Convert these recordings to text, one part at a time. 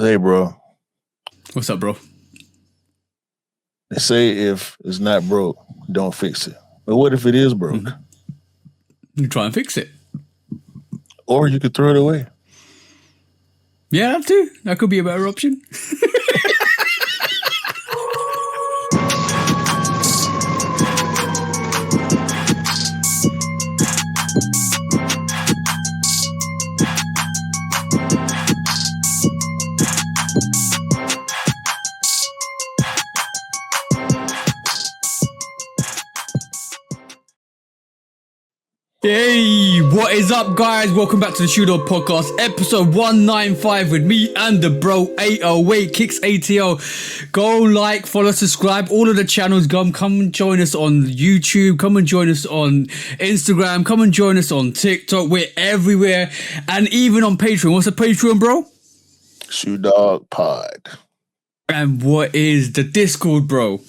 Hey, bro. What's up, bro? They say if it's not broke, don't fix it. But what if it is broke? You try and fix it. Or you could throw it away. Yeah, that too. That could be a better option. Hey, what is up, guys? Welcome back to the Shoot Up Podcast, episode 195 with me and the bro 808 Kicks ATL. Go like, follow, subscribe, all of the channels. Come and join us on YouTube. Come and join us on Instagram. Come and join us on TikTok. We're everywhere, and even on Patreon. What's a Patreon, bro? Shoe Dog Pod. And what is the Discord, bro?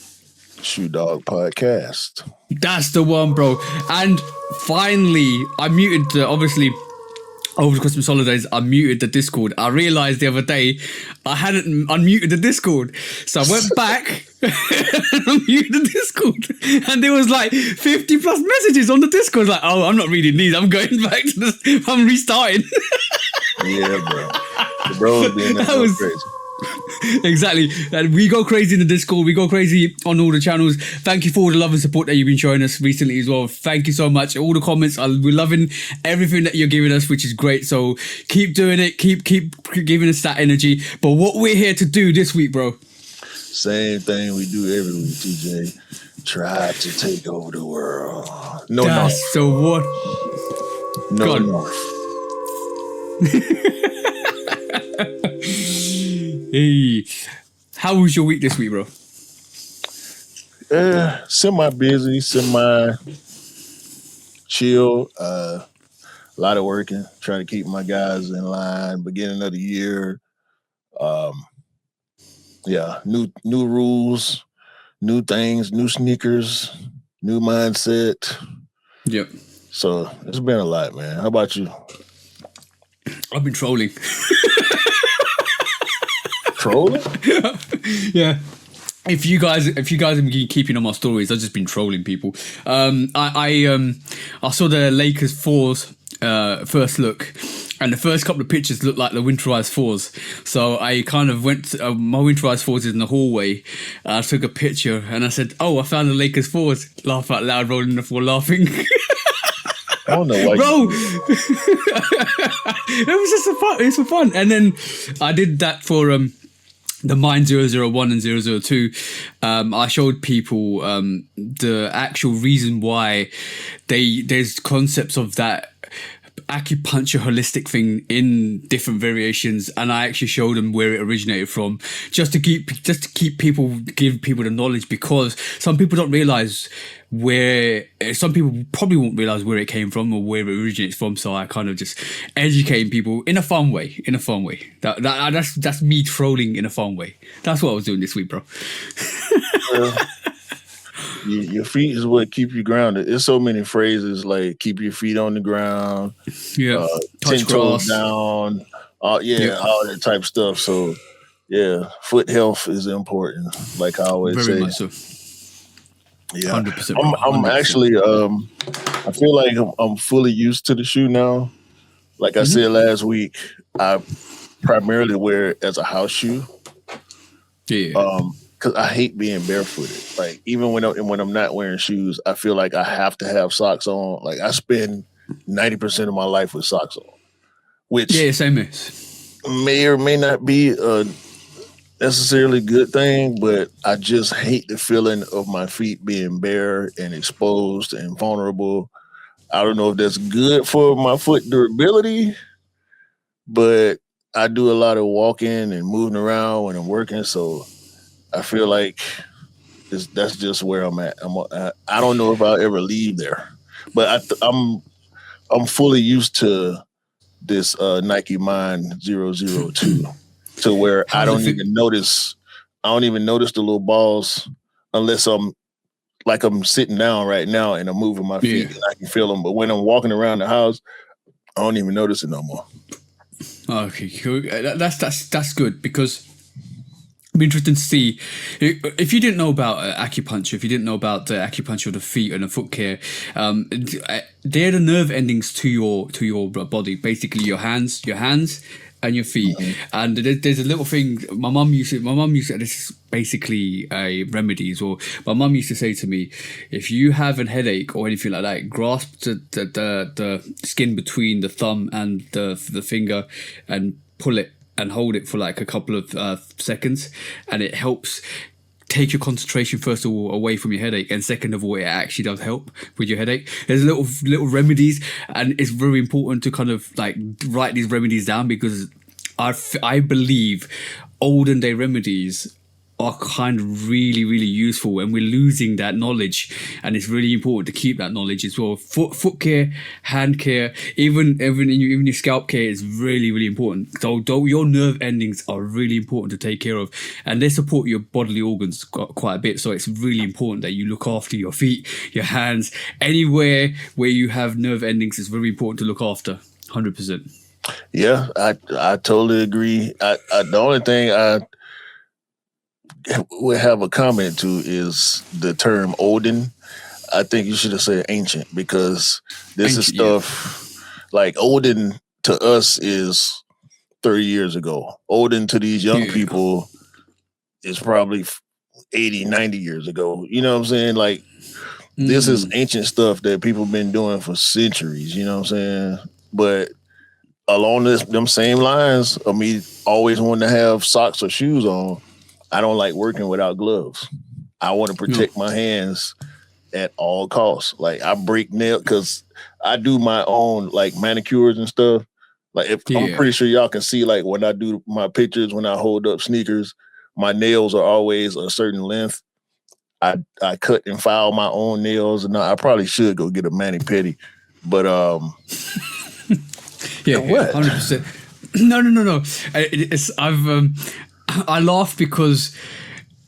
Shoe Dog Podcast. That's the one, bro. And finally, I muted obviously over the Christmas holidays. I muted the Discord. I realized the other day I hadn't unmuted the Discord, so I went back and unmuted the Discord, and there was like 50 plus messages on the Discord. Like, oh, I'm not reading these. I'm going back to this. I'm restarting. Yeah, bro. The bro being that was crazy. Exactly. And we go crazy in the Discord. We go crazy on all the channels. Thank you for all the love and support that you've been showing us recently as well. Thank you so much. All the comments, we're loving everything that you're giving us, which is great. So keep doing it. Keep giving us that energy. But what we're here to do this week, bro? Same thing we do every week, TJ. Try to take over the world. No, that's so what? No, no. Hey, how was your week this week, bro? Semi-busy, semi-chill. A lot of working, trying to keep my guys in line. Beginning of the year. New rules, new things, new sneakers, new mindset. Yep. So it's been a lot, man. How about you? I've been trolling. Trolling? Yeah. If you guys have been keeping on my stories, I've just been trolling people. I saw the Lakers 4s first look, and the first couple of pictures looked like the winterized 4s. So I kind of went to, my winterized 4s is in the hallway. I took a picture and I said, "Oh, I found the Lakers 4s." Laugh out loud, rolling the floor, laughing. I don't know why, bro. It was just it's for fun. And then I did that for the Mine 001 and 002. I showed people the actual reason why there's concepts of that acupuncture holistic thing in different variations, and I actually showed them where it originated from, just to give people the knowledge, because some people don't realize some people probably won't realize where it came from or where it originates from. So I kind of just educating people in a fun way. That's me trolling in a fun way. That's what I was doing this week, bro. Your feet is what keep you grounded. There's so many phrases like keep your feet on the ground, 10 toes down, all that type of stuff. So yeah, foot health is important, like I always say. Very much so. Yeah, 100%. I'm actually I feel like I'm fully used to the shoe now. Like I said last week, I primarily wear it as a house shoe. Yeah. Because I hate being barefooted. Like even when I'm not wearing shoes, I feel like I have to have socks on. Like I spend 90% of my life with socks on, which same may or may not be a necessarily good thing, but I just hate the feeling of my feet being bare and exposed and vulnerable. I don't know if that's good for my foot durability, but I do a lot of walking and moving around when I'm working, so I feel like that's just where I'm at. I don't know if I'll ever leave there, but I'm fully used to this Nike Mine 002 to where I don't even notice the little balls unless I'm sitting down right now and I'm moving my feet and I can feel them. But when I'm walking around the house, I don't even notice it no more. Okay, cool. That's good because it'd be interesting to see if you didn't know about acupuncture. If you didn't know about the acupuncture of the feet and the foot care, they're the nerve endings to your body. Basically, your hands, and your feet. And there's a little thing my mum used to. This is basically a remedies. Or my mum used to say to me, if you have a headache or anything like that, grasp the skin between the thumb and the finger and pull it and hold it for like a couple of seconds, and it helps take your concentration first of all away from your headache, and second of all it actually does help with your headache. There's little remedies, and it's very important to kind of like write these remedies down, because I believe olden day remedies are kind of really, really useful, and we're losing that knowledge, and it's really important to keep that knowledge as well. Foot care, hand care, even your scalp care is really, really important. So your nerve endings are really important to take care of, and they support your bodily organs quite a bit. So it's really important that you look after your feet, your hands, anywhere where you have nerve endings. It's very important to look after. 100%. Yeah, I totally agree. The only thing I would have a comment to is the term olden. I think you should have said ancient, because this is stuff like olden to us is 30 years ago. Olden to these young people is probably 80, 90 years ago. You know what I'm saying? Like, this is ancient stuff that people been doing for centuries. You know what I'm saying? But along them same lines of me always wanting to have socks or shoes on, I don't like working without gloves. I want to protect my hands at all costs. Like, I break nails because I do my own like manicures and stuff. Like, I'm pretty sure y'all can see, like, when I do my pictures, when I hold up sneakers, my nails are always a certain length. I cut and file my own nails, and I probably should go get a mani-pedi. But what? 100%. No. I laugh because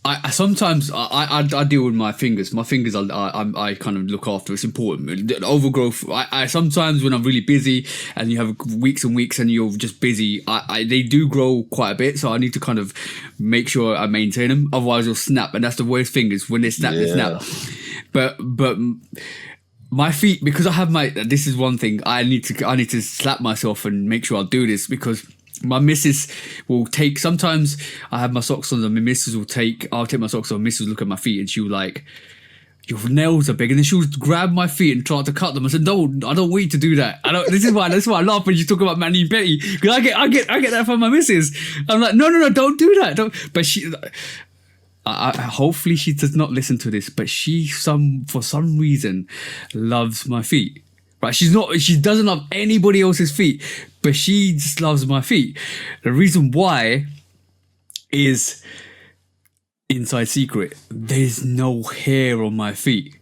I sometimes deal with my fingers. My fingers I kind of look after. It's important. The overgrowth. I sometimes, when I'm really busy and you have weeks and weeks and you're just busy, they do grow quite a bit. So I need to kind of make sure I maintain them. Otherwise, they'll snap, and that's the worst thing, is when they snap, they snap. But my feet, because I have this is one thing I need to slap myself and make sure I do this, because my missus will take, sometimes I have my socks on and my missus I'll take my socks off, missus will look at my feet and she'll like, your nails are big, and then she'll grab my feet and try to cut them. I said, no, I don't want you to do that. That's why I laugh when you talk about mani-pedi, because I get that from my missus. I'm like, no, don't do that. But she, hopefully she does not listen to this, but she for some reason loves my feet. Right? She doesn't love anybody else's feet, but she just loves my feet. The reason why is, inside secret, there's no hair on my feet.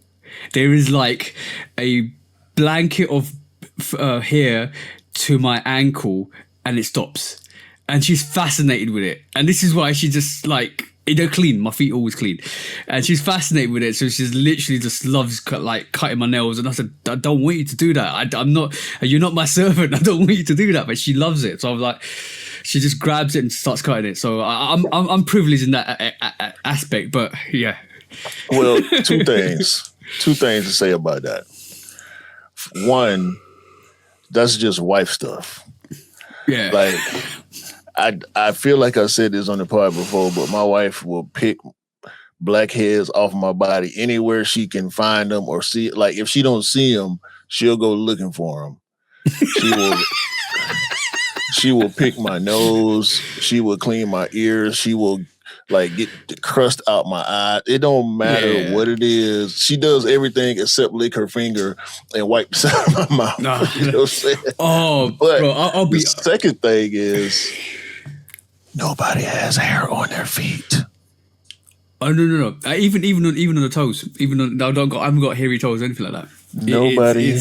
There is like a blanket of hair to my ankle, and it stops. And she's fascinated with it. And this is why she just like, they're clean. My feet are always clean, and she's fascinated with it. So she's literally just loves cutting my nails. And I said, I don't want you to do that. I'm not. You're not my servant. I don't want you to do that. But she loves it. So I was like, she just grabs it and starts cutting it. So I'm privileged in that aspect. But yeah. Well, two things to say about that. One, that's just wife stuff. Yeah. Like, I feel like I said this on the pod before, but my wife will pick blackheads off my body anywhere she can find them or see. Like, if she don't see them, she'll go looking for them. She will pick my nose. She will clean my ears. She will like get the crust out my eye. It don't matter what it is. She does everything except lick her finger and wipe the side of my mouth. No. You know what I'm saying? Oh, but bro, I'll be. The second thing is, nobody has hair on their feet. Oh no! Even on the toes. I haven't got hairy toes or anything like that. Nobody.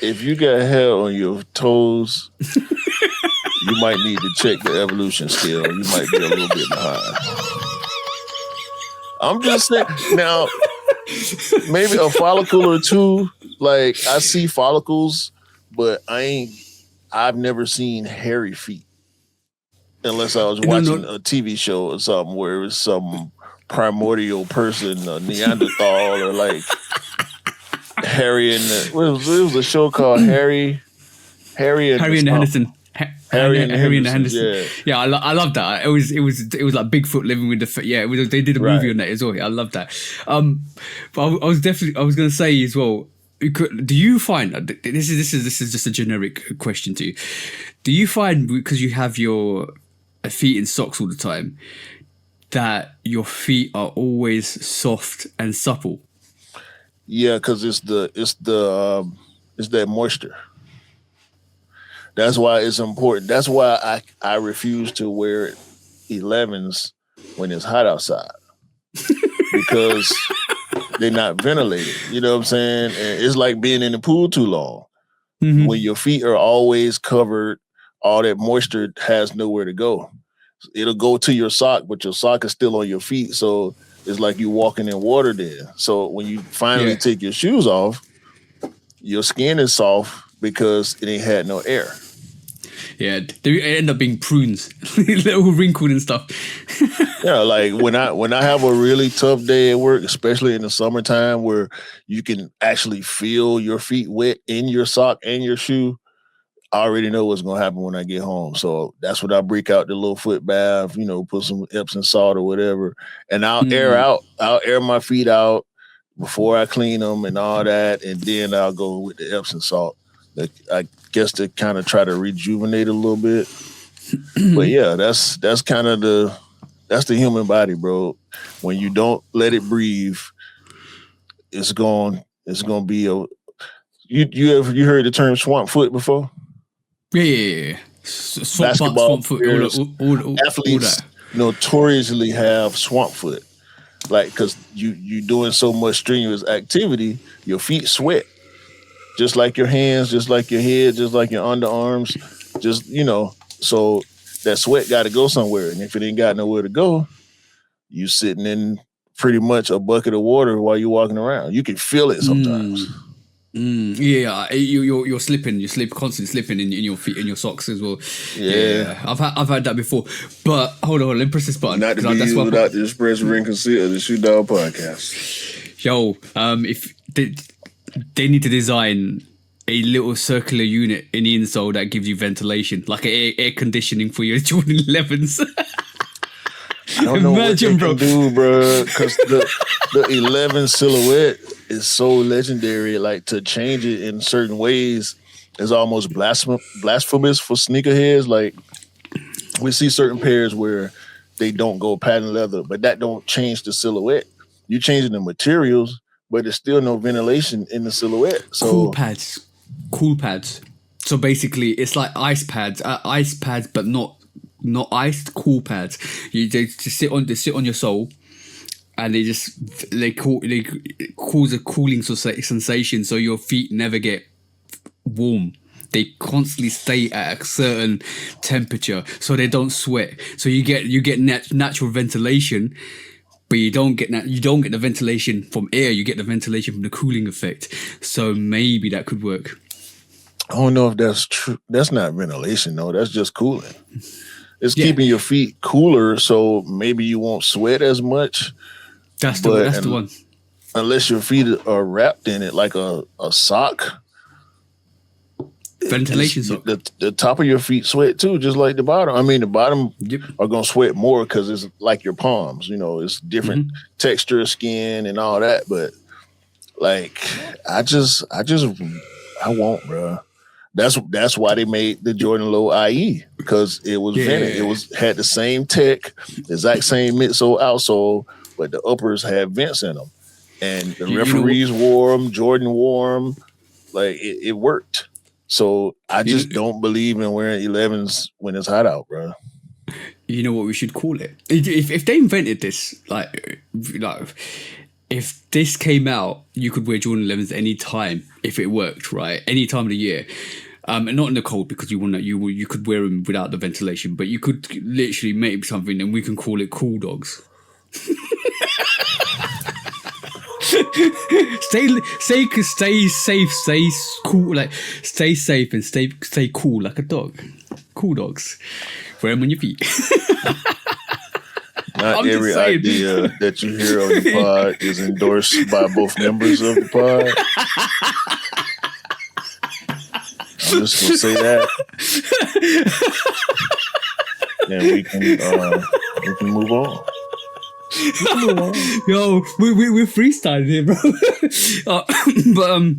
If you got hair on your toes, you might need to check the evolution scale. You might be a little bit behind. I'm just saying. Now, maybe a follicle or two. Like, I see follicles, but I ain't I've never seen hairy feet unless I was No, watching no. a TV show or something where it was some primordial person, a Neanderthal, or like Harry and it was a show called Harry and the Harry and the something. Henderson. Harry and the Harry and the Hendersons, Henderson. yeah, Yeah, I love that. It was like Bigfoot living with the yeah. They did a movie right. on that as well. I love that. But I was going to say as well. Do you find this is just a generic question to you? Do you find because you have your feet in socks all the time that your feet are always soft and supple? Yeah, because it's that moisture. That's why it's important. That's why I refuse to wear 11s when it's hot outside because they're not ventilated. You know what I'm saying? And it's like being in the pool too long. Mm-hmm. When your feet are always covered, all that moisture has nowhere to go. It'll go to your sock, but your sock is still on your feet. So it's like you walking in water there. So when you finally Yeah. take your shoes off, your skin is soft because it ain't had no air. Yeah, they end up being prunes, little wrinkled and stuff. Yeah, like when I have a really tough day at work, especially in the summertime where you can actually feel your feet wet in your sock and your shoe, I already know what's gonna happen when I get home. So that's what I break out the little foot bath, put some Epsom salt or whatever, and I'll air my feet out before I clean them and all that, and then I'll go with the Epsom salt. I guess to kind of try to rejuvenate a little bit. But yeah, that's kind of that's the human body, bro. When you don't let it breathe, it's gonna be a you heard the term swamp foot before? Yeah. Swamp butt, Basketball swamp foot, players, all athletes that. notoriously have swamp foot. Like, because you doing so much strenuous activity, your feet sweat. Just like your hands, just like your head, just like your underarms, so that sweat got to go somewhere. And if it ain't got nowhere to go, you sitting in pretty much a bucket of water while you're walking around. You can feel it sometimes. Yeah, you're slipping. You slip constantly slipping in your feet, in your socks as well. Yeah. I've had that before. But hold on, let me press this button. Not to 'cause be that's used what without the express written consent of the Shoe Dog Podcast. Yo, if they need to design a little circular unit in the insole that gives you ventilation, like air conditioning for your Jordan 11s. I don't know Imagine, what they can do, bro, because the 11 silhouette is so legendary. Like, to change it in certain ways is almost blasphemous for sneakerheads. Like, we see certain pairs where they don't go patent leather, but that don't change the silhouette. You changing the materials, but there's still no ventilation in the silhouette. So Cool pads. So basically, it's like ice pads, but not iced. Cool pads. They sit on your sole, and they cause a cooling sensation, so your feet never get warm. They constantly stay at a certain temperature, so they don't sweat. So you get natural ventilation. But you don't get the ventilation from air. You get the ventilation from the cooling effect. So maybe that could work. I don't know if that's true. That's not ventilation, though. That's just cooling. It's keeping your feet cooler, so maybe you won't sweat as much. That's the one. Unless your feet are wrapped in it like a sock. Ventilation sock. The top of your feet sweat too, just like the bottom. I mean, the bottom are gonna sweat more because it's like your palms. It's different texture of skin and all that. But like, I won't, bro. That's why they made the Jordan Low IE, because it was vented. It had the same tech, exact same midsole, outsole, but the uppers had vents in them, and the referees wore them. Jordan wore them. Like, it worked. So I just don't believe in wearing 11s when it's hot out, bro. You know what we should call it? If they invented this, like if this came out, you could wear Jordan 11s any time if it worked, right? Any time of the year. And not in the cold, because you could wear them without the ventilation, but you could literally make something and we can call it Cool Dogs. stay safe, stay cool, like stay safe and stay cool like a dog. Cool dogs. Wear them on your feet. Not every idea that you hear on the pod is endorsed by both members of the pod. I'm just gonna say that, and we can move on. Yo, we're freestyling here, bro. But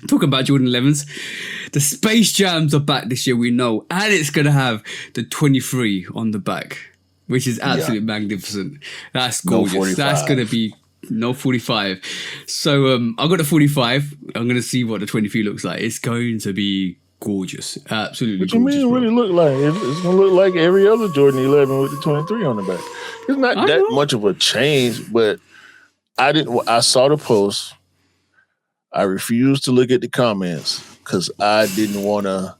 talking about Jordan 11s, the Space Jams are back this year, we know, and it's gonna have the 23 on the back, which is absolutely magnificent. That's gorgeous. No, that's gonna be no 45. So I got the 45. I'm gonna see what the 23 looks like. It's going to be gorgeous, absolutely. What you gorgeous, mean? Really look like it's gonna look like every other Jordan 11 with the 23 on the back. It's not that much of a change, but I saw the post. I refused to look at the comments because I didn't want to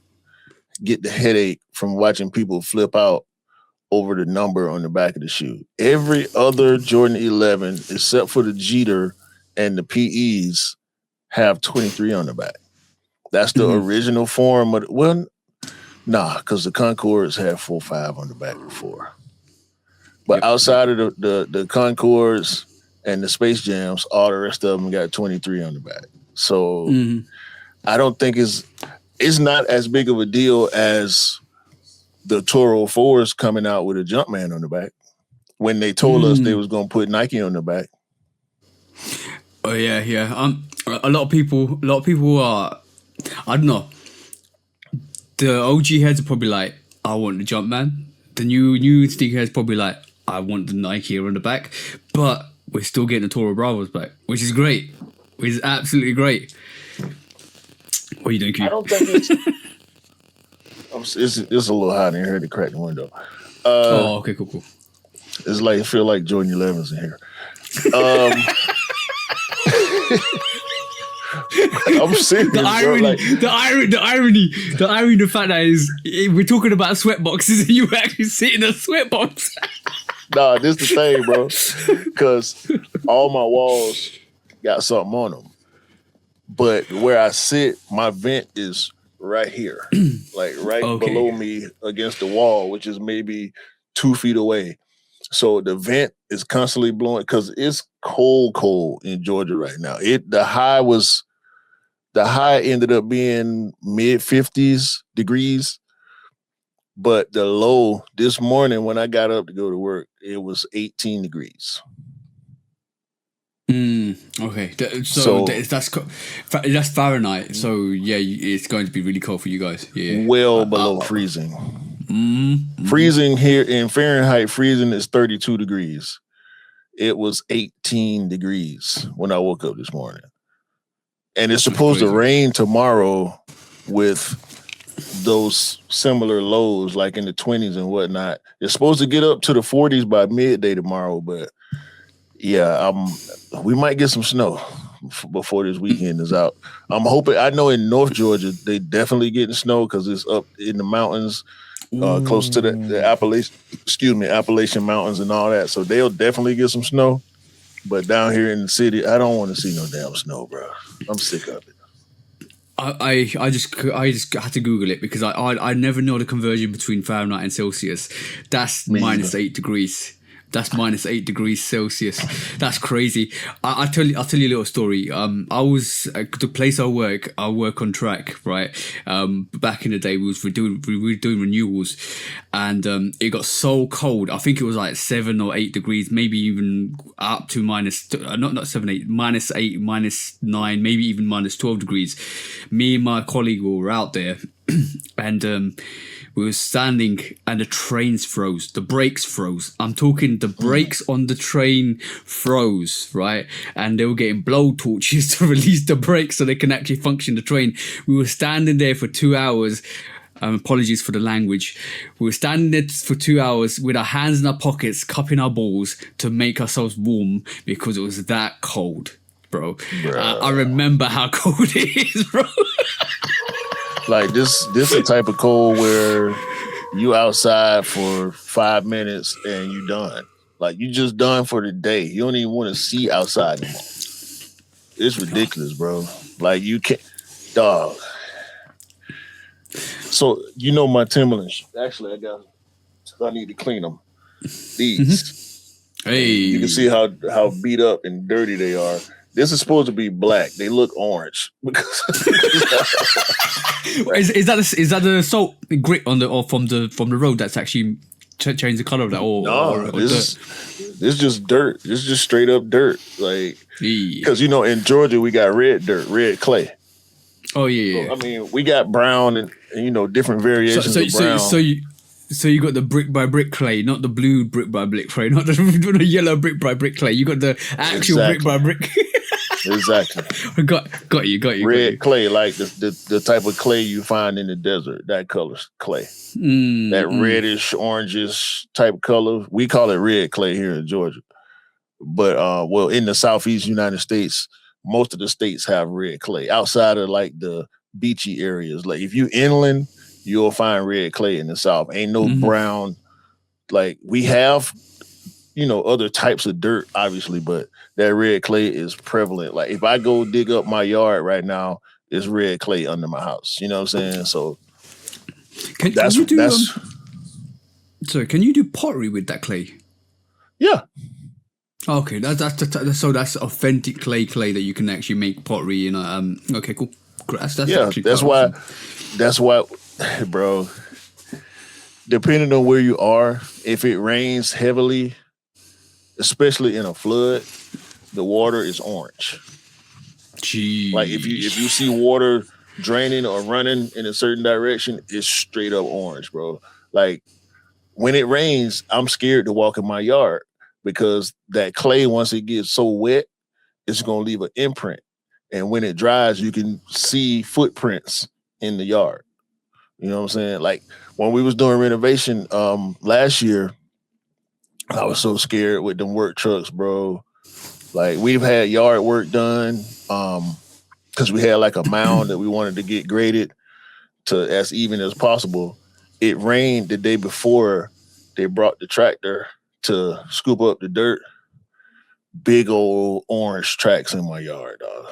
get the headache from watching people flip out over the number on the back of the shoe. Every other Jordan 11, except for the Jeter and the PEs, have 23 on the back. That's the original form of because the Concords had 4.5 on the back before. But outside of the Concords and the Space Jams, all the rest of them got 23 on the back. So I don't think it's not as big of a deal as the Toro 4s coming out with a Jumpman on the back when they told us they was going to put Nike on the back. Oh yeah. A lot of people are, I don't know. The OG heads are probably like, I want the Jumpman. The new sneakerheads probably like, I want the Nike on the back. But we're still getting the Toro Bravos back, which is great. Which is absolutely great. What are you doing, Q? I don't think it's a little hot in here to crack the window. Okay, cool. It's like it feel like Jordan 11s in here. I'm serious. The irony, the fact that is we're talking about sweatboxes and you actually sit in a sweatbox. Nah, this the thing, bro. Because all my walls got something on them. But where I sit, my vent is right here. Like below me against the wall, which is maybe 2 feet away. So the vent is constantly blowing because it's cold in Georgia right now. The high ended up being mid 50s degrees, but the low this morning when I got up to go to work, it was 18 degrees. Okay, so that's Fahrenheit. So yeah, it's going to be really cold for you guys. Yeah, well below freezing. Freezing here in Fahrenheit, freezing is 32 degrees. It was 18 degrees when I woke up this morning. And it's supposed to rain tomorrow with those similar lows, like in the 20s and whatnot. It's supposed to get up to the 40s by midday tomorrow, but yeah, we might get some snow before this weekend is out. I'm hoping. I know in North Georgia, they definitely getting snow because it's up in the mountains, close to the Appalachian Mountains and all that. So they'll definitely get some snow. But down here in the city, I don't want to see no damn snow, bro. I'm sick of it. I just had to Google it because I never know the conversion between Fahrenheit and Celsius. That's minus 8 degrees. That's minus 8 degrees Celsius. That's crazy. I'll tell you a little story. I was the place I work on track, right? Back in the day, we were doing renewals, and it got so cold. I think it was like 7 or 8 degrees, maybe even up to not 7, 8, minus 8, minus 9, maybe even minus 12 degrees. Me and my colleague were out there, and we were standing and the trains froze. The brakes froze. I'm talking the brakes on the train froze, right? And they were getting blow torches to release the brakes so they can actually function the train. We were standing there for 2 hours. Apologies for the language. We were standing there for 2 hours with our hands in our pockets, cupping our balls to make ourselves warm because it was that cold, bro. I remember how cold it is, bro. Like this the type of cold where you outside for 5 minutes and you done. Like you just done for the day. You don't even want to see outside anymore. it's ridiculous, bro. Like you can't, dog. So you know my Timberlands. Actually, I need to clean them. These, and you can see Hey, how beat up and dirty they are. This is supposed to be black. They look orange because is that the salt grit on the or from the road that's actually changed the color of that no, or dirt? this is just dirt. This is just straight up dirt. Like Yeah. because in Georgia we got red dirt, red clay. Oh yeah, So, yeah. I mean, we got brown and different So variations so of so brown. so you so you got the brick by brick clay, not the blue brick by brick clay, not the yellow brick by brick clay. You got the actual brick Exactly. by brick. Exactly. got you. Red clay, like the type of clay you find in the desert, that color's clay. That reddish, orangish type color. We call it red clay here in Georgia. But well, in the southeast United States, most of the states have red clay. Outside of like the beachy areas. Like if you inland, you'll find red clay in the south. Ain't no brown. Like we have other types of dirt, obviously, but that red clay is prevalent. Like if I go dig up my yard right now, it's red clay under my house. You know what I'm saying? So Can you do sorry, can you do pottery with that clay? yeah. Okay, that's authentic clay that you can actually make pottery. Okay, cool. That's actually That's quite why. awesome. That's why, bro. Depending on where you are, if it rains heavily, especially in a flood, the water is orange. Like if you Jeez. see water draining or running in a certain direction, it's straight up orange, bro. Like when it rains, I'm scared to walk in my yard because that clay, once it gets so wet, it's gonna leave an imprint. And when it dries, you can see footprints in the yard. You know what I'm saying? Like when we was doing renovation last year, I was so scared with them work trucks, bro. Like we've had yard work done because we had like a mound that we wanted to get graded to as even as possible. It rained the day before they brought the tractor to scoop up the dirt. Big old orange tracks in my yard, dog.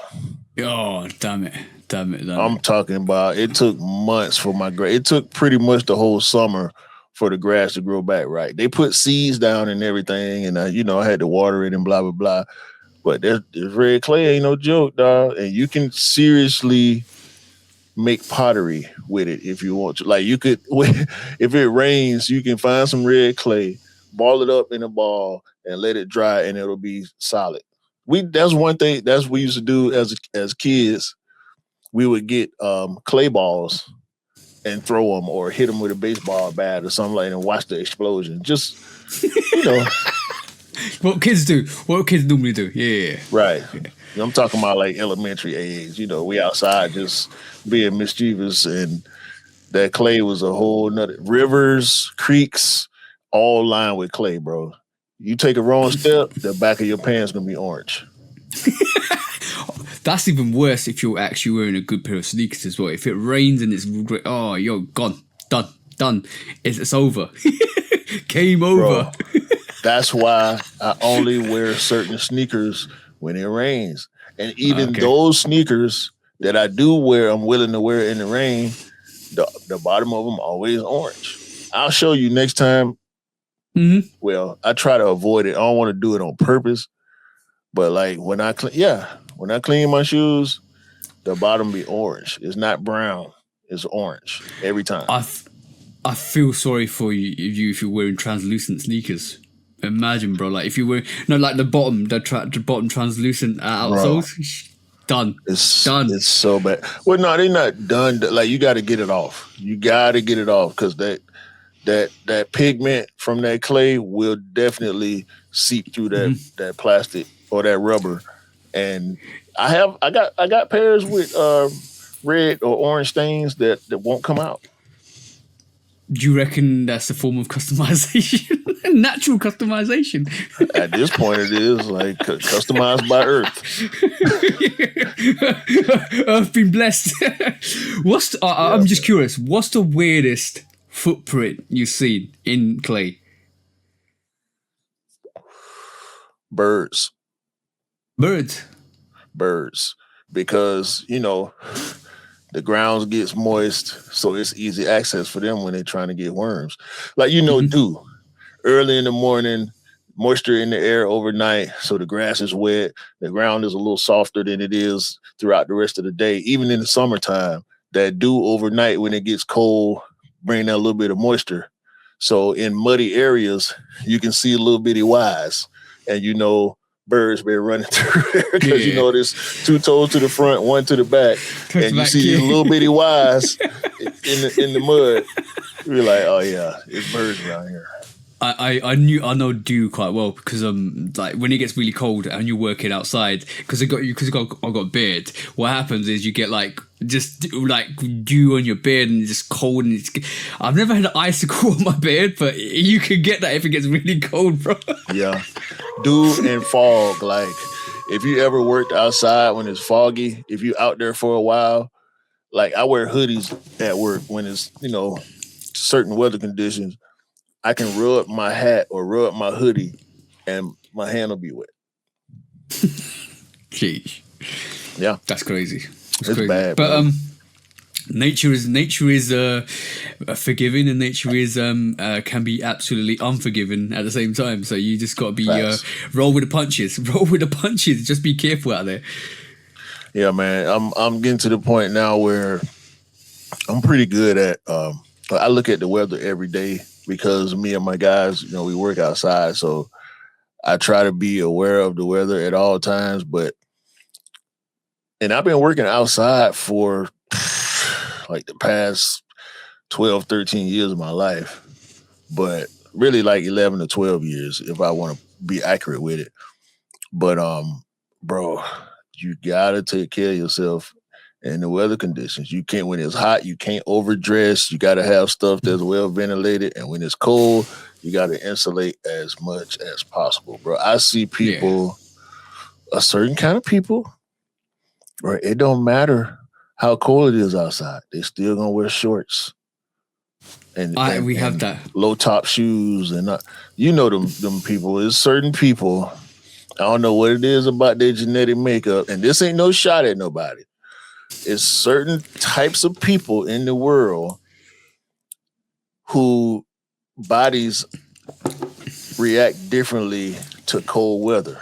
Oh, damn it. I'm talking about it took months for my grass. It took pretty much the whole summer for the grass to grow back right. They put seeds down and everything, and I had to water it and blah blah blah. But there's red clay ain't no joke, dog. And you can seriously make pottery with it if you want to. Like you could, if it rains, you can find some red clay, ball it up in a ball, and let it dry, and it'll be solid. That's one thing that's we used to do as kids. We would get clay balls and throw them or hit them with a baseball bat or something like that and watch the explosion. Just you know, What kids do? What kids normally do? Yeah. right. I'm talking about like elementary age. We outside just being mischievous, and that clay was a whole nother rivers, creeks, all lined with clay, bro. You take a wrong step, the back of your pants gonna be orange. That's even worse if you're actually wearing a good pair of sneakers as well. If it rains and it's great, oh, yo, gone, done. It's over. Game over. Bro, that's why I only wear certain sneakers when it rains. And even Okay. those sneakers that I do wear, I'm willing to wear in the rain, the bottom of them always orange. I'll show you next time. Well, I try to avoid it. I don't want to do it on purpose. But like when I clean my shoes, the bottom be orange. It's not brown. It's orange every time. I feel sorry for you if you're wearing translucent sneakers. Imagine, bro. Like if you wear like the bottom, the bottom translucent outsoles. Done. Done. It's so bad. Well, no, they're not done. Like you got to get it off. You got to get it off because that pigment from that clay will definitely seep through that plastic or that rubber. And I got pairs with red or orange stains that won't come out. Do you reckon that's a form of customization? Natural customization. At this point, it is like customized by Earth. I've been blessed. I'm just curious. What's the weirdest footprint you've seen in clay? Birds. Birds. birds because the ground gets moist, so it's easy access for them when they're trying to get worms. Like dew early in the morning, moisture in the air overnight, so the grass is wet. The ground is a little softer than it is throughout the rest of the day. Even in the summertime, that dew overnight when it gets cold, bring that little bit of moisture. So in muddy areas, you can see a little bitty Y's, and birds been running through there because there's 2 toes to the front, 1 to the back, and you see these little bitty Y's in the mud. You're like, oh yeah, it's birds around here. I know dew quite well because like when it gets really cold and you're working outside because I got a beard. What happens is you get like just like dew on your beard and it's just cold and I've never had an icicle on my beard, but you can get that if it gets really cold, bro. Yeah, dew and fog. Like if you ever worked outside when it's foggy, if you out there for a while, like I wear hoodies at work when it's certain weather conditions. I can rub my hat or rub my hoodie and my hand will be wet. Jeez. Yeah. That's crazy. It's crazy. Bad. But nature is forgiving and nature is can be absolutely unforgiving at the same time. So you just gotta be roll with the punches. Roll with the punches. Just be careful out there. Yeah, man. I'm getting to the point now where I'm pretty good at I look at the weather every day. Because me and my guys, we work outside, so I try to be aware of the weather at all times. And I've been working outside for like the past 12, 13 years of my life, but really like 11 to 12 years if I want to be accurate with it. But bro, you gotta take care of yourself and the weather conditions. You can't, when it's hot, you can't overdress. You got to have stuff that's well ventilated. And when it's cold, you got to insulate as much as possible, bro. I see people, a certain kind of people, right? It don't matter how cold it is outside. They still going to wear shorts. And we have that. Low top shoes. And them people. There's certain people, I don't know what it is about their genetic makeup. And this ain't no shot at nobody. It's certain types of people in the world who bodies react differently to cold weather,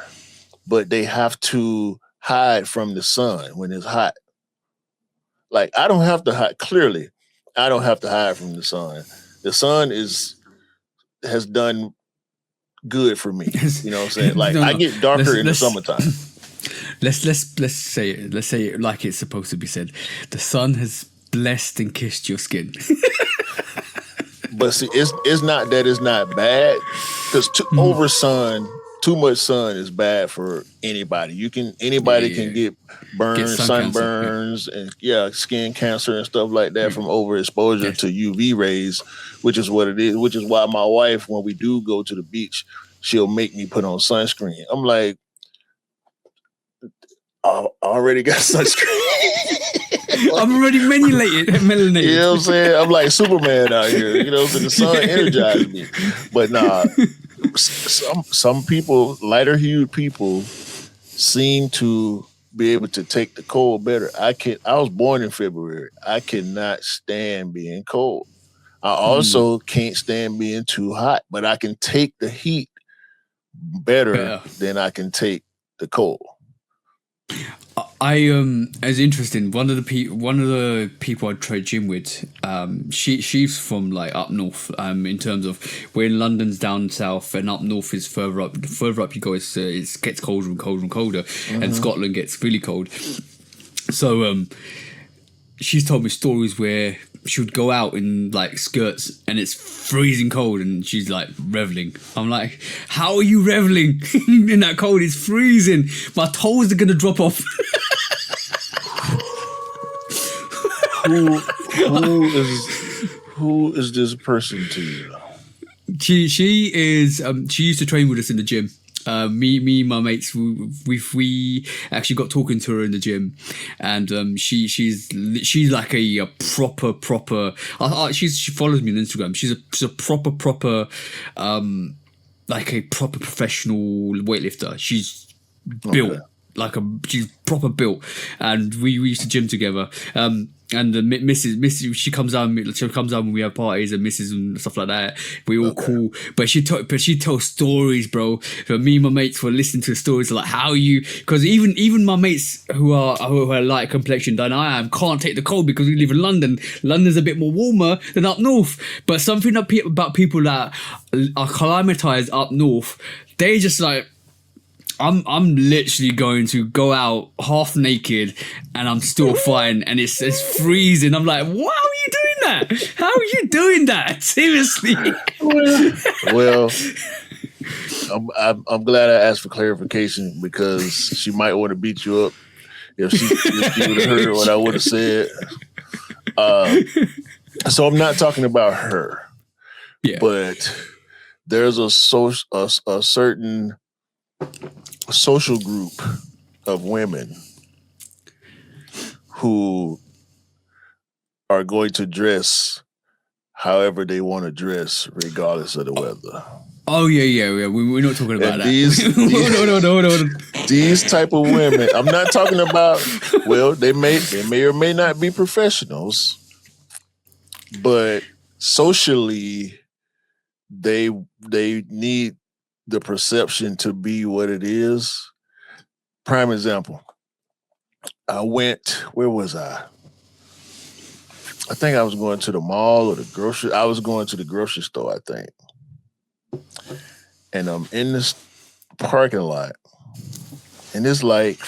but they have to hide from the sun when it's hot. Like I don't have to hide. Clearly, I don't have to hide from the sun. The sun has done good for me. You know what I'm saying? Like I get darker in the summertime. Let's say it like it's supposed to be said. The sun has blessed and kissed your skin. But see, it's not that it's not bad because too much sun is bad for anybody. Anybody can get burns, sunburns, and skin cancer and stuff like that from overexposure to UV rays, which is what it is. Which is why my wife, when we do go to the beach, she'll make me put on sunscreen. I'm like, I already got sunscreen. I'm already melanated. You know what I'm saying? I'm like Superman out here. So the sun energized me. But nah, some people, lighter hued people, seem to be able to take the cold better. I was born in February. I cannot stand being cold. I also can't stand being too hot, but I can take the heat better than I can take the cold. It's interesting. One of the people I trade gym with, she's from like up north. In terms of where London's down south and up north is further up. The further up you go, it gets colder and colder and colder, and Scotland gets really cold. So she's told me stories where she would go out in like skirts and it's freezing cold and she's like reveling. I'm like, how are you reveling in that cold? It's freezing. My toes are gonna drop off. Who is this person to you? She is. She used to train with us in the gym. Me, my mates, we actually got talking to her in the gym, and she's like a proper. She follows me on Instagram. She's a proper, like a proper professional weightlifter. She's built she's proper built, and we used to gym together. And the Mrs. She comes down when we have parties, and Mrs. and stuff like that. We all cool, but she tells stories, bro. So me and my mates were listening to stories like how you, because even my mates who are light complexion than I am can't take the cold because we live in London. London's a bit more warmer than up north, but something about people that are climatized up north, they just like. I'm literally going to go out half naked and I'm still fine and it's freezing. I'm like, why are you doing that? How are you doing that? Seriously. Well, I'm glad I asked for clarification because she might want to beat you up if she would have heard what I would have said. So I'm not talking about her, but there's a certain social group of women who are going to dress however they want to dress, regardless of the weather. Oh yeah. We're not talking about that. No. These type of women. I'm not talking about. Well, they may or may not be professionals, but socially, they need the perception to be what it is. Prime example. I went. Where was I? I think I was going to the mall or the grocery. I was going to the grocery store, I think. And I'm in this parking lot. And it's like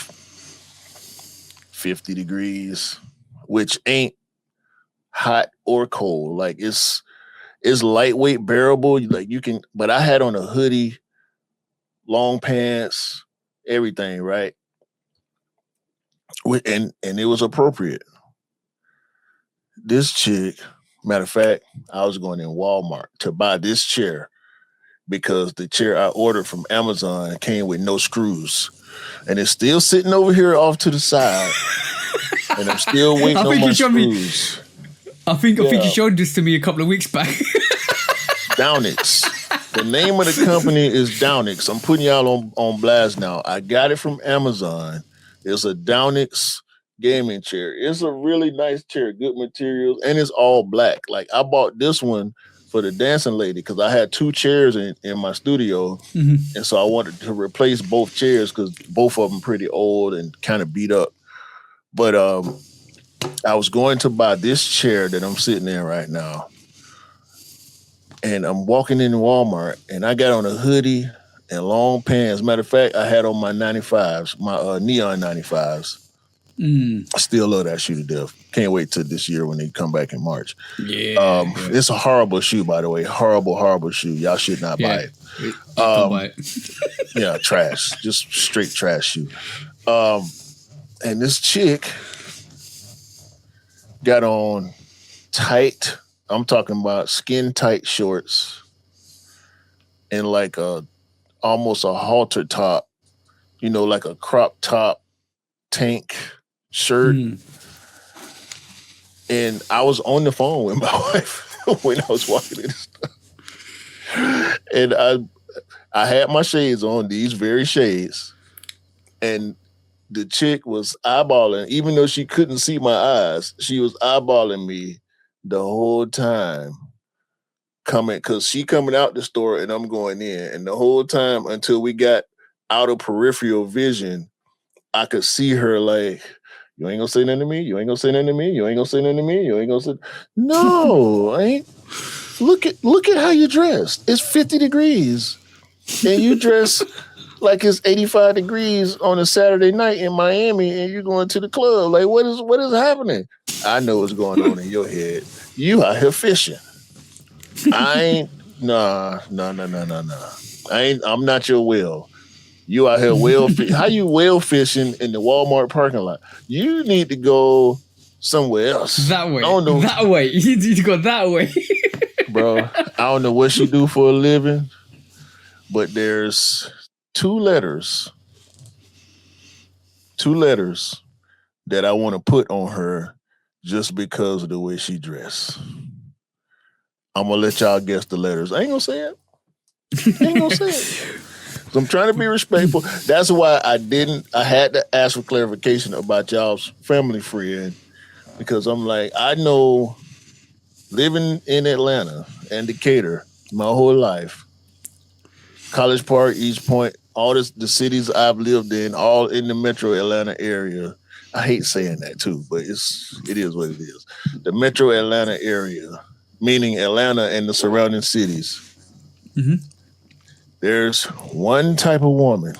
50 degrees, which ain't hot or cold. Like it's lightweight, bearable. Like you can, but I had on a hoodie, long pants, everything, right? And it was appropriate. This chick, matter of fact, I was going in Walmart to buy this chair because the chair I ordered from Amazon came with no screws. And it's still sitting over here off to the side. And I'm still waiting on my screws. I think you showed this to me a couple of weeks back. Downix. The name of the company is Downix. I'm putting y'all on blast now. I got it from Amazon. It's a Downix gaming chair. It's a really nice chair, good materials, and it's all black. Like I bought this one for the dancing lady because I had two chairs in my studio, and so I wanted to replace both chairs because both of them pretty old and kind of beat up. But I was going to buy this chair that I'm sitting in right now, and I'm walking in Walmart, and I got on a hoodie and long pants. Matter of fact, I had on my 95s, my neon 95s. I still love that shoe to death. Can't wait till this year when they come back in March. Yeah. It's a horrible shoe, by the way. Horrible shoe. Y'all should not buy it. Don't buy it. Yeah, trash. Just straight trash shoe. And this chick got on tight, I'm talking about skin tight shorts and like almost a halter top, like a crop top tank shirt. And I was on the phone with my wife when I was walking in this stuff. And I had my shades on, these very shades. And the chick was eyeballing, even though she couldn't see my eyes, she was eyeballing me the whole time because she coming out the store and I'm going in. And the whole time until we got out of peripheral vision, I could see her like, you ain't gonna say nothing to me? You ain't gonna say nothing to me? You ain't gonna say nothing to me? You ain't gonna say... No, I ain't. Look at how you dressed. It's 50 degrees. And you dress like it's 85 degrees on a Saturday night in Miami and you're going to the club. Like, what is happening? I know what's going on in your head. You out here fishing. I ain't, nah. I'm not your whale. You out here whale fishing. How you whale fishing in the Walmart parking lot? You need to go somewhere else. That way. That way. You need to go that way. Bro, I don't know what she do for a living, but there's two letters that I want to put on her just because of the way she dressed. I'm going to let y'all guess the letters. I ain't going to say it. So I'm trying to be respectful. That's why I had to ask for clarification about y'all's family friend because I'm like, I know living in Atlanta and Decatur my whole life, College Park, East Point, all the cities I've lived in, all in the metro Atlanta area. I hate saying that too, but it is what it is. The metro Atlanta area, meaning Atlanta and the surrounding cities. Mm-hmm. There's one type of woman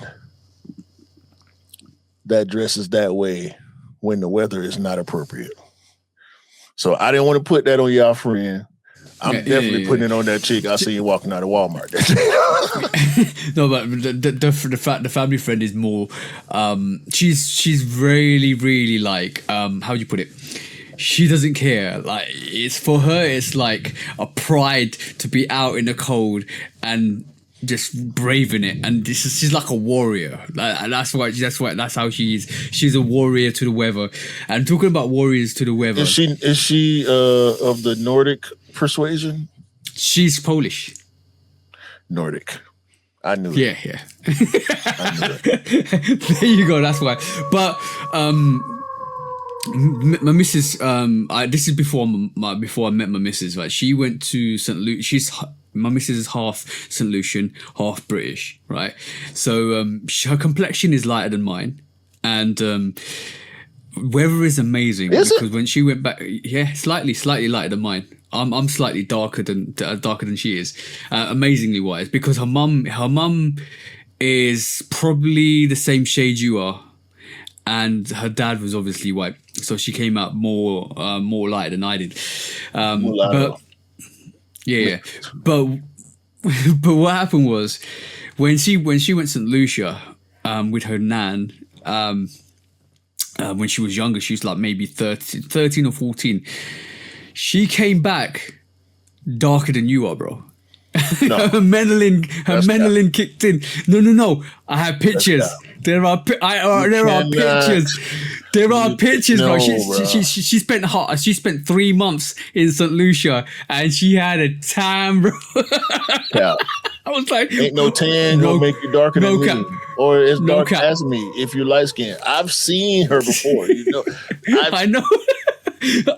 that dresses that way when the weather is not appropriate. So I didn't want to put that on y'all friend. I'm definitely putting it on that chick I see you walking out of Walmart. No, but the family friend is more. She's really really like how do you put it? She doesn't care. Like it's for her. It's like a pride to be out in the cold and just braving it. And she's like a warrior. That's how she is. She's a warrior to the weather. And talking about warriors to the weather, is she of the Nordic persuasion? She's Polish. Nordic. I knew yeah, it. Yeah. I knew it. There you go. That's why. But my missus, this is before I met my missus. Right, she went to St. Lucia. My missus is half St. Lucian, half British. Right, so her complexion is lighter than mine, and weather is amazing because when she went back, slightly lighter than mine. I'm slightly darker than she is, amazingly wise, because her mum is probably the same shade you are, and her dad was obviously white, so she came out more light than I did. But but what happened was when she went to St. Lucia with her nan. When she was younger, she was like maybe 13 or 14. She came back darker than you are, bro. No. her melanin kicked in. No. I have pictures. There are pictures. There are pictures, bro. She spent 3 months in St. Lucia and she had a tan, bro. Yeah. I was like, ain't no tan gonna make you darker than me, or as dark as me if you're light skinned. I've seen her before. I know.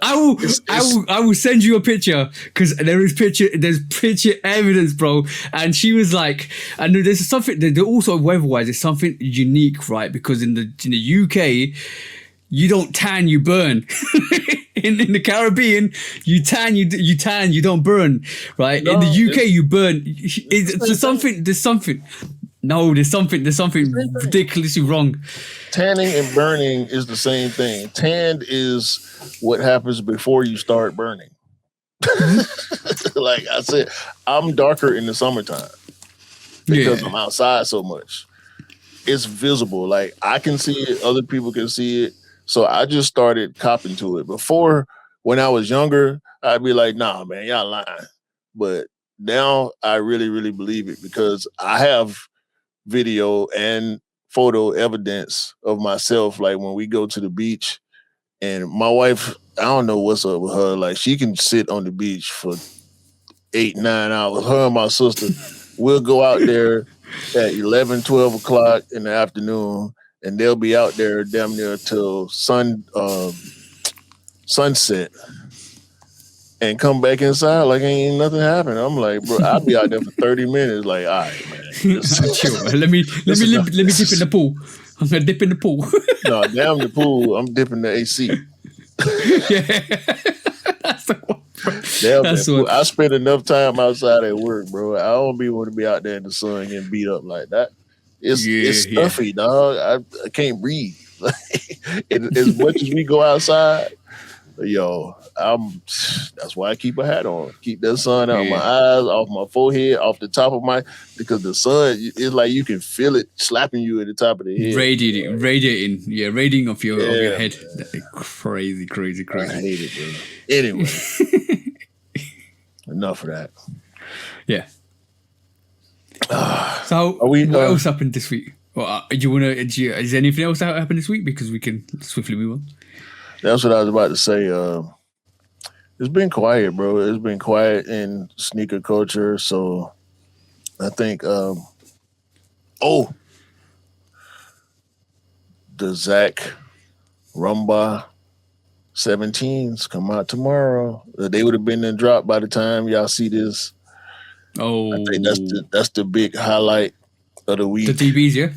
I will send you a picture because there's picture evidence, bro. And she was like, I know there's something. There's also weather-wise, there's something unique, right? Because in the UK, you don't tan, you burn. in the Caribbean, you tan, you don't burn, right? No, in the UK, you burn. There's something. No, there's something ridiculously wrong. Tanning and burning is the same thing. Tanned is what happens before you start burning. Like I said, I'm darker in the summertime because I'm outside so much. It's visible. Like I can see it, other people can see it. So I just started copping to it. Before, when I was younger, I'd be like, nah, man, y'all lying. But now I really, really believe it because I have video and photo evidence of myself. Like when we go to the beach and my wife, I don't know what's up with her. Like she can sit on the beach for 8-9 hours. Her and my sister will go out there at 11, 12 o'clock in the afternoon and they'll be out there damn near till sunset and come back inside like ain't nothing happened. I'm like, bro, I'll be out there for 30 minutes. Like, all right, man. Chill, man. Let me dip in the pool. I'm gonna dip in the pool. No, damn the pool. I'm dipping the AC. That's the one. Damn, I spend enough time outside at work, bro. I don't want to be out there in the sun getting beat up like that. It's stuffy, dog. I can't breathe. As much as we go outside, yo, that's why I keep a hat on. Keep that sun out of my eyes, off my forehead, off the top of because the sun is like you can feel it slapping you at the top of the head. Radiating off your head. Crazy. I hate it, bro. Anyway, enough of that. Yeah. So what else happened this week? Well, is anything else that happened this week? Because we can swiftly move on. That's what I was about to say. It's been quiet, bro. It's been quiet in sneaker culture. So I think Oh, the Zach Rumba 17s come out tomorrow. They would have been in drop by the time y'all see this. I think Oh, that's the big highlight of the the week. DBs, yeah.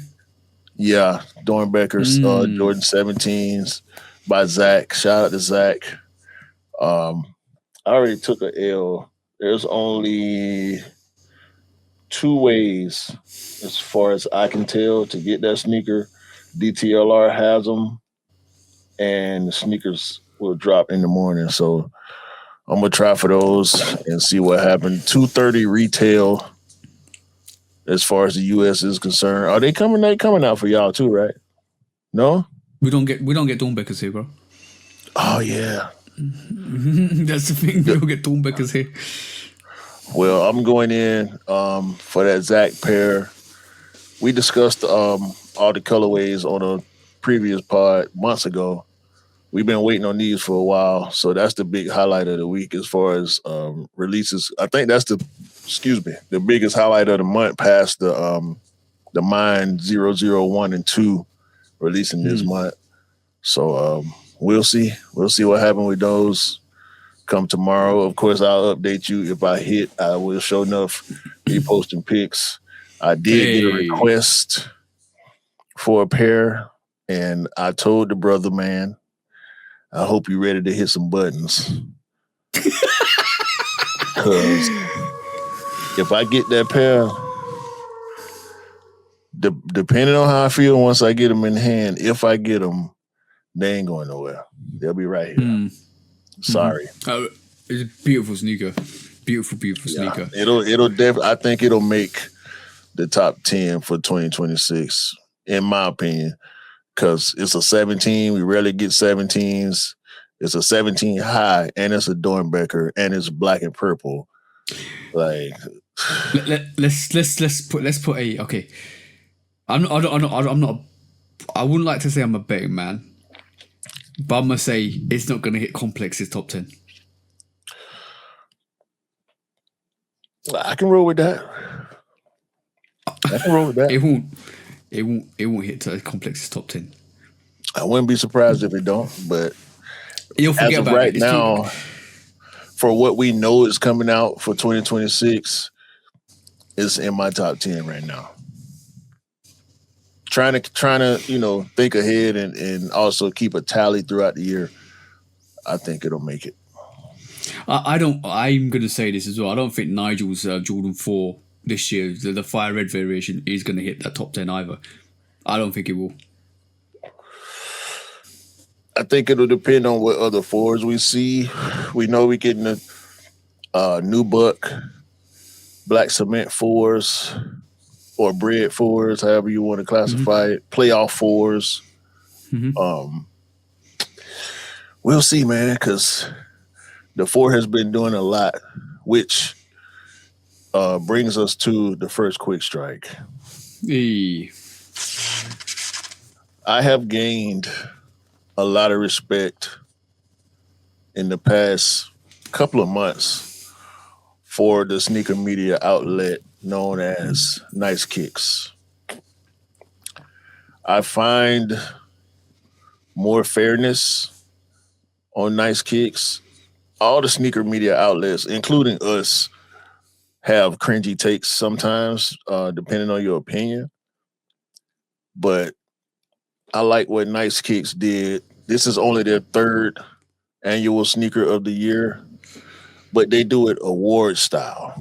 Yeah, Dornbecker's Mm. Jordan 17s by Zach. Shout out to Zach. Um, I already took a L. There's only two ways, as far as I can tell, to get that sneaker. DTLR has them, and the sneakers will drop in the morning. So I'm gonna try for those and see what happened. 230 retail, as far as the US is concerned. Are they coming? They coming out for y'all too, right? No. We don't get Dornbeckers here, bro. Oh yeah. That's the thing. We don't get Dornbeckers here. Well, I'm going in for that Zach pair. We discussed all the colorways on a previous pod months ago. We've been waiting on these for a while, so that's the big highlight of the week as far as releases. I think that's the biggest highlight of the month, past the Mind 001 and 2 releasing this month. So we'll see what happens with those come tomorrow. Of course, I'll update you if I hit. I will show enough be posting pics. I did get a Hey. request for a pair, and I told the brother, man, I hope you're ready to hit some buttons. Because if I get that pair, depending on how I feel once I get them in hand, if I get them, they ain't going nowhere. They'll be right here. Sorry. Oh, it's a beautiful sneaker. Beautiful sneaker. It'll definitely. I think it'll make the top 10 for 2026, in my opinion, because it's a 17. We rarely get 17s. It's a 17 high, and it's a Dornbecker, and it's black and purple. Like, Let's put a okay. I'm not. I wouldn't like to say I'm a betting man, but I'm gonna say it's not gonna hit Complex's top 10. I can roll with that. It won't hit to Complex's top 10. I wouldn't be surprised if it don't, but You'll forget as of about right it. now, for what we know is coming out for 2026, it's in my top 10 right now. Trying to think ahead and also keep a tally throughout the year. I think it'll make it. I'm gonna say this as well. I don't think Nigel's Jordan 4 this year, the fire red variation, is gonna hit that top 10 either. I don't think it will. I think it'll depend on what other fours we see. We know we're getting the new buck, black cement fours, or bread fours, however you want to classify it, playoff fours. We'll see, man, because the 4 has been doing a lot, which brings us to the first quick strike. Hey. I have gained a lot of respect in the past couple of months for the sneaker media outlet known as Nice Kicks. I find more fairness on Nice Kicks. All the sneaker media outlets, including us, have cringy takes sometimes, depending on your opinion. But I like what Nice Kicks did. This is only their 3rd annual sneaker of the year, but they do it award style,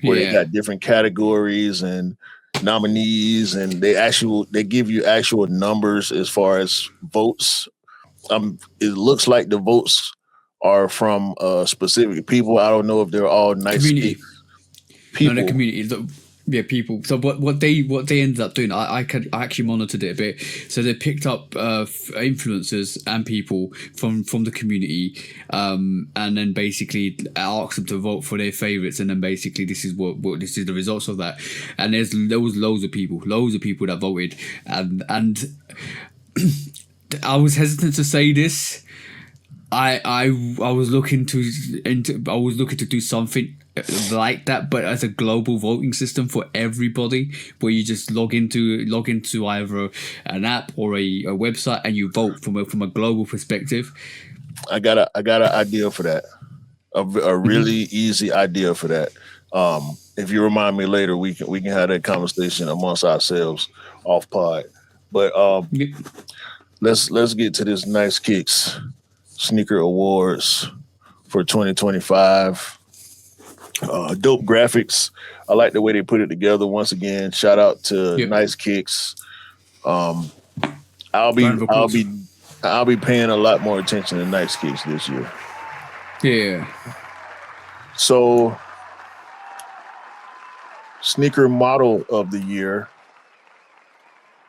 where they got different categories and nominees, and they give you actual numbers as far as votes. It looks like the votes are from specific people. I don't know if they're all Nice Community. Kicks people. No, the community. Yeah, people. So what they ended up doing, I actually monitored it a bit. So they picked up influencers and people from the community, and then basically asked them to vote for their favorites, and then basically this is this is the results of that. And there was loads of people that voted, and I was hesitant to say this. I was looking to do something like that, but as a global voting system for everybody, where you just log into either an app or a website and you vote from a global perspective. I got an idea for that. A really easy idea for that. If you remind me later, we can have that conversation amongst ourselves off pod. But let's get to this Nice Kicks sneaker awards for 2025. Dope graphics. I like the way they put it together. Once again, shout out to Nice Kicks. Um, I'll be paying a lot more attention to Nice Kicks this year. Yeah. So, sneaker model of the year,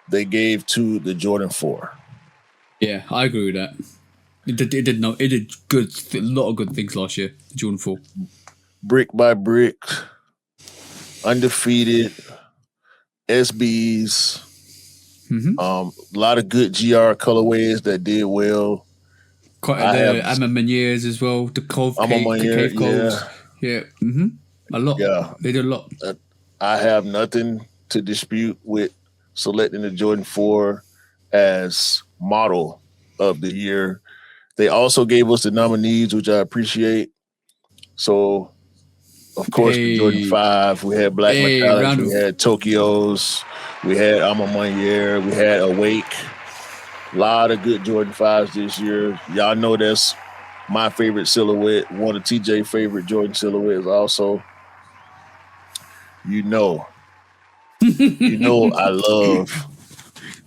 they gave to the Jordan 4. Yeah, I agree with that. It did good, a lot of good things last year. The Jordan 4. Brick by brick, undefeated, SBs, a lot of good GR colorways that did well. The Amamaniers as well, the cave codes. Yeah. A lot. Yeah. They did a lot. I have nothing to dispute with selecting the Jordan 4 as model of the year. They also gave us the nominees, which I appreciate. So, of course, the Jordan 5, we had Black Metallics, we had Tokyos, we had Amamanier, we had Awake. A lot of good Jordan 5s this year. Y'all know that's my favorite silhouette. One of TJ's favorite Jordan silhouettes also. You know I love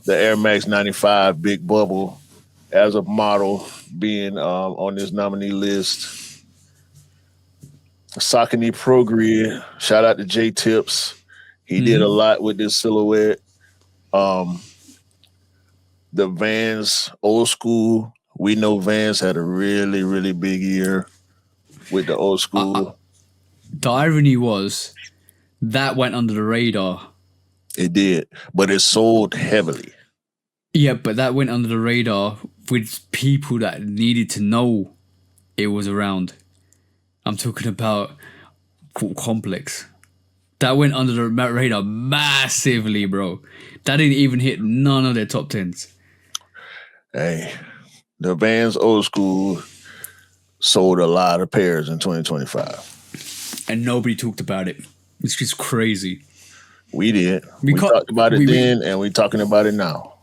the Air Max 95 Big Bubble as a model being on this nominee list. Saucony Pro Grid, shout out to J Tips. He did a lot with this silhouette. The Vans old school. We know Vans had a really, really big year with the old school. The irony was that went under the radar. It did, but it sold heavily. Yeah, but that went under the radar with people that needed to know it was around. I'm talking about Complex. That went under the radar massively, bro. That didn't even hit none of their top 10s. Hey, the Vans old school sold a lot of pairs in 2025. And nobody talked about it. It's just crazy. We did. We talked about it then, and we're talking about it now.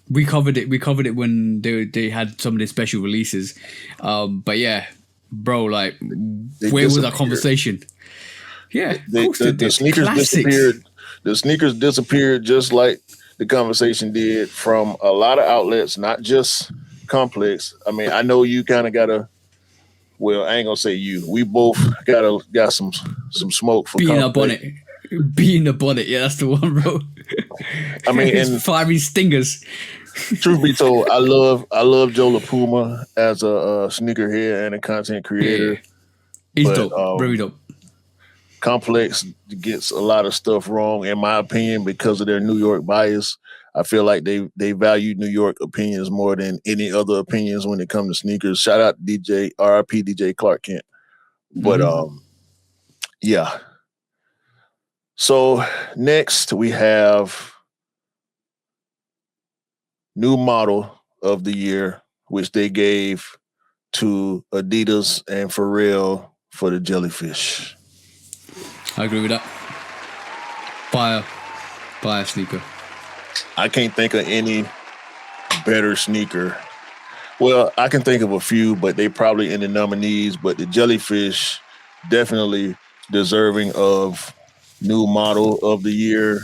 We covered it. We covered it when they had some of their special releases. But yeah, bro, like, where was that conversation? Yeah, the sneakers disappeared. The sneakers disappeared just like the conversation did from a lot of outlets, not just Complex. I mean, I know you kind of gotta. Well, I ain't gonna say you. We both got some smoke for being up on it. Being up on it, yeah, that's the one, bro. I mean, and fiery stingers. Truth be told, I love Joe LaPuma as a sneakerhead and a content creator. Yeah. He's dope, very dope. Complex gets a lot of stuff wrong, in my opinion, because of their New York bias. I feel like they value New York opinions more than any other opinions when it comes to sneakers. Shout out to DJ, RIP DJ Clark Kent. But yeah. So next we have new model of the year, which they gave to Adidas and Pharrell for the Jellyfish. I agree with that. Buy a sneaker. I can't think of any better sneaker. Well, I can think of a few, but they probably in the nominees. But the Jellyfish definitely deserving of new model of the year.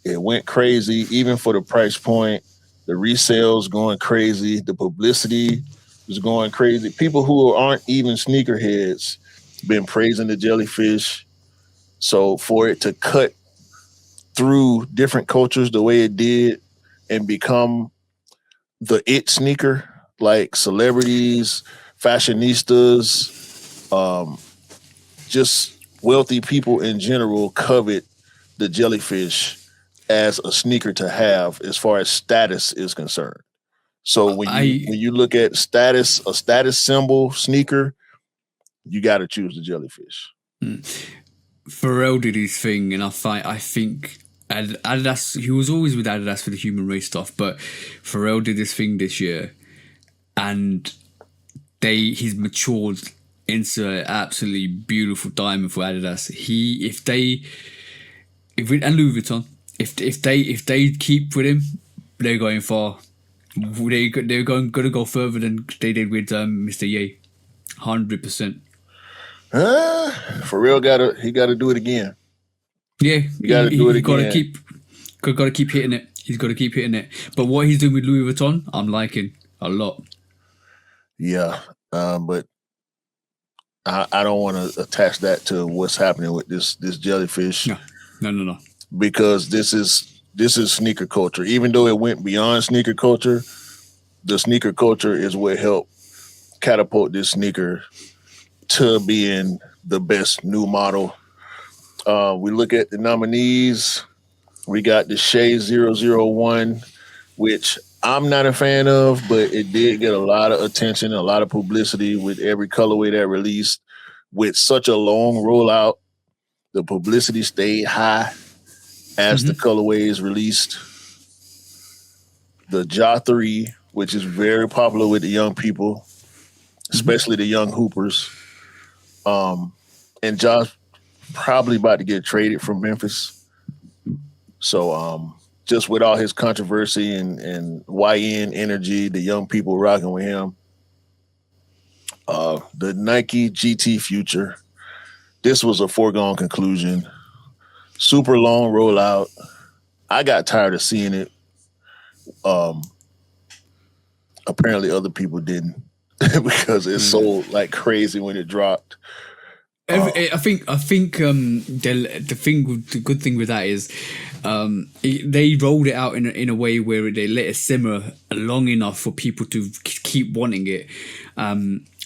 It went crazy, even for the price point. The resales going crazy. The publicity was going crazy. People who aren't even sneakerheads been praising the Jellyfish. So for it to cut through different cultures the way it did and become the it sneaker, like celebrities, fashionistas, just wealthy people in general covet the Jellyfish as a sneaker to have as far as status is concerned. So when you look at a status symbol sneaker, you got to choose the Jellyfish. Pharrell did his thing, and I think Adidas. He was always with Adidas for the human race stuff, but Pharrell did his thing this year, and he's matured into an absolutely beautiful diamond for Adidas. And Louis Vuitton, if they keep with him, they're going far. They're going to go further than they did with Mr. Ye, 100%. For real, he gotta do it again. Yeah, you gotta do it again. Got to keep hitting it. He's got to keep hitting it. But what he's doing with Louis Vuitton, I'm liking a lot. Yeah, but I don't want to attach that to what's happening with this jellyfish. No. Because this is sneaker culture. Even though it went beyond sneaker culture, the sneaker culture is what helped catapult this sneaker to being the best new model. We look at the nominees. We got the Shea 001, which I'm not a fan of, but it did get a lot of attention, a lot of publicity with every colorway that released. With such a long rollout, the publicity stayed high as the colorways released. The Ja 3, which is very popular with the young people, especially the young hoopers. And Ja's probably about to get traded from Memphis. So just with all his controversy and YN energy, the young people rocking with him. The Nike GT Future. This was a foregone conclusion. Super long rollout. I got tired of seeing it. Apparently other people didn't because it sold like crazy when it dropped. I think the good thing with that is they rolled it out in a way where they let it simmer long enough for people to keep wanting it.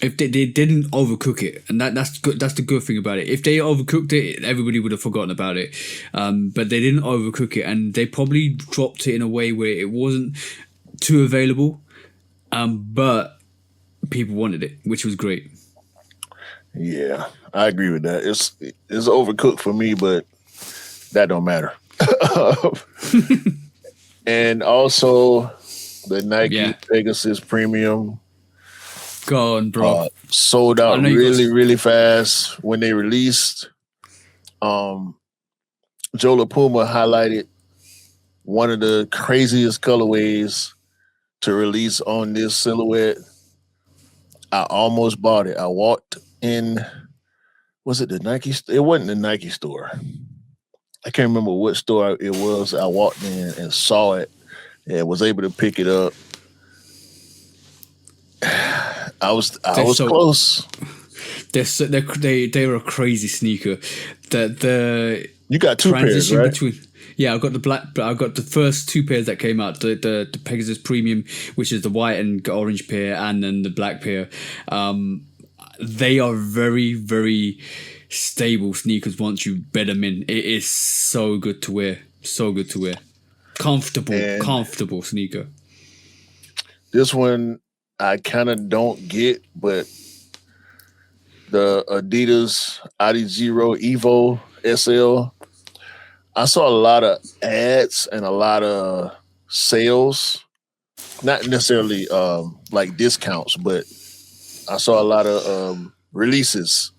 If they didn't overcook it, and that's good. That's the good thing about it. If they overcooked it, everybody would have forgotten about it. But they didn't overcook it, and they probably dropped it in a way where it wasn't too available. But people wanted it, which was great. Yeah, I agree with that. It's overcooked for me, but that don't matter. And also the Nike Pegasus Premium. Go on, bro. Sold out really fast when they released. Joe LaPuma highlighted one of the craziest colorways to release on this silhouette. I almost bought it. I walked in, was it the Nike? It wasn't the Nike store. I can't remember what store it was. I walked in and saw it and was able to pick it up. I was close. They're a crazy sneaker. You got two pairs, right? Yeah, I've got the black. I've got the first two pairs that came out. The Pegasus Premium, which is the white and orange pair, and then the black pair. They are very, very stable sneakers once you bed them in. It is so good to wear. So good to wear. Comfortable sneaker. This one I kind of don't get, but the Adidas Adizero Evo SL, I saw a lot of ads and a lot of sales, not necessarily like discounts, but I saw a lot of releases,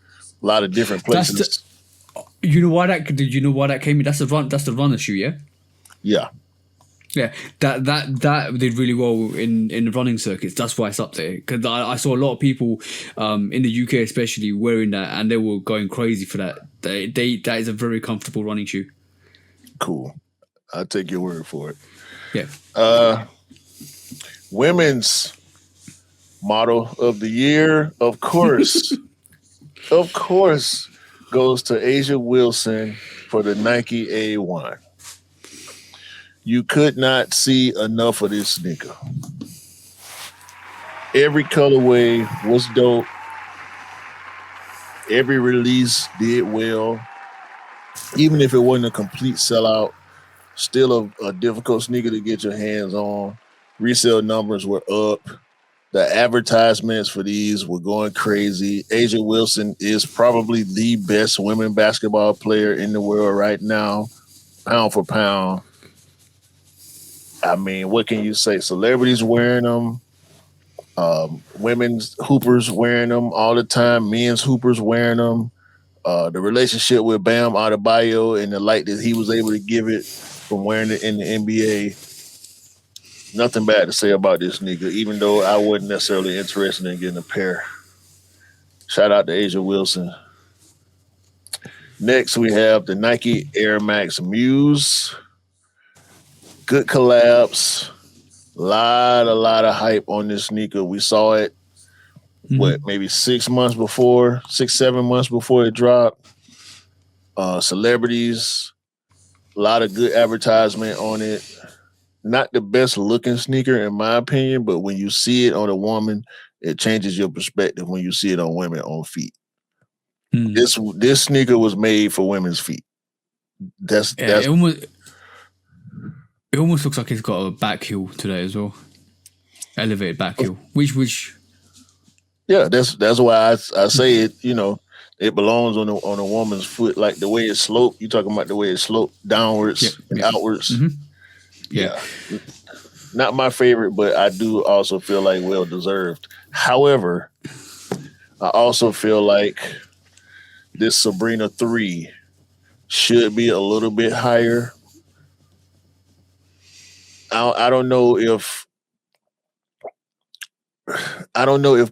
a lot of different places. You know why that came in? That's the runner shoe, yeah? Yeah. Yeah, that did really well in the running circuits. That's why it's up there, because I saw a lot of people in the UK especially wearing that, and they were going crazy for that. That is a very comfortable running shoe. Cool. I'll take your word for it. Yeah. Women's model of the year, of course, goes to Asia Wilson for the Nike A1. You could not see enough of this sneaker. Every colorway was dope. Every release did well. Even if it wasn't a complete sellout, still a difficult sneaker to get your hands on. Resale numbers were up. The advertisements for these were going crazy. Asia Wilson is probably the best women basketball player in the world right now, pound for pound. I mean, what can you say? Celebrities wearing them, women's hoopers wearing them all the time, men's hoopers wearing them. The relationship with Bam Adebayo and the light that he was able to give it from wearing it in the NBA. Nothing bad to say about this nigga, even though I wasn't necessarily interested in getting a pair. Shout out to Asia Wilson. Next, we have the Nike Air Max Muse. Good collabs. A lot of hype on this sneaker. We saw it, maybe 6 months before, 6, 7 months before it dropped. Celebrities, a lot of good advertisement on it. Not the best looking sneaker in my opinion, but when you see it on a woman, it changes your perspective when you see it on women on feet. This sneaker was made for women's feet. That's it almost looks like it's got a back heel today as well, elevated back heel. Which yeah, that's why I say it. You know, it belongs on a woman's foot, like the way it's sloped. You talking about the way it sloped downwards and outwards. Mm-hmm. Yeah. Not my favorite, but I do also feel like well deserved. However, I also feel like this Sabrina 3 should be a little bit higher. I don't know if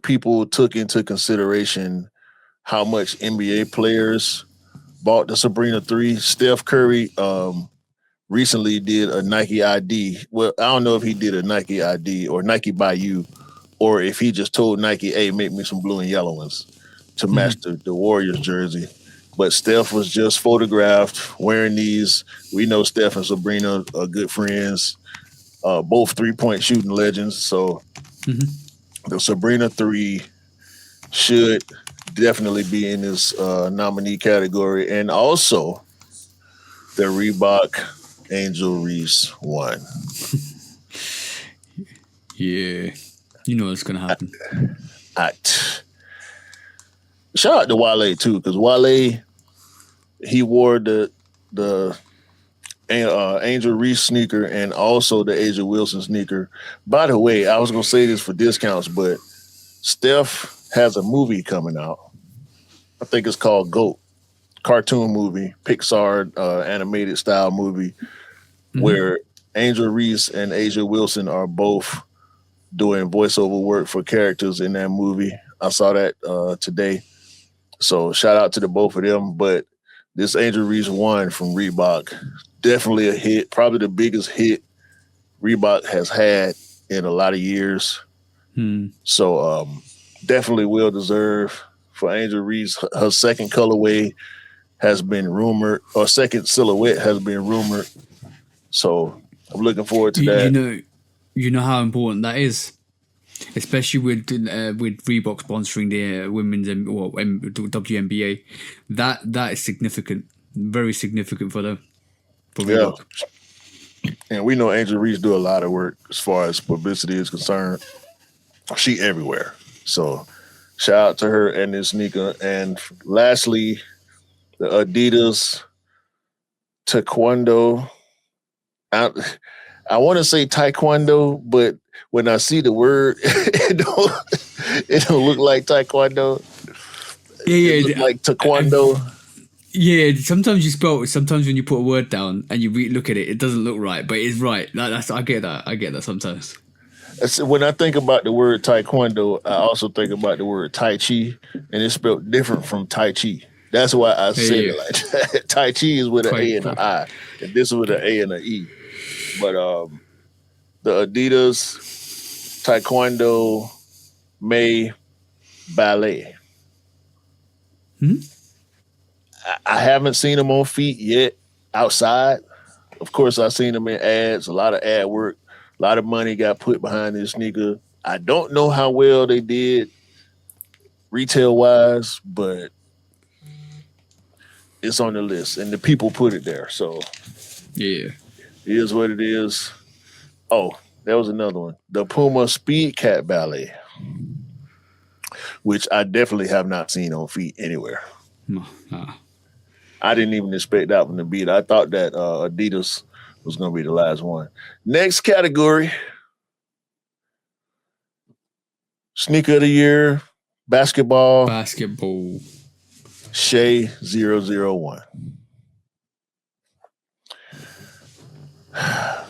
people took into consideration how much NBA players bought the Sabrina 3. Steph Curry recently did a Nike ID. Well, I don't know if he did a Nike ID or Nike by you, or if he just told Nike, hey, make me some blue and yellow ones to match the Warriors jersey. But Steph was just photographed wearing these. We know Steph and Sabrina are good friends, both 3-point shooting legends. So the Sabrina 3 should definitely be in this nominee category. And also the Reebok Angel Reese 1. Yeah. You know what's going to happen. Shout out to Wale too, because Wale, he wore the Angel Reese sneaker and also the Asia Wilson sneaker. By the way, I was going to say this for discounts, but Steph has a movie coming out. I think it's called GOAT, cartoon movie, Pixar animated style movie, where Angel Reese and Asia Wilson are both doing voiceover work for characters in that movie. I saw that today. So shout out to the both of them. But this Angel Reese 1 from Reebok, definitely a hit, probably the biggest hit Reebok has had in a lot of years. So definitely well deserved for Angel Reese. Her second colorway has been rumored, or second silhouette has been rumored. So I'm looking forward to that. You know how important that is, especially with Reebok sponsoring the women's WNBA. That is significant, very significant for Reebok. And we know Angel Reese do a lot of work as far as publicity is concerned. She everywhere. So shout out to her and this sneaker. And lastly, the Adidas Taekwondo. I want to say Taekwondo, but when I see the word, it don't look like Taekwondo. Yeah, it like Taekwondo. Sometimes when you put a word down and you look at it, it doesn't look right, but it's right. I get that sometimes. When I think about the word Taekwondo, I also think about the word Tai Chi, and it's spelled different from Tai Chi. That's why I said it like that. Tai Chi is with an A and an I, and this is with an A and an E. But the Adidas Taekwondo May Ballet. I haven't seen them on feet yet outside. Of course, I've seen them in ads, a lot of ad work, a lot of money got put behind this sneaker. I don't know how well they did retail-wise, but it's on the list, and the people put it there. So, yeah, it is what it is. Oh, there was another one. The Puma Speed Cat Ballet. which I definitely have not seen on feet anywhere. No, nah. I didn't even expect that one to beat. I thought that Adidas was going to be the last one. Next category, sneaker of the year, basketball, Basketball. Shea 001. I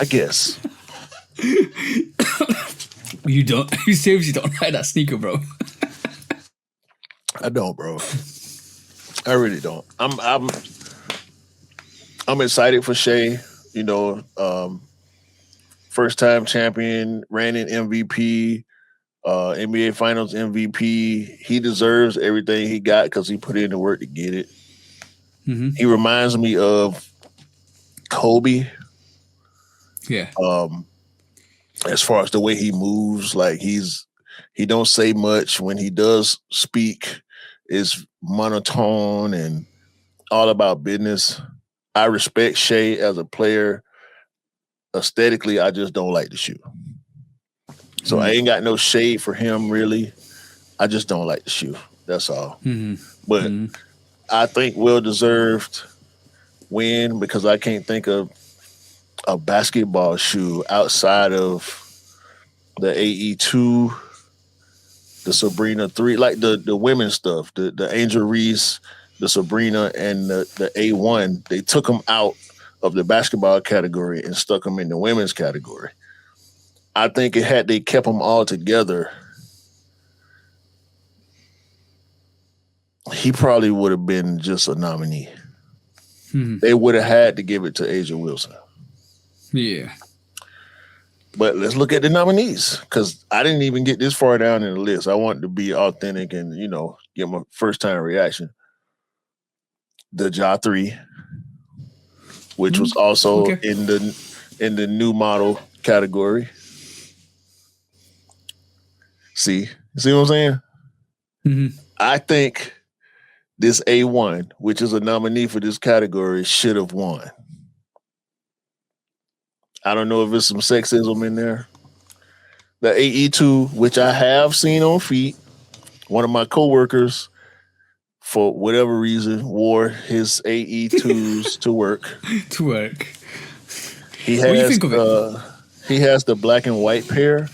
guess. You seriously don't like that sneaker, bro? I don't, bro. I really don't. I'm excited for Shea. You know, first time champion, ran in MVP, NBA Finals MVP. He deserves everything he got because he put in the work to get it. Mm-hmm. He reminds me of Kobe. Yeah. As far as the way he moves, like he don't say much. When he does speak, it's monotone and all about business. I respect Shea as a player. Aesthetically, I just don't like the shoe. So I ain't got no shade for him, really. I just don't like the shoe. That's all. Mm-hmm. But I think well-deserved win because I can't think of a basketball shoe outside of the AE2, the Sabrina 3, like the women's stuff, the Angel Reese, the Sabrina, and the A1. They took them out of the basketball category and stuck them in the women's category. I think had they kept them all together, he probably would have been just a nominee. Mm-hmm. They would have had to give it to Asia Wilson. Yeah. But let's look at the nominees because I didn't even get this far down in the list. I wanted to be authentic and, get my first time reaction. The Ja 3, which was also in the new model category. See what I'm saying? Mm-hmm. I think this A1, which is a nominee for this category, should have won. I don't know if there's some sexism in there. The AE2, which I have seen on feet, one of my coworkers, for whatever reason, wore his AE2s to work. To work. He has, what do you think of it? He has the black and white pair.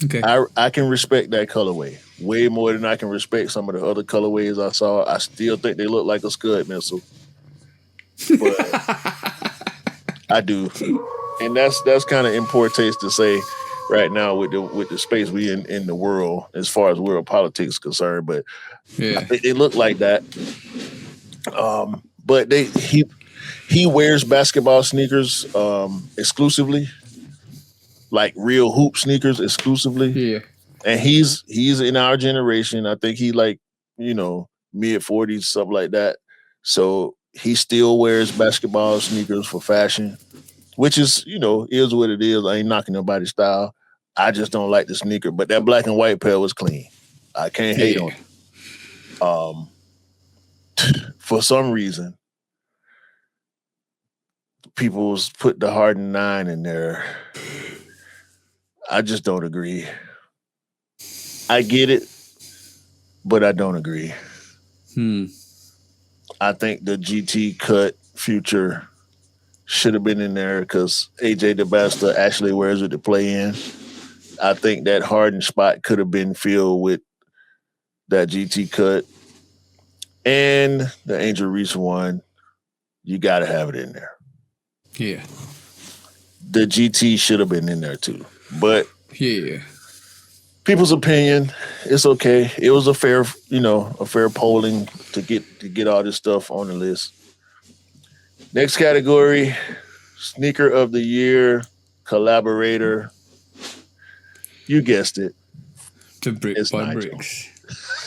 Okay. I can respect that colorway way more than I can respect some of the other colorways I saw. I still think they look like a Scud missile, but I do, and that's kind of in poor taste to say right now with the space we in the world as far as world politics is concerned. But yeah, they look like that. But he wears basketball sneakers exclusively, like real hoop sneakers exclusively. Yeah. And he's in our generation. I think he mid-40s, something like that. So he still wears basketball sneakers for fashion, which is what it is. I ain't knocking nobody's style. I just don't like the sneaker. But that black and white pair was clean. I can't hate on it. For some reason, people put the Harden 9 in there. I just don't agree. I get it, but I don't agree. I think the GT cut Future should have been in there because AJ DeBasta actually wears it to play in. I think that Harden spot could have been filled with that GT cut. And the Angel Reese one, you got to have it in there. Yeah. The GT should have been in there too. But yeah, people's opinion, it's okay. It was a fair polling to get all this stuff on the list. Next category, sneaker of the year, collaborator. You guessed it. The brick It's by Nigel. bricks.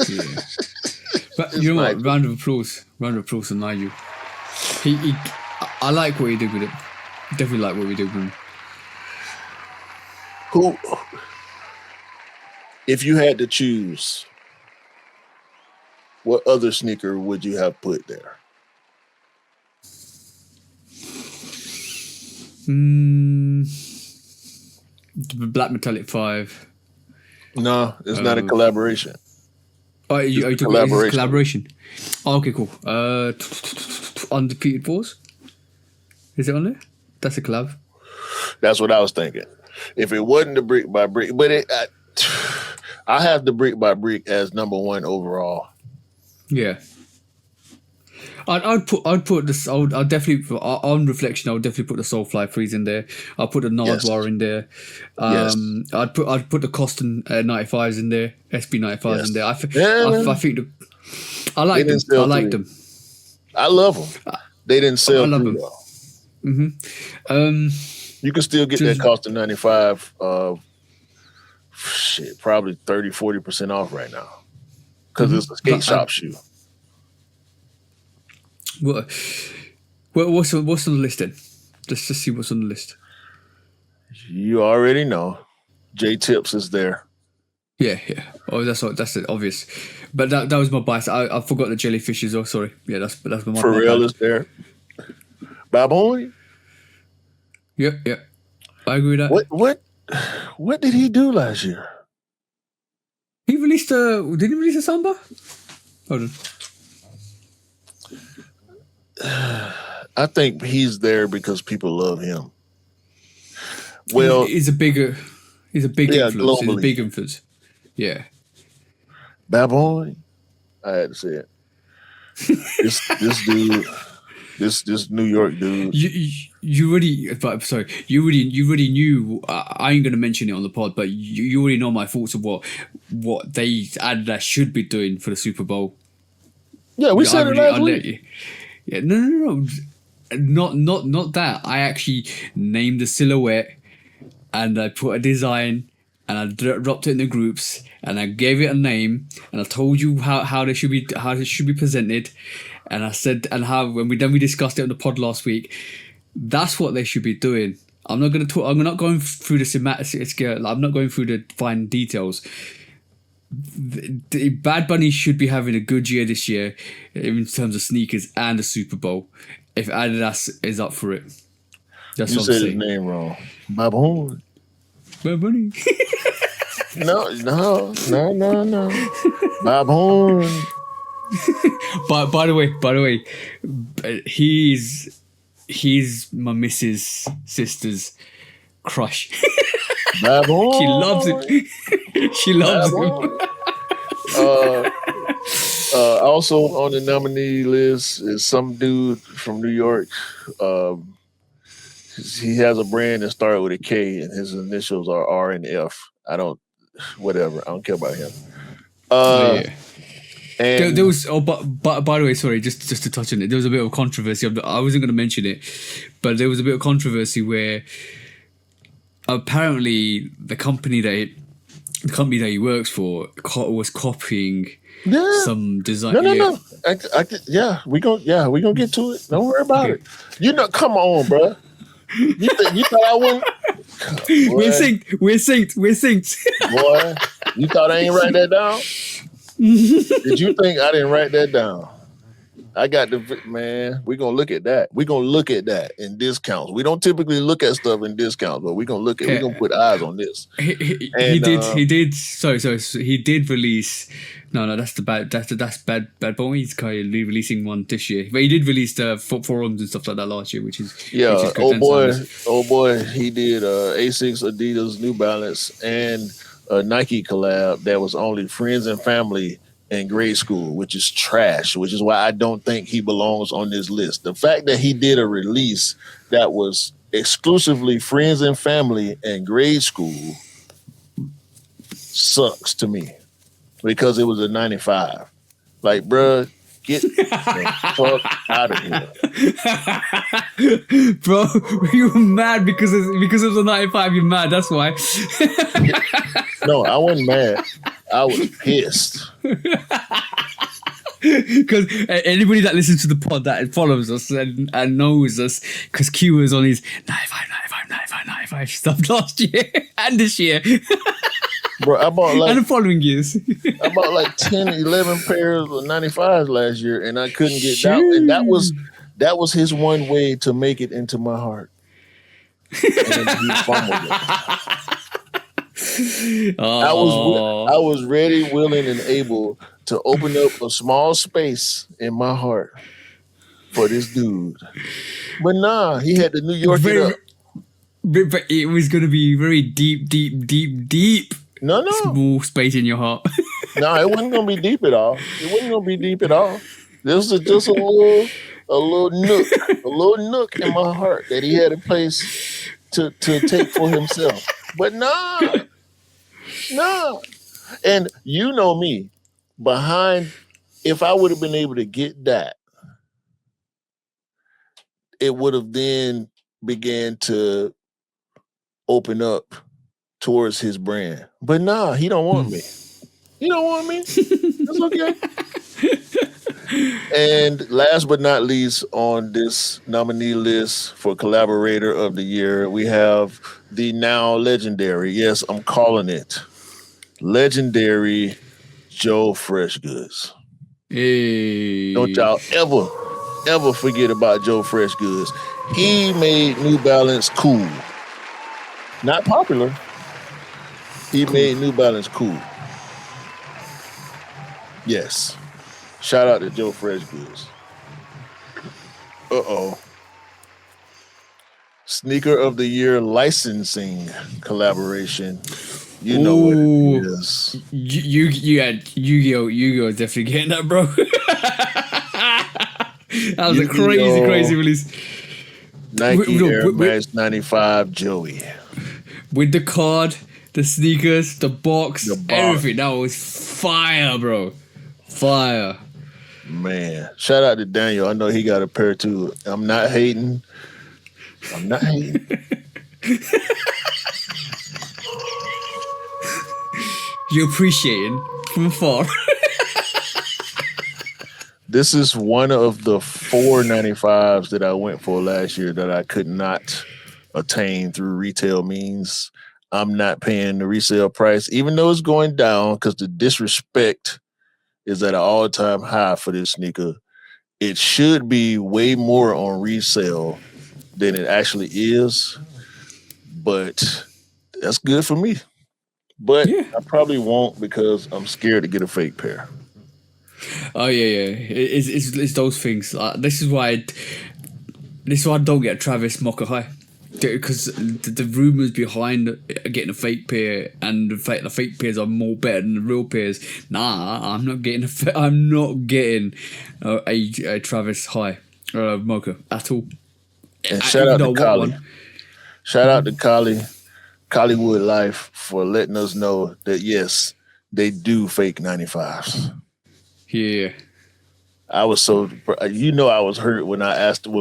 Yeah. But you know what? Round of applause to Nigel. I like what he did with it. Definitely like what we did with him. Who, if you had to choose, what other sneaker would you have put there? The Black Metallic 5. No, it's not a collaboration. Oh, are you talking about this collaboration? Oh, okay, cool. Undefeated Force? Is it on there? That's a collab. That's what I was thinking. If it wasn't the brick by brick, but I have the brick by brick as number one overall. Yeah. I'd put this. I'll definitely on reflection. I would definitely put the Soulfly Freeze in there. I'll put the Nardwuar in there. I'd put the Coston 95s in there. SB 95s in there. I think I like them. I like them. I love them. They didn't sell through though. You can still get that Coston 95. Probably 30-40% off right now because it's a skate shop shoe. What's on the list then? Let's just see what's on the list. You already know. J Tips is there. Yeah. Oh, that's it, obvious. But that was my bias. I forgot the jellyfish as well. Sorry. Yeah, that's my Pharrell is there. Baboy. Yep. I agree with that. What did he do last year? He released did he release a Samba? Hold on. I think he's there because people love him. Well, he's a big influence. Globally. He's a big influence. Yeah. Baboy, I had to say it. This dude, this New York dude. You already knew. I ain't gonna mention it on the pod, but you already know my thoughts of what they Adidas should be doing for the Super Bowl. Yeah, we said it last week. Yeah, no. Not that. I actually named the silhouette and I put a design and I dropped it in the groups and I gave it a name and I told you how it should be presented and I said when we discussed it on the pod last week. That's what they should be doing. I'm not going to talk. I'm not going through the semantic scale. I'm not going through the fine details. The Bad Bunny should be having a good year this year in terms of sneakers and the Super Bowl. If Adidas is up for it, that's you what said I'm his saying. name wrong. Bad Bunny. No. Bad Bunny. By the way, he's my missus' sister's crush. Bad Bunny. She loves it. She loves him. Also on the nominee list is some dude from New York. He has a brand that started with a K and his initials are R and F. I don't care about him. And there was but by the way, sorry, just to touch on it, there was a bit of controversy. I wasn't going to mention it, but there was a bit of controversy where apparently the company that he works for was copying some design. No. We gonna get to it. Don't worry about it. Come on, bro. You thought I wouldn't? We're synced. Boy, you thought I ain't write that down? Did you think I didn't write that down? I got man. We're gonna look at that. We're gonna look at that in discounts. We don't typically look at stuff in discounts, but we're gonna put eyes on this. He did. Sorry. He did release. No, that's bad boy. He's kind of releasing one this year, but he did release the forums and stuff like that last year, which is good. Oh boy, he did Asics, Adidas, New Balance, and a Nike collab that was only friends and family in grade school, which is trash, which is why I don't think he belongs on this list. The fact that he did a release that was exclusively friends and family in grade school sucks to me because it was a 95. Like, bruh, get the fuck out of here. Bro, you were mad because it was a 95, you're mad, that's why. No, I wasn't mad. I was pissed. Because anybody that listens to the pod that follows us and knows us, because Q was on his 95 stuff last year and this year. Bro, I bought and the following years. I bought like 10, 11 pairs of 95s last year and I couldn't get down. And that was his one way to make it into my heart. and he fumbled it. Oh, I was ready, willing, and able to open up a small space in my heart for this dude. But nah, he had to New York it very, up. but it was going to be very deep, deep, deep, deep. No. Small space in your heart. No, it wasn't gonna be deep at all. It wasn't gonna be deep at all. This was just a little nook in my heart that he had a place to take for himself. But nah. And you know me, if I would have been able to get that, it would have then began to open up towards his brand. But nah, he don't want me. He don't want me. That's okay. And last but not least on this nominee list for Collaborator of the Year, we have the now legendary, yes, I'm calling it, legendary Joe Freshgoods. Hey. Don't y'all ever forget about Joe Freshgoods. He made New Balance cool. Not popular. He made New Balance cool. Yes. Shout out to Joe Freshgoods. Uh-oh. Sneaker of the Year licensing collaboration. You know what it is. Yu-Gi-Oh definitely getting that, bro. That was a crazy release. Nike Air Max 95 Joey. With the card, the sneakers, the box, everything. That was fire, bro. Fire. Man. Shout out to Daniel. I know he got a pair too. I'm not hating. You're appreciating from afar. This is one of the 495s that I went for last year that I could not attain through retail means. I'm not paying the resale price, even though it's going down because the disrespect is at an all-time high for this sneaker. It should be way more on resale than it actually is, but that's good for me. But Yeah. I probably won't because I'm scared to get a fake pair. Oh yeah. It's those things. This is why I don't get Travis Mocha High, because the rumors behind getting a fake pair and the fake pairs are more better than the real pairs. Nah, I'm not getting a Travis High Mocha at all. And shout out to Kali. Shout out to Kali, Collywood Life, for letting us know that yes, they do fake 95s. Yeah. I was so, I was hurt when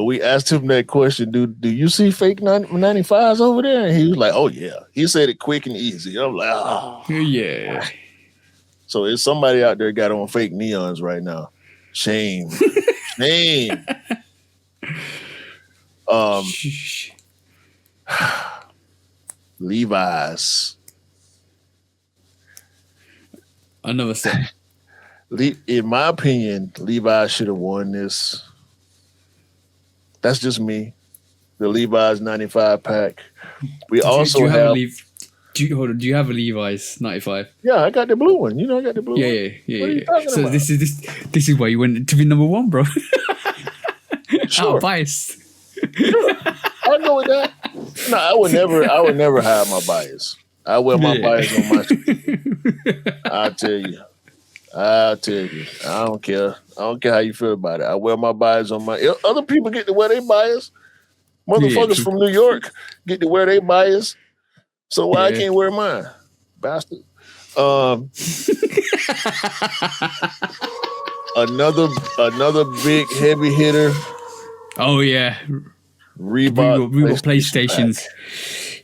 we asked him that question, do you see fake 95s over there? And he was like, oh yeah. He said it quick and easy. I'm like, oh. Yeah. So it's somebody out there got on fake neons right now. Shame. Shame. Levi's. Another step. In my opinion, Levi's should have won this. That's just me. The Levi's 95 pack. Do you have a Levi's 95? Yeah, I got the blue one. I got the blue one. Yeah. What are you talking about? This is why you went to be number one, bro. Sure. Biased. Sure. I know that. No, I would never hide my bias. I wear my bias on my sleeve. I'll tell you. I don't care. I don't care how you feel about it. I wear my bias on my. Other people get to wear their bias. Motherfuckers from New York get to wear their bias. So why I can't wear mine, bastard? Another big heavy hitter. Oh yeah, Reebok PlayStations.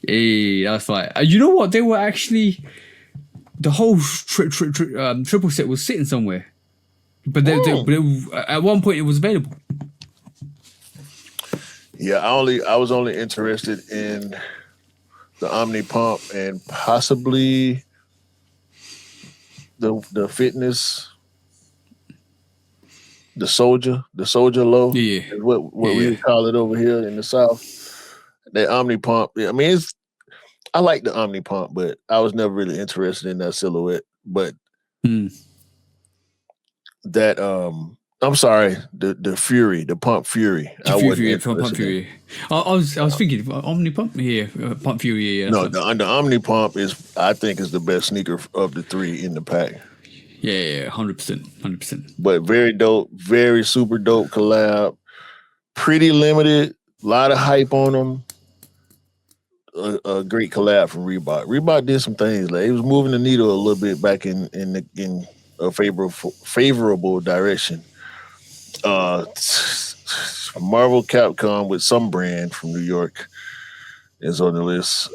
Hey, that's right. You know what? They were actually. The whole triple set was sitting somewhere, but at one point it was available. Yeah, I was only interested in the Omni Pump and possibly the fitness, the soldier low. Yeah, is what we would call it over here in the South. The Omni Pump. I mean, I like the Omni Pump, but I was never really interested in that silhouette. But Hmm. that I'm sorry, the Fury, the Pump Fury. I wasn't Fury, Pump interested in. Fury. I was thinking Omni Pump here, Pump Fury. Yeah, that's No, one. the Omni Pump I think is the best sneaker of the three in the pack. Yeah, 100%, 100%. But very dope, very super dope collab. Pretty limited, a lot of hype on them. A great collab from Reebok. Reebok did some things. Like it was moving the needle a little bit back in a favorable direction. Uh, Marvel Capcom with some brand from New York is on the list.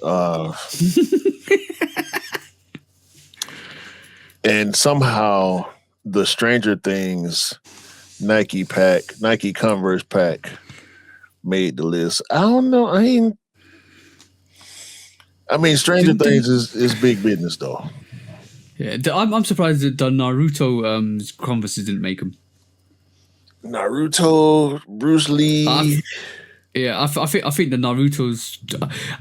And somehow the Stranger Things Nike Converse pack made the list. I don't know. I mean, Stranger Things is big business though. Yeah, I'm surprised that the Naruto Converses didn't make them. Naruto, Bruce Lee. I think the Naruto's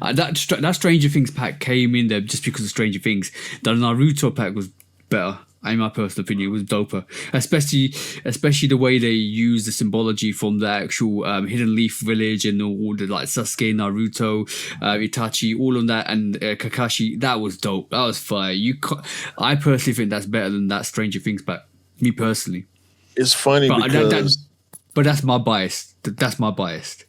that Stranger Things pack came in there just because of Stranger Things. The Naruto pack was better. In my personal opinion, it was doper, especially the way they use the symbology from the actual Hidden Leaf Village and all the like Sasuke, Naruto, Itachi, all of that, and Kakashi. That was dope. That was fire. I personally think that's better than that Stranger Things pack. Me personally, It's funny but because but that's my bias. That's my bias.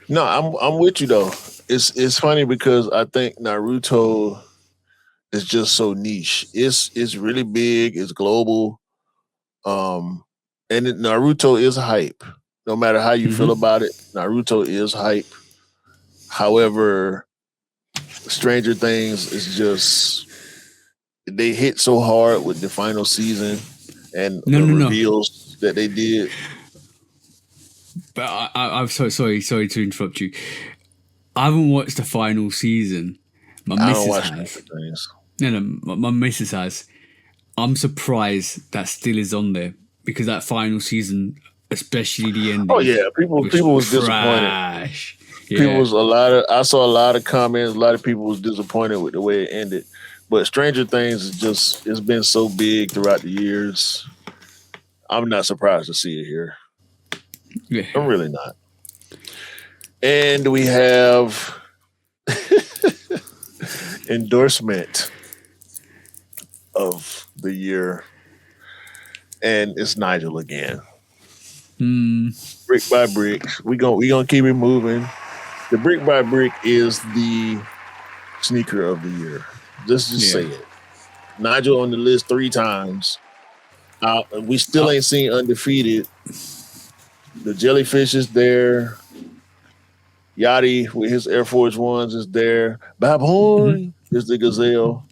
no, I'm with you though. It's funny because I think Naruto is just so niche. It's really big. It's global. Naruto is hype. No matter how you feel about it, Naruto is hype. However, Stranger Things is just they hit so hard with the final season and the reveals that they did. But I'm so sorry to interrupt you. I haven't watched the final season. My missus has. No, my missus has. I'm surprised that still is on there because that final season, especially the ending. Oh yeah, people was disappointed. Yeah. I saw a lot of comments. A lot of people was disappointed with the way it ended. But Stranger Things it's been so big throughout the years. I'm not surprised to see it here. Yeah. I'm really not. And we have endorsement of the year. And it's Nigel again. Brick by brick. We gonna keep it moving. The brick by brick is the sneaker of the year. Just say it. Nigel on the list 3 times. We still ain't seen undefeated. The jellyfish is there. Yachty with his Air Force Ones is there. Babhorn is the gazelle.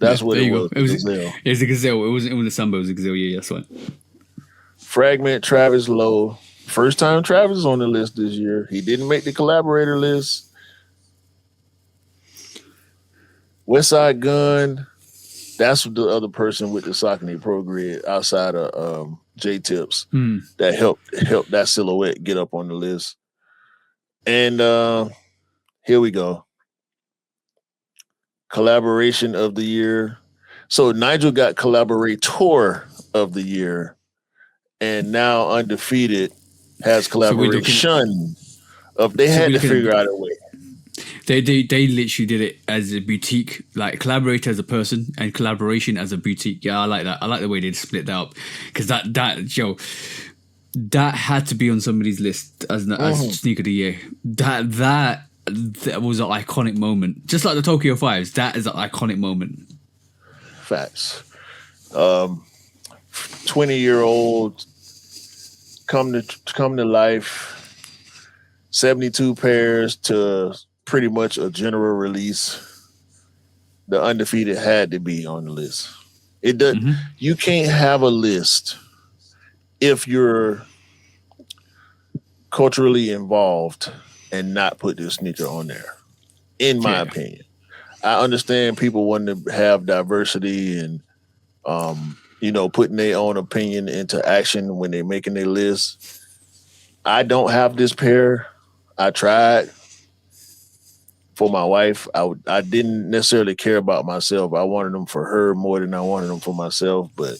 That's what it was. It was the gazelle. It wasn't the Sambo. It was the gazelle. Yeah, that's right. Fragment Travis Lowe. First time Travis is on the list this year. He didn't make the collaborator list. Westside Gun. That's the other person with the Saucony Pro Grid outside of J Tips that helped that silhouette get up on the list. And here we go. Collaboration of the year. So Nigel got collaborator of the year, and now Undefeated has collaboration they had to figure out a way. They literally did it as a boutique, like collaborate as a person and collaboration as a boutique. Yeah, I like that. I like the way they split that up because that had to be on somebody's list as sneaker of the year. That was an iconic moment, just like the Tokyo Fives. That is an iconic moment. Facts. 20-year-old come to life. 72 pairs to pretty much a general release. The Undefeated had to be on the list. It does. You can't have a list if you're culturally involved and not put this sneaker on there. In my opinion, I understand people want to have diversity and putting their own opinion into action when they're making their list. I don't have this pair. I tried. for my wife. I didn't necessarily care about myself. I wanted them for her more than I wanted them for myself. But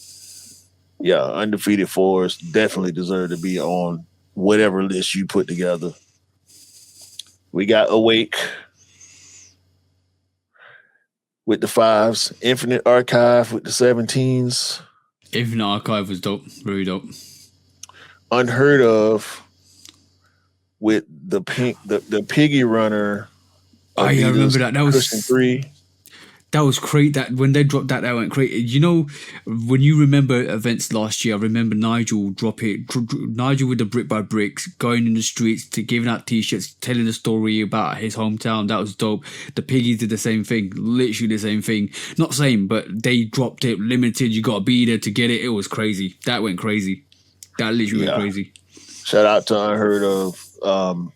yeah, undefeated fours definitely deserve to be on whatever list you put together. We got Awake with the fives, Infinite Archive with the 17s, Infinite Archive was dope, very dope. Unheard Of with the Piggy Runner. Oh yeah, I remember that. That Cushion was 3. that was great. That when they dropped that, that went crazy. You know, when you remember events last year, I remember Nigel Nigel with the brick by bricks, going in the streets to giving out t-shirts, telling a story about his hometown. That was dope. The Piggies did the same thing, literally the same thing. Not same, but they dropped it limited. You got to be there to get it. It was crazy. That went crazy. That literally went crazy. Shout out to Unheard Of.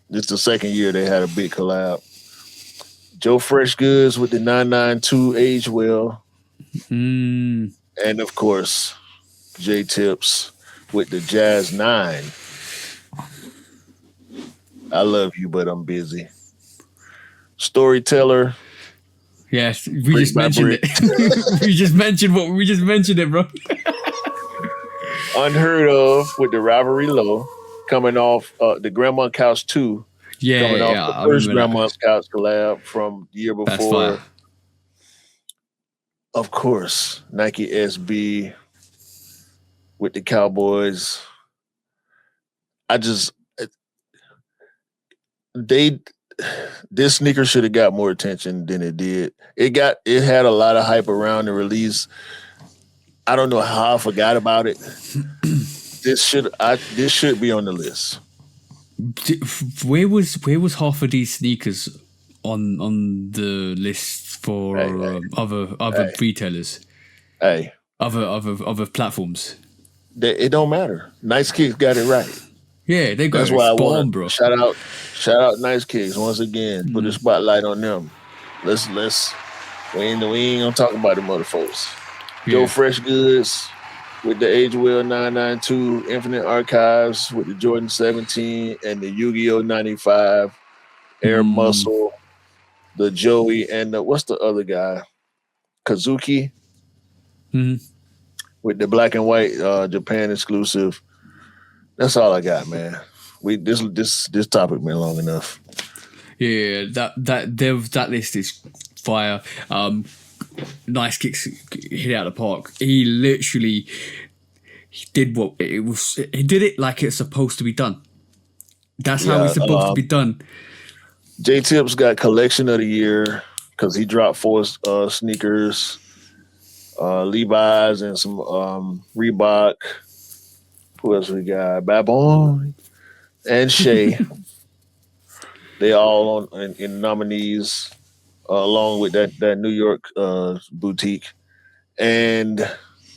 It's the second year they had a big collab. Joe Fresh Goods with the 992 Age Well. And of course, J Tips with the Jazz 9. I love you, but I'm busy. Storyteller. Yes, we just mentioned it. we just mentioned it, bro. Unheard Of with the Rivalry Low. Coming off the Grandma Couch 2. Coming off the first Grandma's Couch collab from the year before. Of course, Nike SB with the Cowboys. This sneaker should have got more attention than it did. It had a lot of hype around the release. I don't know how I forgot about it. This should be on the list. Where was half of these sneakers on the list for other retailers? Other platforms. It don't matter. Nice Kicks got it right. Yeah, they got That's why I want bro. Shout out Nice Kicks once again. Put a spotlight on them. Let's we ain't gonna talk about the mother folks. Yeah. Joe Fresh Goods with the Age Well 992, Infinite Archives with the Jordan 17 and the Yu-Gi-Oh 95, Air Muscle, the Joey, and what's the other guy? Kazuki with the black and white Japan exclusive. That's all I got, man. This topic been long enough. Yeah, that list is fire. Nice Kicks hit out of the park. He literally did what it was. He did it like it's supposed to be done. That's how it's supposed to be done. J Tips got collection of the year because he dropped 4 sneakers, Levi's and some Reebok. Who else we got? Babon and Shay. They all in nominees. Along with that New York boutique. And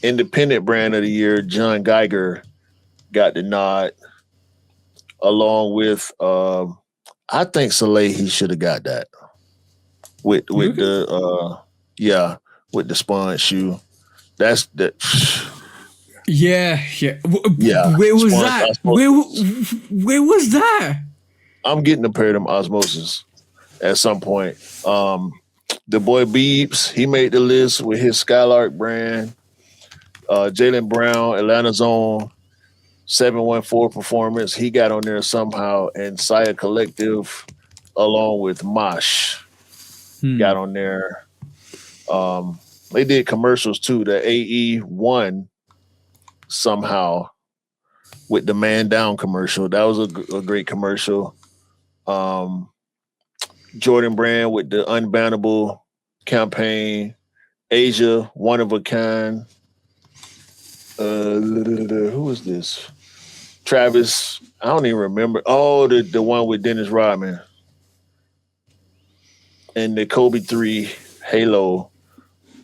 independent brand of the year, John Geiger got the nod. Along with, I think Soleil, he should have got that. With the sponge shoe. That's the... Yeah. Where was that? Where was that? I'm getting a pair of them Osmosis at some point. The boy Beebs, he made the list with his Skylark brand. Jalen Brown, Atlanta's own 714 Performance, he got on there somehow. And Saya Collective, along with Mosh, got on there. They did commercials too. The AE1 somehow with the Man Down commercial. That was a great commercial. Jordan Brand with the Unbannable campaign. Asia, One of a Kind. Who is this? Travis, I don't even remember. Oh, the one with Dennis Rodman. And the Kobe 3 Halo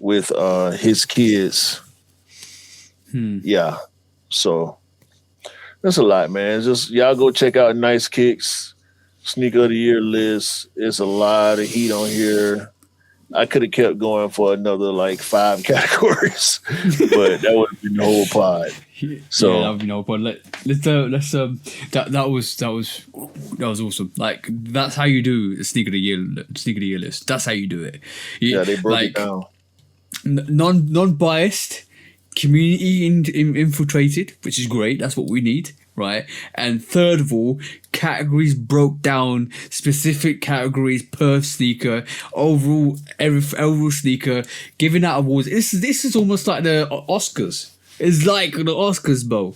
with his kids. Yeah. So that's a lot, man. Just y'all go check out Nice Kicks Sneaker of the Year list. It's a lot of heat on here. I could have kept going for another like 5 categories, but that would have been the whole pod. So Yeah, that would be no problem. That was awesome. Like that's how you do a sneaker of the year list. That's how you do it. yeah, they broke it like down. non-biased, community infiltrated, which is great. That's what we need, right? And third of all, categories broke down, specific categories per sneaker, overall sneaker, giving out awards. This is almost like the Oscars. It's like the Oscars, bro.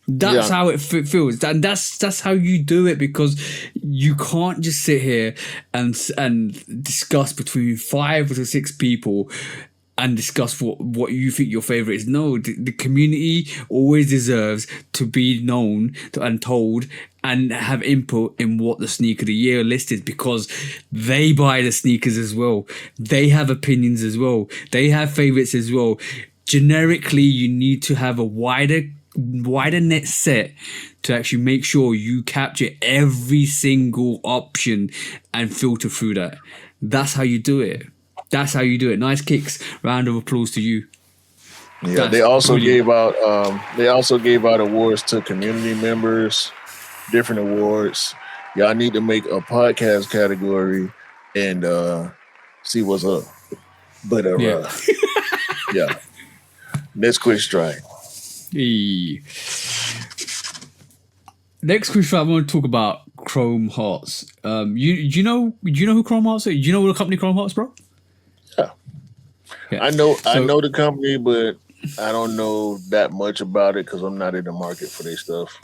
That's how it feels, and that's how you do it, because you can't just sit here and discuss between 5 to 6 people and discuss what you think your favorite is. No, the community always deserves to be known and told and have input in what the sneaker of the year list is, because they buy the sneakers as well. They have opinions as well. They have favorites as well. Generically, you need to have a wider net set to actually make sure you capture every single option and filter through that. That's how you do it. That's how you do it. Nice kicks. Round of applause to you. Yeah, That's they also brilliant. gave out awards to community members, different awards. Y'all need to make a podcast category and see what's up. But Yeah. yeah. Next quick strike. Hey. Next question, I want to talk about Chrome Hearts. You know who Chrome Hearts is? Do you know the company Chrome Hearts, bro? Yeah. Yeah. I know the company, but I don't know that much about it because I'm not in the market for their stuff.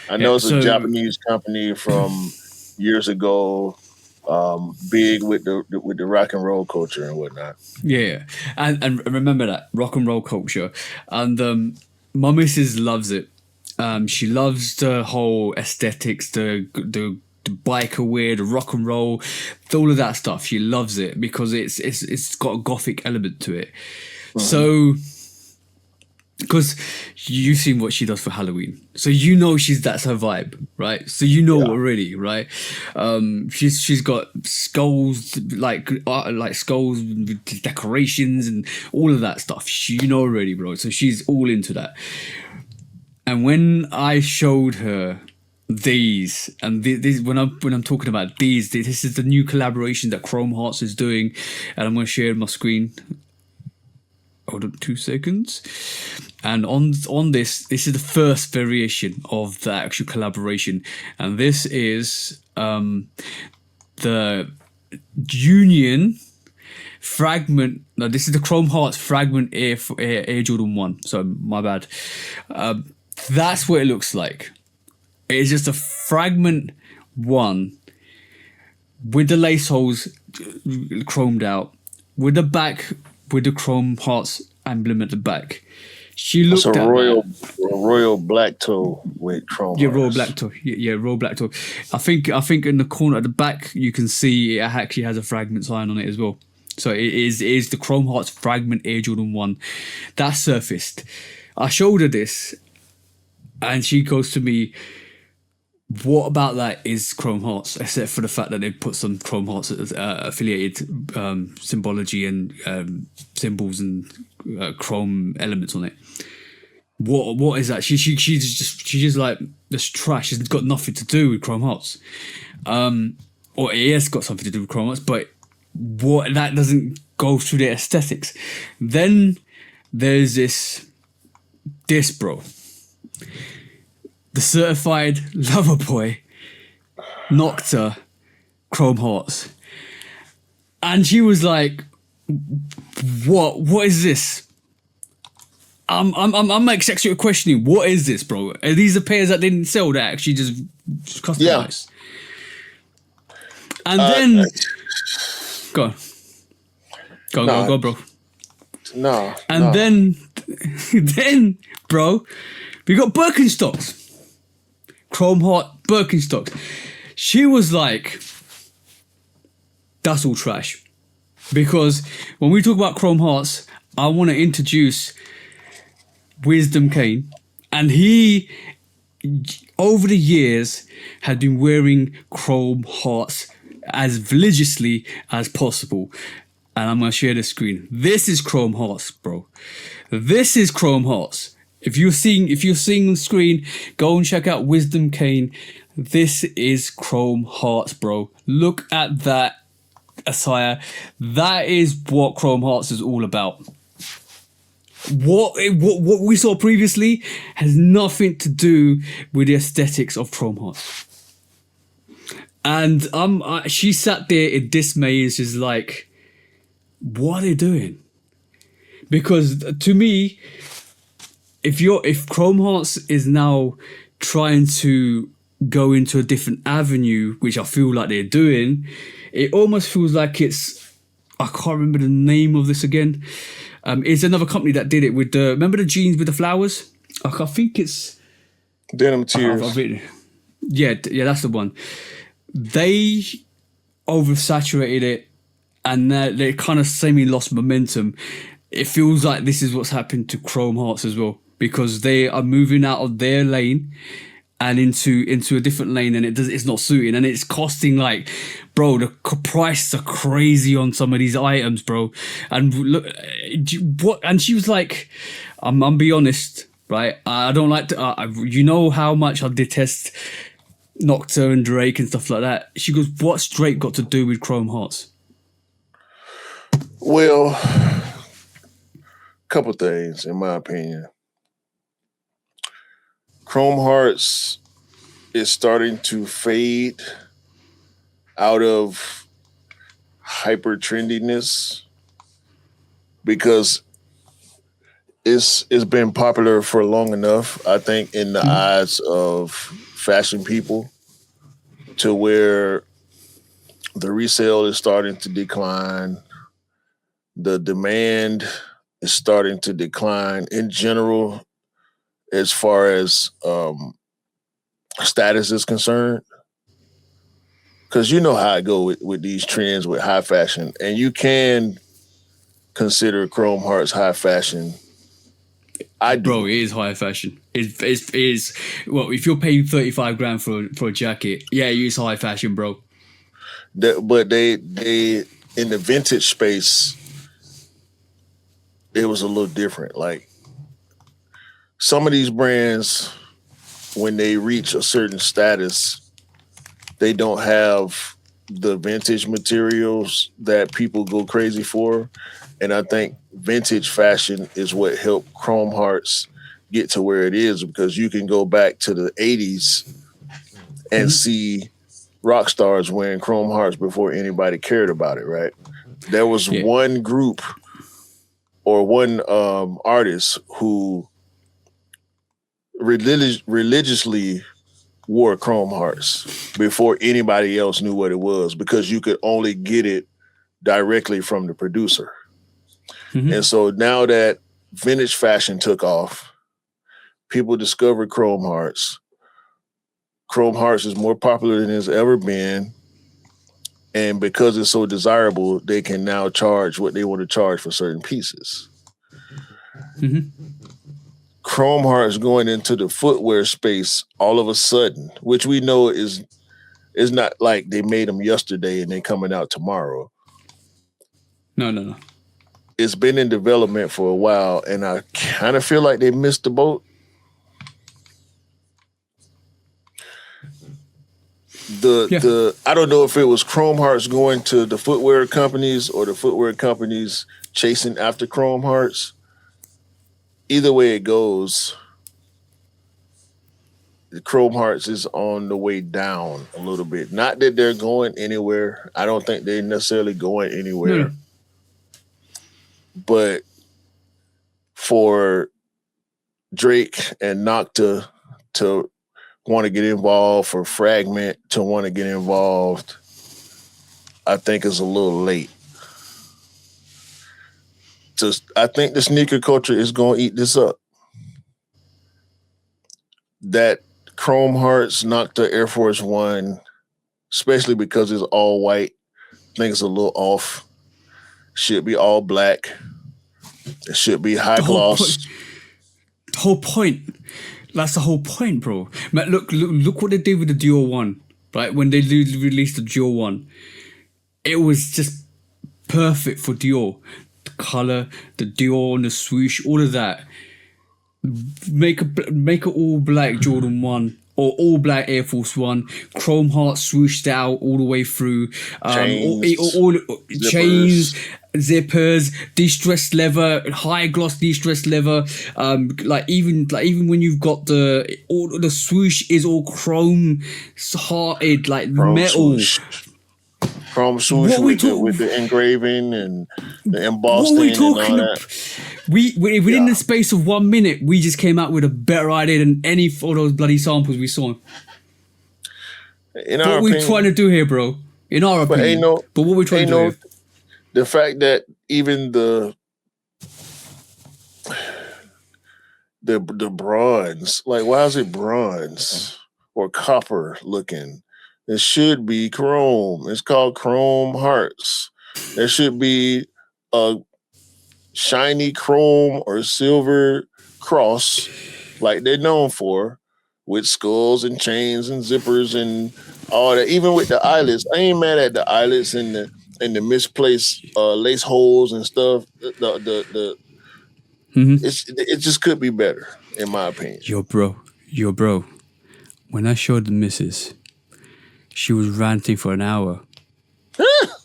I know it's a Japanese company from years ago, big with the rock and roll culture and whatnot. Yeah, and remember that rock and roll culture, and my missus loves it. She loves the whole aesthetics, the biker wear, the rock and roll, all of that stuff. She loves it because it's got a gothic element to it. Mm-hmm. So, because you've seen what she does for Halloween, so you know that's her vibe, right? So you know already, right? She's got skulls like skulls with decorations and all of that stuff. You know already, bro. So she's all into that. And when I showed her these, and these, when I'm talking about these, this is the new collaboration that Chrome Hearts is doing, and I'm going to share my screen. Hold on 2 seconds. And on this is the first variation of the actual collaboration, and this is the Union Fragment. No, this is the Chrome Hearts Fragment Air Jordan 1. So my bad. That's what it looks like. It's just a Fragment 1 with the lace holes chromed out, with the back, with the Chrome Hearts emblem at the back. She looked at royal black toe with chrome. Yeah, royal black toe. Yeah, royal black toe. I think in the corner at the back you can see it actually has a Fragment sign on it as well. So it is the Chrome Hearts Fragment Air Jordan 1. That surfaced. I showed her this, and she goes to me, what about that is Chrome Hearts, except for the fact that they put some Chrome Hearts affiliated symbology and symbols and chrome elements on it. What is that? She's just like, this trash. It's got nothing to do with Chrome Hearts. Or it has got something to do with Chrome Hearts, but what that doesn't go through the aesthetics. Then there's this bro. The certified lover boy Nocta Chrome Hearts. And she was like, what is this? I'm like sexually questioning, what is this, bro? Are these the pairs that didn't sell that actually just customized? Yeah. And then go on, bro. No. And then, bro, we got Birkenstocks. Chrome Heart Birkenstocks. She was like, that's all trash. Because when we talk about Chrome Hearts, I want to introduce Wisdom Kane. And he, over the years, had been wearing Chrome Hearts as religiously as possible. and I'm gonna share the screen. This is Chrome Hearts, bro. This is Chrome Hearts. If you're seeing the screen, go and check out Wisdom Cane. This is Chrome Hearts, bro. Look at that attire. That is what Chrome Hearts is all about. What we saw previously has nothing to do with the aesthetics of Chrome Hearts. And she sat there in dismay, is just like, what are they doing? Because to me, if Chrome Hearts is now trying to go into a different avenue, which I feel like they're doing, it almost feels like I can't remember the name of this again. It's another company that did it with remember the jeans with the flowers? I think it's Denim Tears. Yeah, that's the one. They oversaturated it, and they kind of semi lost momentum. It feels like this is what's happened to Chrome Hearts as well, because they are moving out of their lane and into a different lane, and it's not suiting, and it's costing like, bro, the prices are crazy on some of these items, bro. And look, what? And she was like, I'm be honest, right? I don't like to. You know how much I detest Nocta and Drake and stuff like that. She goes, what's Drake got to do with Chrome Hearts? Well, couple things, in my opinion. Chrome Hearts is starting to fade out of hyper trendiness because it's been popular for long enough, I think, in the eyes of fashion people, to where the resale is starting to decline. The demand is starting to decline in general as far as status is concerned. Because you know how I go with these trends with high fashion, and you can consider Chrome Hearts high fashion. I do. Bro, it is high fashion. It is. Well, if you're paying 35 grand for a jacket, yeah, it is high fashion, bro. But they in the vintage space, it was a little different. Like, some of these brands, when they reach a certain status, they don't have the vintage materials that people go crazy for. And I think vintage fashion is what helped Chrome Hearts get to where it is, because you can go back to the 80s and see rock stars wearing Chrome Hearts before anybody cared about it, right? There was one group or one artist who religiously wore Chrome Hearts before anybody else knew what it was, because you could only get it directly from the producer. And so now that vintage fashion took off, people discovered Chrome Hearts. Chrome Hearts is more popular than it's ever been. And because it's so desirable, they can now charge what they want to charge for certain pieces. Chrome Hearts going into the footwear space all of a sudden, which we know is not like they made them yesterday and they're coming out tomorrow. No. It's been in development for a while, and I kind of feel like they missed the boat. I don't know if it was Chrome Hearts going to the footwear companies or the footwear companies chasing after Chrome Hearts. Either way it goes, the Chrome Hearts is on the way down a little bit. Not that they're going anywhere. I don't think they're necessarily going anywhere. But for Drake and Nocta to want to get involved, for Fragment to want to get involved, I think is a little late. I think the sneaker culture is going to eat this up. That Chrome Hearts Nocta Air Force One, especially because it's all white, I think it's a little off. Should be all black. It should be high gloss. The whole point. That's the whole point, bro. Man, look what they did with the Dior One, right? When they released the Dior One, it was just perfect for Dior. The color, the Dior and the swoosh, all of that. Make a all black Jordan 1 or all black Air Force 1, chrome heart swooshed out all the way through, all chains, zippers, de-stressed leather, high gloss de-stressed leather, like even when you've got all the swoosh is all chrome hearted, like Chrome metal. swoosh. Chrome swoosh with the engraving and the embossing. What are we talking and all that. Within the space of 1 minute, we just came out with a better idea than any of those bloody samples we saw. In our what we trying to do here, bro? In our opinion, but what we trying to do here? The fact that even the bronze, like, why is it bronze or copper looking? It should be chrome. It's called chrome hearts. There should be a shiny chrome or silver cross like they're known for, with skulls and chains and zippers and all that. Even with the eyelets, I ain't mad at the eyelets and the misplaced lace holes and stuff. It just could be better, in my opinion. Yo, bro. When I showed the missus, she was ranting for an hour.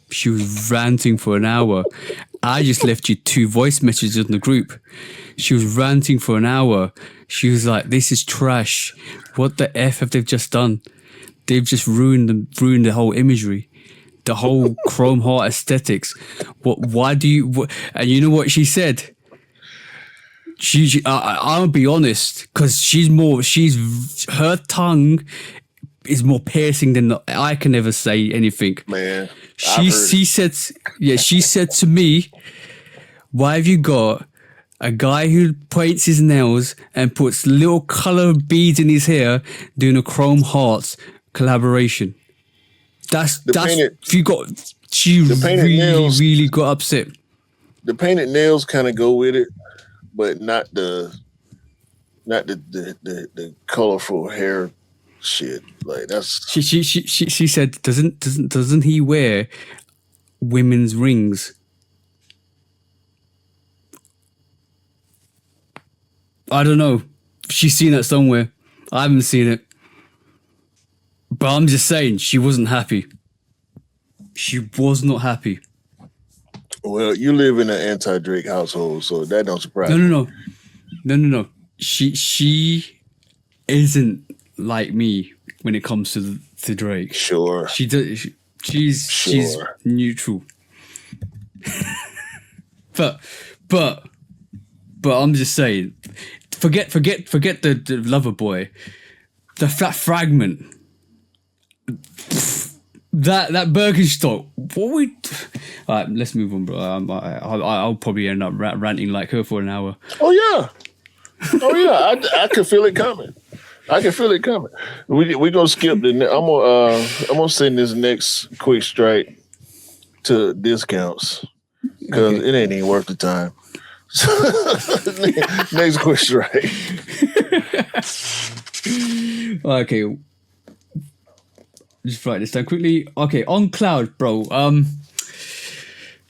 She was ranting for an hour. I just left you 2 voice messages in the group. She was ranting for an hour. She was like, "This is trash. What the F have they just done? They've just ruined the whole imagery, the whole chrome heart aesthetics. Why do you?" And you know what she said? I'll be honest, because her tongue is more piercing than I can ever say anything. Man, she said to me, "Why have you got a guy who paints his nails and puts little color beads in his hair doing a chrome hearts collaboration?" She really got upset. The painted nails kind of go with it, but not the colorful hair shit. Like, that's she said, doesn't he wear women's rings? I don't know. She's seen it somewhere. I haven't seen it. But I'm just saying, she wasn't happy. She was not happy. Well, you live in an anti-Drake household, so that don't surprise me. No. She isn't like me when it comes to Drake. Sure. She's neutral. but I'm just saying, forget the lover boy. That fragment. That Birkenstock. What we? All right, let's move on, bro. I'll probably end up ranting like her for an hour. Oh yeah. I can feel it coming. We gonna skip the. I'm gonna send this next quick strike to discounts because it ain't even worth the time. Next quick strike. Okay. Just write this down quickly. Okay, on Cloud, bro.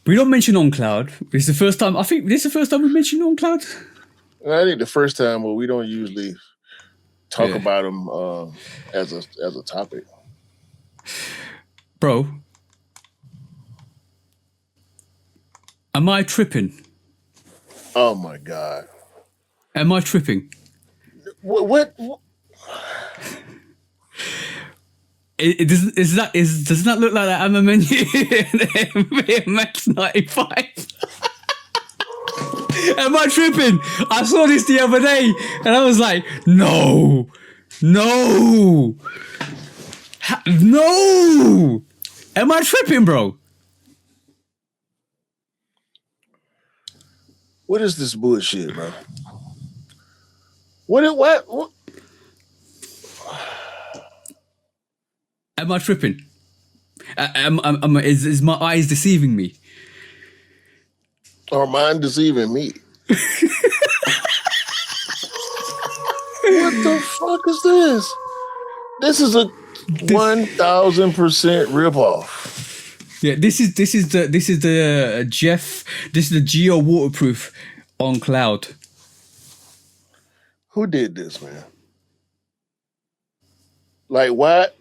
We don't mention on Cloud. This is the first time. I think this is the first time we mentioned on Cloud. I think the first time, but we don't usually talk about them as a topic. Bro, am I tripping? Oh my God. Am I tripping? What? Does that look like that Amma menu in Max 95? Am I tripping? I saw this the other day and I was like, no. Am I tripping, bro? What is this bullshit, bro? What? Am I tripping? Is my eyes deceiving me? Or mine deceiving me? What the fuck is this? This is a 1,000% ripoff. Yeah, this is the Jeff. This is the Geo waterproof on cloud. Who did this, man? Like what?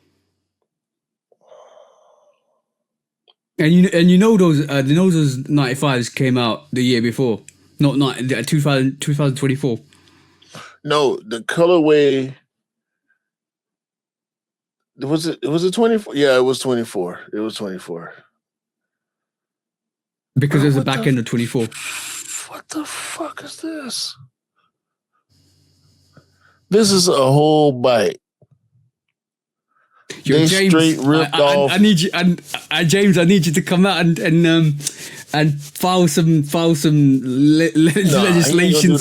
And you know those 95s came out the year before, not 2024. No, the colorway. Was it 24? Yeah, it was 24. It was 24. Because there's a back end of 24. What the fuck is this? This is a whole bite. Yo, They James, straight ripped off. I need you, and James, I need you to come out and file some legislation. He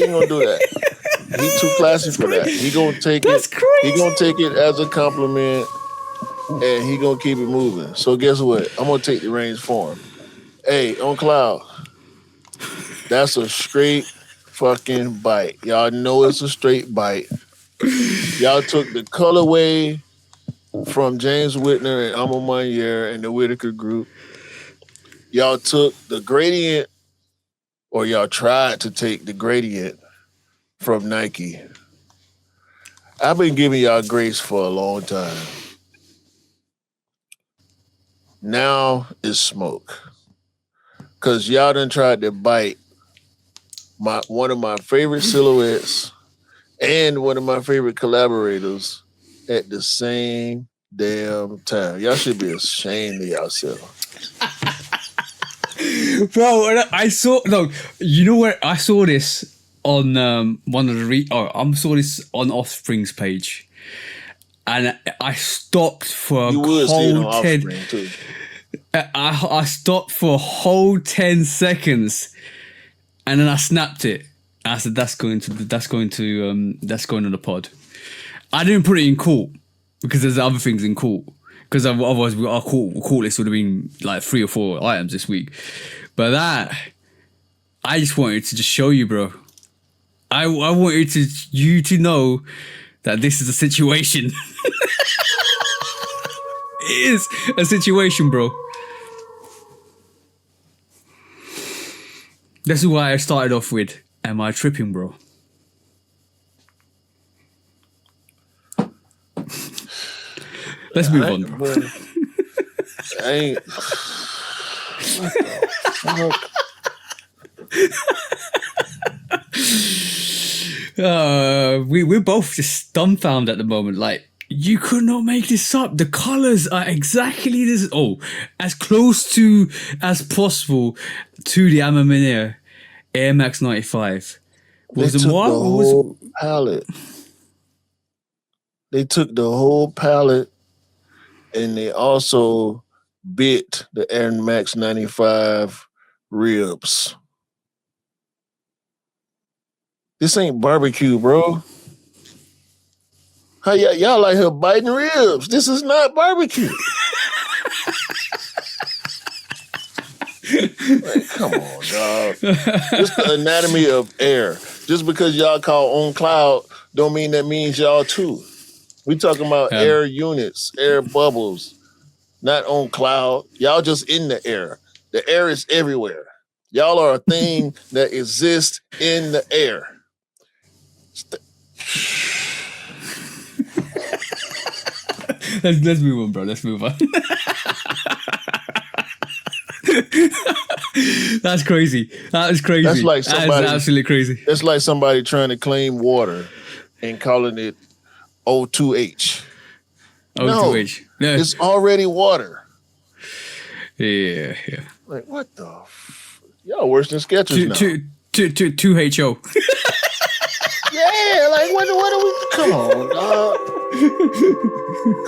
ain't gonna do that. He too classy for that. He gonna take That's it. crazy. He gonna take it as a compliment, and he gonna keep it moving. So guess what? I'm gonna take the reins for him. Hey, on cloud, that's a straight fucking bite. Y'all know it's a straight bite. Y'all took the colorway from James Whitner and Amo Manier and the Whitaker group. Y'all took the gradient, or y'all tried to take the gradient from Nike. I've been giving y'all grace for a long time. Now it's smoke. Cause y'all done tried to bite one of my favorite silhouettes and one of my favorite collaborators at the same damn time. Y'all should be ashamed of yourself. Bro, I saw you know where I saw this on one of the I saw this on Offspring's page, and I stopped for you a would see it on whole 10. Offspring too. I stopped for a whole 10 seconds, and then I snapped it. I said, "That's going on the pod." I didn't put it in court because there's other things in court. Because otherwise, our court list would have been like 3 or 4 items this week. But that, I just wanted to just show you, bro. I wanted you to know that this is a situation. It is a situation, bro. This is why I started off with, am I tripping, bro? Let's move on, bro. I ain't. We're both just dumbfounded at the moment. Like, you could not make this up. The colors are exactly this. Oh, as close to as possible to the Air Max 95. Was it what? The whole palette. They took the whole palette, and they also bit the Air Max 95 ribs. This ain't barbecue, bro. How y'all like her biting ribs? This is not barbecue. Like, come on, dog. Just the anatomy of air. Just because y'all call on cloud don't mean that means y'all too. We talking about air units, air bubbles, not on cloud. Y'all just in the air. The air is everywhere. Y'all are a thing that exists in the air. Let's move on, bro. Let's move on. That's crazy. That is crazy. That's like somebody, that is absolutely crazy. That's like somebody trying to claim water and calling it O2H. O2H. No, it's already water. Yeah. Like, what the? Y'all worse than Skechers now. 2HO. Yeah, like what are we? Come on, dog.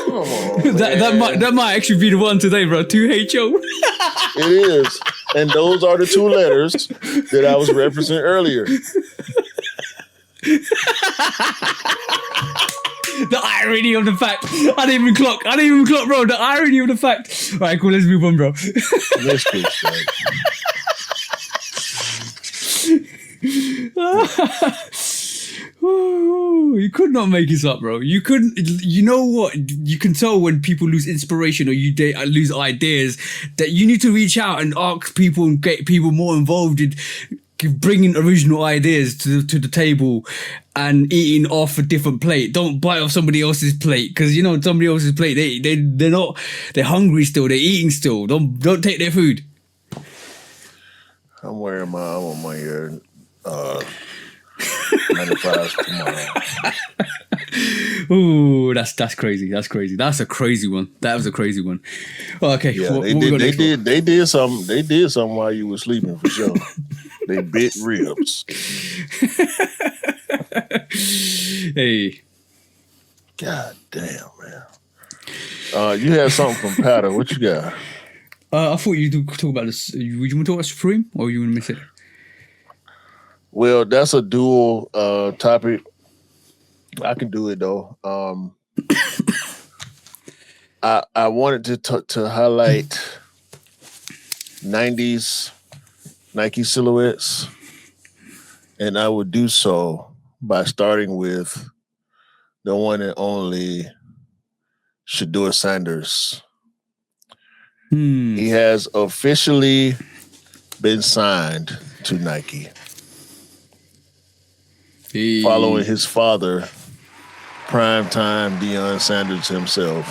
Come on. That might actually be the one today, bro. 2HO. It is, and those are the 2 letters that I was referencing earlier. The irony of the fact. I didn't even clock, bro. The irony of the fact. All right, cool. Let's move on, bro. Let's go, You could not make this up, bro. You couldn't. You know what? You can tell when people lose inspiration or lose ideas that you need to reach out and ask people and get people more involved in bringing original ideas to the table and eating off a different plate. Don't bite off somebody else's plate because somebody else's plate. They're hungry still. They're eating still. Don't take their food. I'm wearing my alma mater 95s tomorrow. Ooh, that's crazy. That's crazy. That's a crazy one. That was a crazy one. Oh, okay. Yeah, they did something while you were sleeping for sure. They bit ribs. Hey. God damn, man. You had something from Patta. What you got? I thought you'd talk about this. Would you want to talk about Supreme or you want to miss it? Well, that's a dual topic. I can do it though. I wanted to highlight 90s Nike silhouettes, and I would do so by starting with the one and only Shedeur Sanders. He has officially been signed to Nike. Following his father, primetime Deion Sanders himself.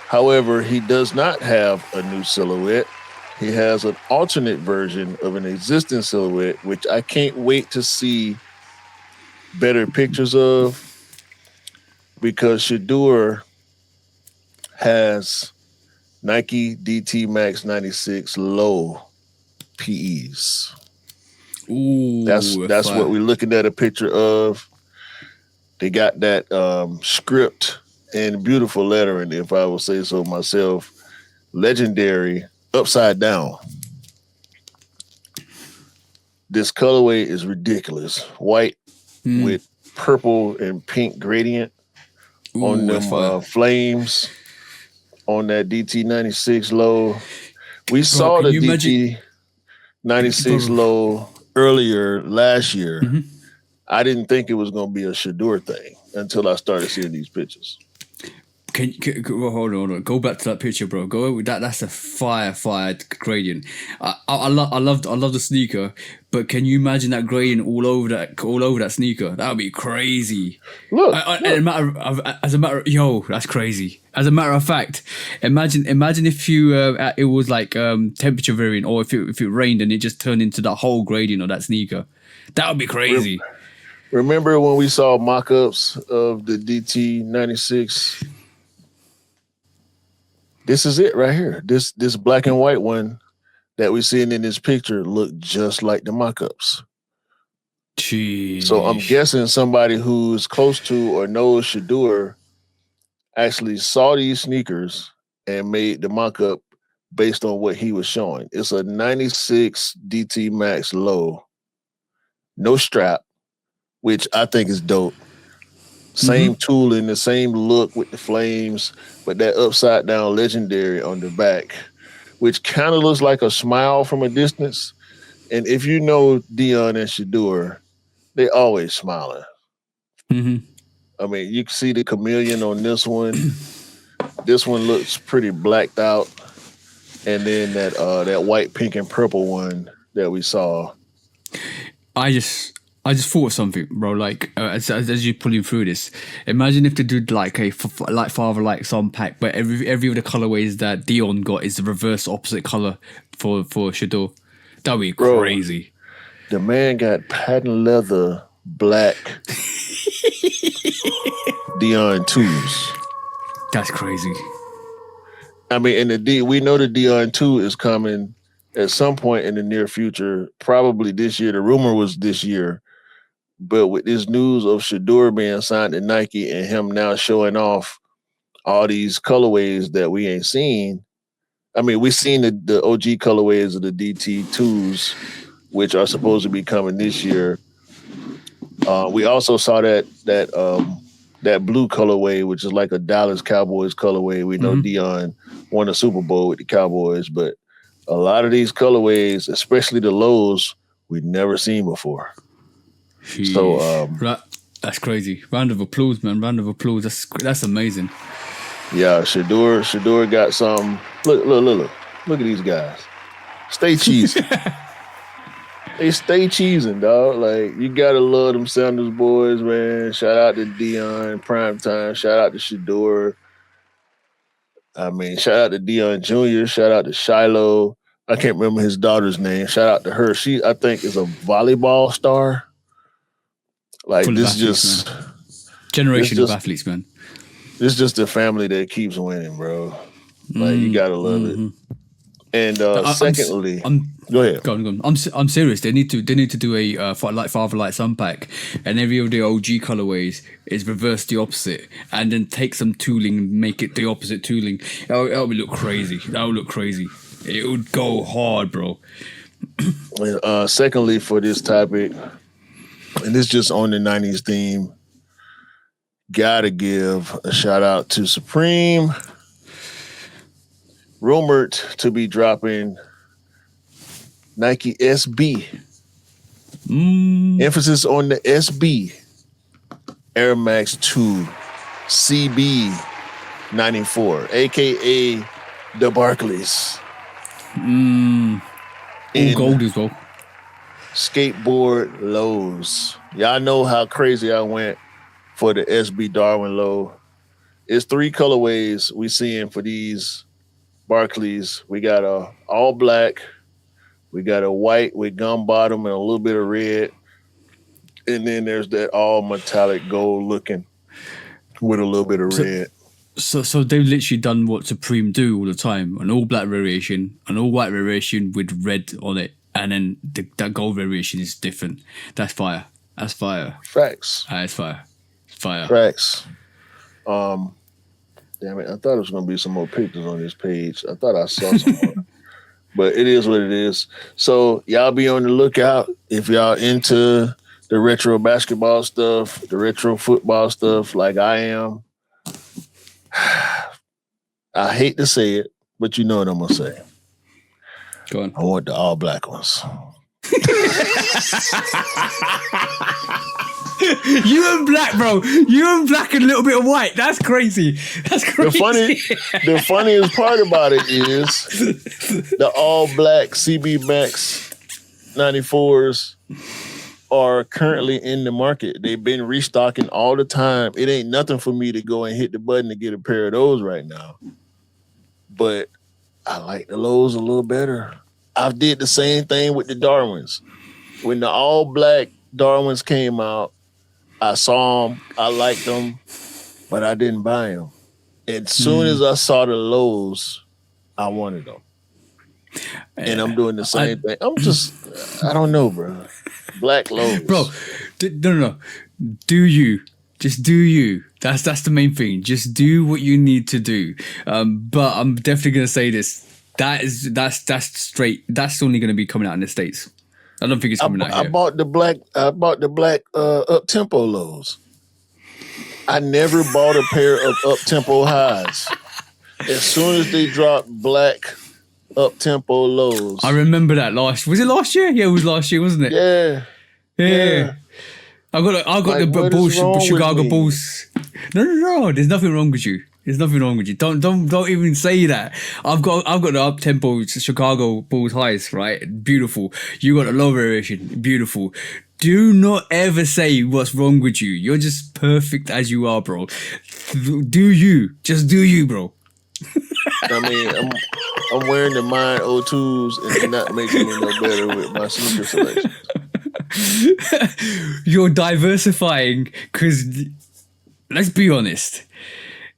However, he does not have a new silhouette. He has an alternate version of an existing silhouette, which I can't wait to see better pictures of, because Shedeur has Nike DT Max 96 low PEs. Ooh, that's what we're looking at a picture of. They got that script and beautiful lettering, if I will say so myself. Legendary, upside down. This colorway is ridiculous. White with purple and pink gradient on them flames on that DT96 low. We saw the DT96 low earlier last year. I didn't think it was going to be a Shedeur thing until I started seeing these pictures. Hold on. Go back to that picture, bro. That's a fire gradient. I love the sneaker, but can you imagine that gradient all over that sneaker? That would be crazy. Look. That's crazy. As a matter of fact, imagine if you it was like temperature variant, or if it rained and it just turned into the whole gradient of that sneaker. That would be crazy. Remember when we saw mock-ups of the DT96? This is it right here. This black and white one that we're seeing in this picture look just like the mock-ups. Jeez. So I'm guessing somebody who's close to or knows Shedeur actually saw these sneakers and made the mock-up based on what he was showing. It's a 96 DT Max low, no strap, which I think is dope. Same tooling, the same look with the flames, but that upside down legendary on the back, which kind of looks like a smile from a distance. And if you know Deion and Shedeur, they always smiling. I mean, you can see the chameleon on this one. This one looks pretty blacked out. And then that white, pink, and purple one that we saw. I just thought of something, bro. Like as you're pulling through this, imagine if they did like a Father Like Son pack, but every of the colorways that Dion got is the reverse opposite color for Shedeur. That'd be crazy. The man got patent leather black Dion 2s. That's crazy. I mean, we know the Dion 2 is coming at some point in the near future, probably this year. The rumor was this year. But with this news of Shedeur being signed to Nike and him now showing off all these colorways that we ain't seen. I mean, we've seen the OG colorways of the DT2s, which are supposed to be coming this year. We also saw that blue colorway, which is like a Dallas Cowboys colorway. We know Deion won a Super Bowl with the Cowboys, but a lot of these colorways, especially the lows, we've never seen before. Jeez. So That's crazy. Round of applause, man. Round of applause. That's amazing. Yeah, Shador got some. Look at these guys. Stay cheesing. They stay cheesing, dog. Like, you gotta love them Sanders boys, man. Shout out to Dion Primetime. Shout out to Shador. I mean, shout out to Dion Jr. Shout out to Shiloh. I can't remember his daughter's name. Shout out to her. She, I think, is a volleyball star. Like, Full of this athletes, just man. Generation of athletes, man. This just a family that keeps winning, bro. Like, you gotta love it. And secondly, go ahead. Go on. I'm serious. They need to do a Father Lights unpack, and every of the OG colorways is reverse the opposite, and then take some tooling and make it the opposite tooling. That would look crazy. That would look crazy. It would go hard, bro. Secondly, for this topic, and this just on the 90s theme, gotta give a shout out to Supreme. Rumored to be dropping Nike SB. Emphasis on the SB. Air Max 2 CB 94, aka the Barclays. All gold as well. Skateboard lows. Y'all know how crazy I went for the SB Darwin low. It's 3 colorways we seeing for these Barclays. We got a all black, we got a white with gum bottom and a little bit of red, and then there's that all metallic gold looking with a little bit of red. So they've literally done what Supreme do all the time: an all black variation, an all white variation with red on it, and then that gold variation is different. That's fire. That's fire. Facts. That's fire. It's fire. Facts. Damn it, I thought it was going to be some more pictures on this page. I thought I saw some more. But it is what it is. So y'all be on the lookout if y'all into the retro basketball stuff, the retro football stuff like I am. I hate to say it, but you know what I'm going to say. Go on. I want the all black ones. You and black, bro. You and black and a little bit of white. That's crazy. That's crazy. The funniest part about it is the all black CB Max 94s are currently in the market. They've been restocking all the time. It ain't nothing for me to go and hit the button to get a pair of those right now. But I like the lows a little better. I did the same thing with the Darwins. When the all black Darwins came out, I saw them, I liked them, but I didn't buy them. As soon as I saw the lows, I wanted them. And I'm doing the same thing. I don't know, bro. Black lows. Bro, no. Do you. Just do you. That's the main thing. Just do what you need to do. But I'm definitely going to say this. That's straight. That's only going to be coming out in the States. I don't think it's coming out here. I bought the black up-tempo lows. I never bought a pair of up-tempo highs. As soon as they dropped black up-tempo lows. I remember that was it last year? Yeah, it was last year, wasn't it? Yeah. I got the Bulls, Chicago Bulls. No. There's nothing wrong with you. There's nothing wrong with you. Don't even say that. I've got the up tempo Chicago Bulls highs, right? Beautiful. You got a low variation, beautiful. Do not ever say what's wrong with you. You're just perfect as you are, bro. Do you? Just do you, bro. I mean, I'm wearing the Mine O2s and they're not making me no better with my sneaker selection. You're diversifying because, let's be honest,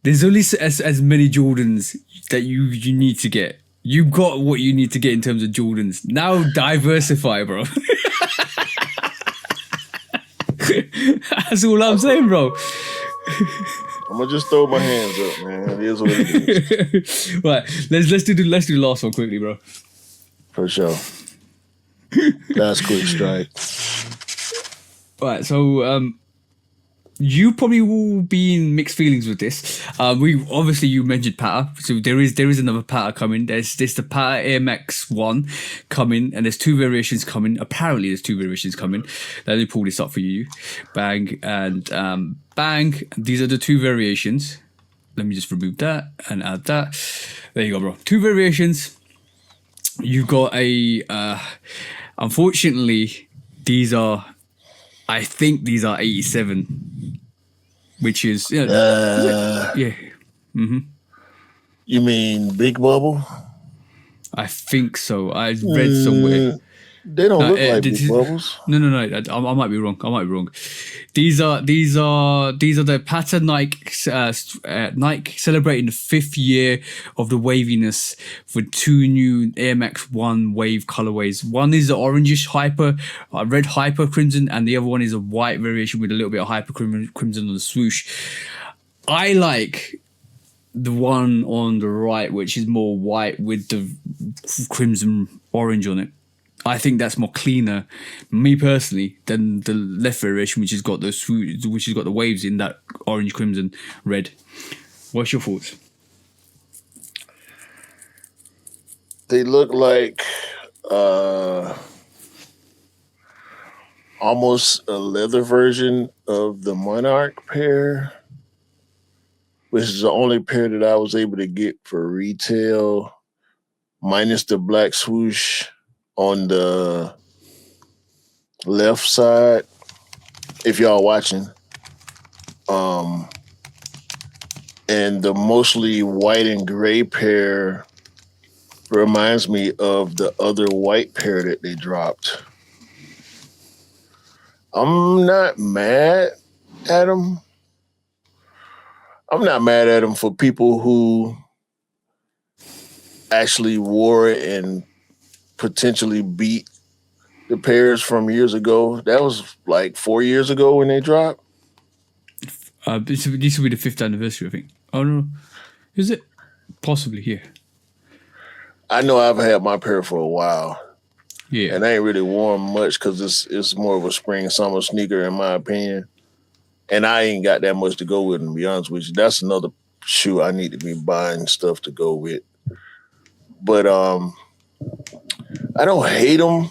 there's only as many Jordans that you need to get. You've got what you need to get in terms of Jordans. Now diversify, bro. That's all I'm saying, bro. I'm gonna just throw my hands up, man. It is what it is. Right, let's do the last one quickly, bro. For sure. Last quick strike. Right, so you probably will be in mixed feelings with this. We obviously you mentioned Patta, so there is another Patta coming. There's the Patta Air Max 1 coming, and there's two variations coming. Apparently, there's two variations coming. Let me pull this up for you. Bang and bang. These are the two variations. Let me just remove that and add that. There you go, bro. Two variations. You got a. Unfortunately, these are. I think these are 87, which is yeah. Mm-hmm. You mean Big Bubble? I think so. I read somewhere. They don't look like Big Bubbles. No. I might be wrong. These are the Patta Nike celebrating the 5th year of the waviness with two new Air Max 1 wave colorways. One is the orangish red hyper crimson, and the other one is a white variation with a little bit of hyper crimson on the swoosh. I like the one on the right, which is more white with the crimson orange on it. I think that's more cleaner, me personally, than the left variation, which has got the waves in that orange, crimson, red. What's your thoughts? They look like almost a leather version of the Monarch pair, which is the only pair that I was able to get for retail, minus the black swoosh on the left side, if y'all watching. And the mostly white and gray pair reminds me of the other white pair that they dropped. I'm not mad at them. I'm not mad at them for people who actually wore it and potentially beat the pairs from years ago. That was like 4 years ago when they dropped. This will be the 5th anniversary, I think. Oh no, is it? Possibly, yeah. I know I've had my pair for a while. Yeah, and I ain't really worn much because it's more of a spring summer sneaker in my opinion. And I ain't got that much to go with, to be honest with you. That's another shoe I need to be buying stuff to go with. But I don't hate them.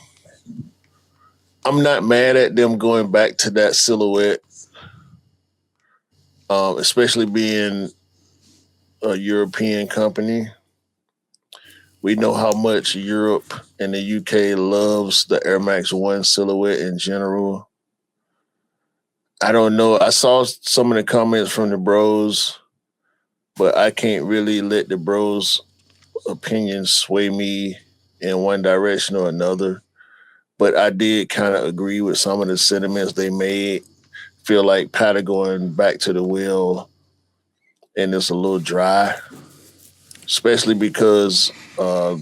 I'm not mad at them going back to that silhouette, especially being a European company. We know how much Europe and the UK loves the Air Max 1 silhouette in general. I don't know. I saw some of the comments from the bros, but I can't really let the bros' opinions sway me in one direction or another. But I did kind of agree with some of the sentiments they made. Feel like Patta going back to the wheel and it's a little dry, especially because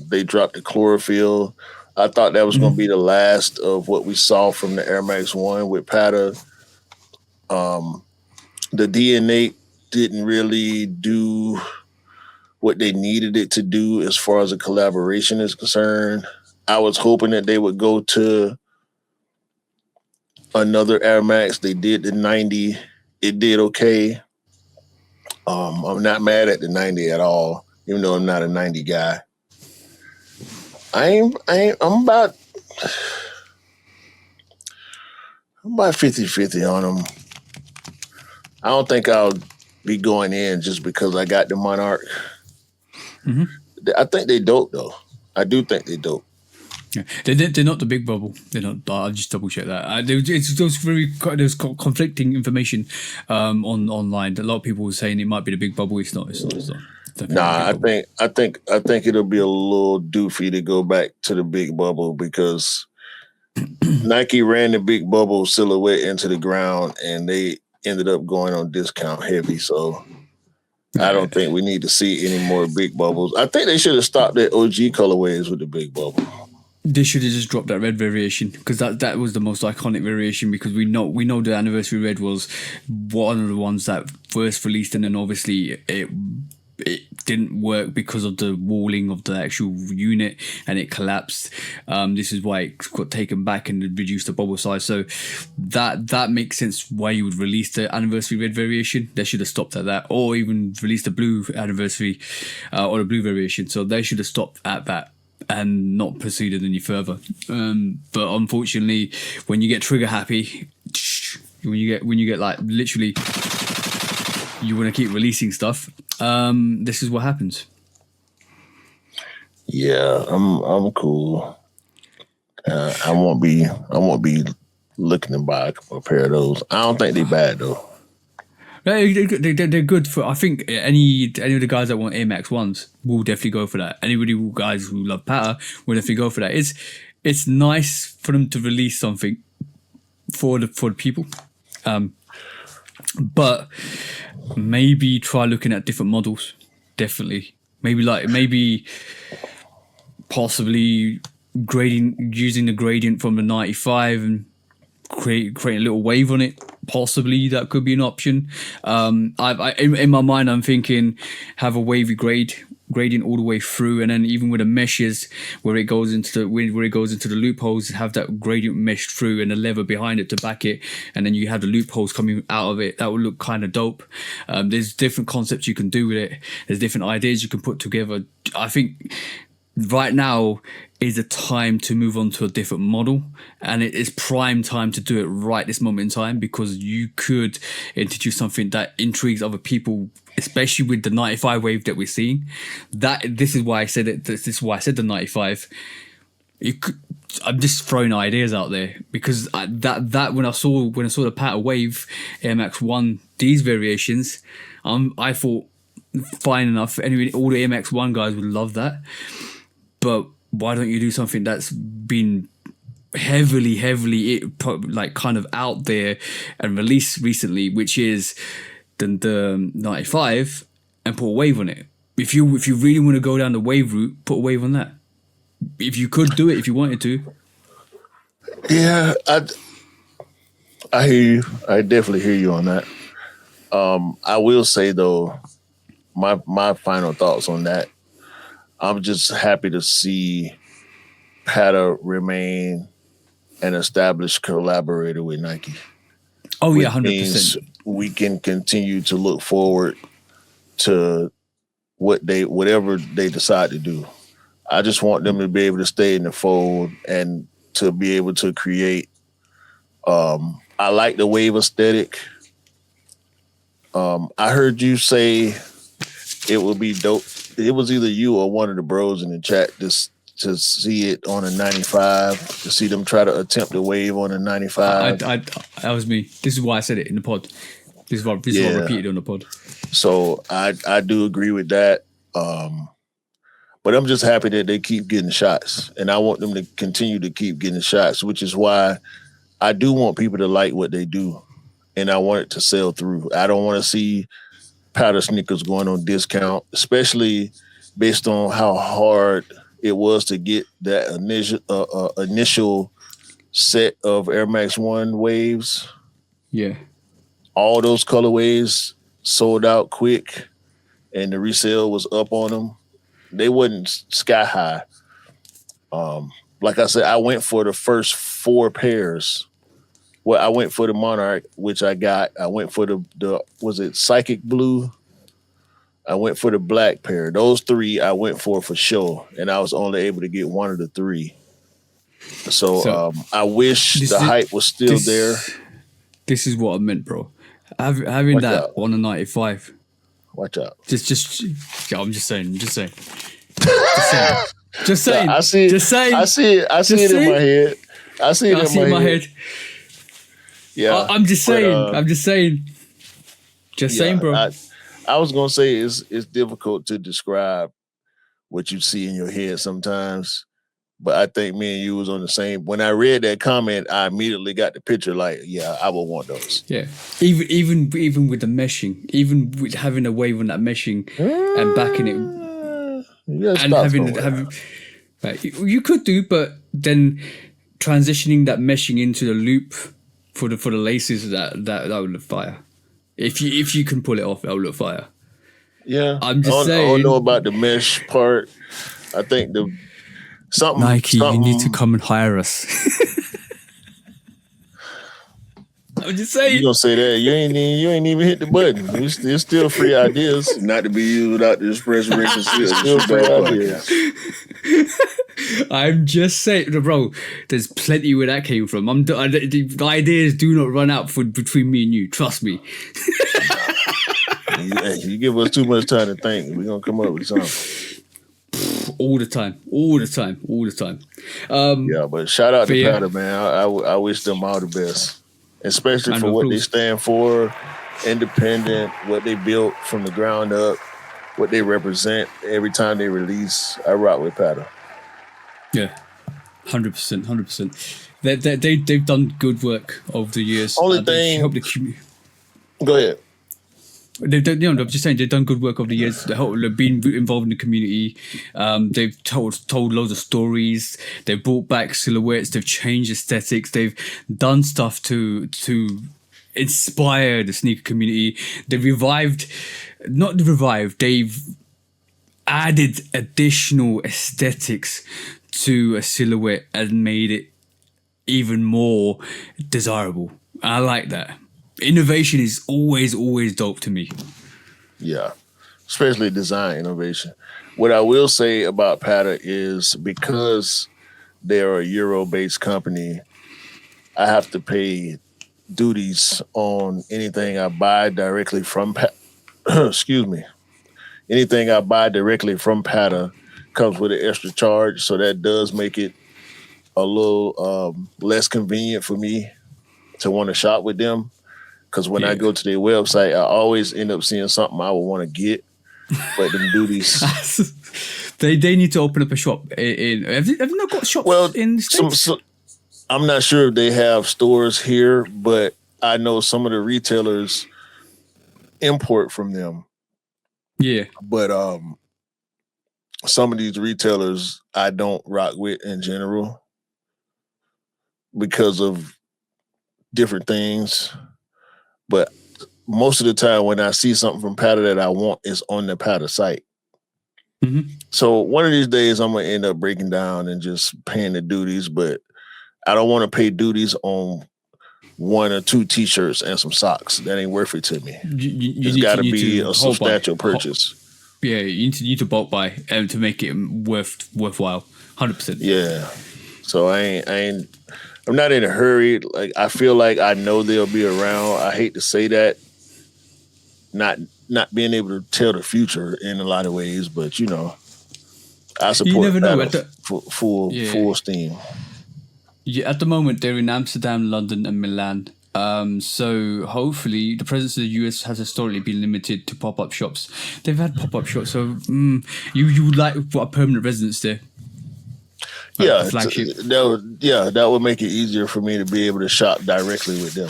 they dropped the chlorophyll. I thought that was going to be the last of what we saw from the Air Max 1 with Patta. The DNA didn't really do what they needed it to do as far as a collaboration is concerned. I was hoping that they would go to another Air Max. They did the 90. It did okay. I'm not mad at the 90 at all, even though I'm not a 90 guy. I'm about 50-50 on them. I don't think I'll be going in just because I got the Monarch. Mm-hmm. I think they dope, though. I do think they dope. Yeah. They're not the big bubble. They're not. I'll just double check that. There's conflicting information online. A lot of people were saying it might be the big bubble. It's not. Nah, I think it'll be a little doofy to go back to the big bubble because Nike ran the big bubble silhouette into the ground and they ended up going on discount heavy. So I don't think we need to see any more big bubbles. I think they should have stopped at OG colorways with the big bubble. They should have just dropped that red variation because that was the most iconic variation because we know the anniversary red was one of the ones that first released and then obviously it didn't work because of the walling of the actual unit and it collapsed. This is why it got taken back and reduced the bubble size. So that makes sense why you would release the anniversary red variation. They should have stopped at that, or even release the blue anniversary or the blue variation. So they should have stopped at that and not proceeded any further. But unfortunately, when you get trigger happy, when you get like literally, you want to keep releasing stuff. This is what happens. Yeah, I'm cool. I won't be looking to buy a pair of those. I don't think they're bad though. They're good for. I think any of the guys that want Air Max ones will definitely go for that. Anybody guys who love Patta will definitely go for that. It's nice for them to release something for the people, but maybe try looking at different models. Definitely, maybe possibly using the gradient from the 95 and create a little wave on it. Possibly that could be an option. In my mind, I'm thinking have a wavy gradient all the way through, and then even with the meshes where it goes into the loopholes, have that gradient meshed through and the lever behind it to back it, and then you have the loopholes coming out of it. That would look kind of dope. There's different concepts you can do with it. There's different ideas you can put together. I think right now is the time to move on to a different model, and it is prime time to do it right this moment in time, because you could introduce something that intrigues other people, especially with the 95 wave that we're seeing. This is why I said it. This is why I said the 95. I'm just throwing ideas out there, because that when I saw the Patta wave Air Max 1, these variations, I thought fine enough. Anyway, all the Air Max 1 guys would love that. But why don't you do something that's been heavily like kind of out there and released recently, which is the 95, and put a wave on it? If you really want to go down the wave route, put a wave on that. If you could do it, if you wanted to. Yeah, I hear you. I definitely hear you on that. I will say though, my final thoughts on that. I'm just happy to see Patta remain an established collaborator with Nike. Oh yeah, 100%. We can continue to look forward to whatever they decide to do. I just want them to be able to stay in the fold and to be able to create. I like the wave aesthetic. I heard you say it would be dope. It was either you or one of the bros in the chat to see it on a 95, to see them try to attempt a wave on a 95. That was me. This is why I said it in the pod. This is why I repeated on the pod. So I do agree with that. But I'm just happy that they keep getting shots, and I want them to continue to keep getting shots, which is why I do want people to like what they do, and I want it to sell through. I don't want to see Patta sneakers going on discount, especially based on how hard it was to get that initial set of Air Max 1 waves. Yeah. All those colorways sold out quick, and the resale was up on them. They wasn't sky high. Like I said, I went for the first 4 pairs. Well, I went for the Monarch, which I got. I went for the was it Psychic Blue? I went for the black pair. Those 3 I went for sure, and I was only able to get one of the 3. So I wish the hype was still there. This is what I meant, bro. Having Watch that out. on a 95. Watch out. Yeah, I'm just saying. Just saying. I see it. Just saying. I see it in my head. I see it in my head. Yeah. I'm just saying. I'm just saying. Just saying, bro. I was gonna say it's difficult to describe what you see in your head sometimes, but I think me and you was on the same. When I read that comment, I immediately got the picture. Like, yeah, I would want those. Yeah, even with the meshing, even with having a wave on that meshing and backing it, and having like, you could do, but then transitioning that meshing into the loop for the laces, that would look fire. If you can pull it off, that would look fire. Yeah, I'm just I don't know saying, about the mesh part. I think the Nike, you need to something come and hire us. I'm just you saying. gonna say that you ain't even hit the button. It's still free ideas. Not to be used without the express written consent of the Still Shoot free Dog ideas. Podcast. I'm just saying, bro. There's plenty where that came from. The ideas do not run out between me and you. Trust me. You give us too much time to think, we're gonna come up with something. All the time. Yeah, but shout out But to yeah. Patta, man. I wish them all the best, especially Round for of what they applause. stand for, independent, what they built from the ground up, what they represent every time they release. I rock with Patta. Yeah, 100%. They've done good work over the years. Only They've thing- helped the community. Go ahead. They've done, I'm just saying they've done good work over the years. They've been involved in the community. They've told loads of stories. They've brought back silhouettes. They've changed aesthetics. They've done stuff to inspire the sneaker community. They've added additional aesthetics to a silhouette and made it even more desirable. I like that. Innovation is always dope to me. Yeah, especially design innovation. What I will say about Patta is because they're a Euro-based company, I have to pay duties on anything I buy directly from excuse me. Anything I buy directly from Patta comes with an extra charge, so that does make it a little less convenient for me to want to shop with them. Because when I Yeah. go to their website, I always end up seeing something I would want to get, but them duties. They need to open up a shop in. Have they not got shops Well, in the States? I'm not sure if they have stores here, but I know some of the retailers import from them. Yeah. But some of these retailers I don't rock with in general because of different things. But most of the time when I see something from Patta that I want, it's on the Patta site. Mhm. So one of these days I'm going to end up breaking down and just paying the duties, but I don't want to pay duties on 1 or 2 t-shirts and some socks. That ain't worth it to me. It's got to be a substantial purchase. Yeah, you need to bulk buy to make it worthwhile. 100%. Yeah. So I'm not in a hurry. Like I feel like I know they'll be around. I hate to say that. Not being able to tell the future in a lot of ways, but I support You never know. Patta full steam. Yeah, at the moment they're in Amsterdam, London, and Milan. So hopefully the presence of the US has historically been limited to pop-up shops. They've had pop-up shops, so you would like a permanent residence there. Yeah, flagship. That would make it easier for me to be able to shop directly with them,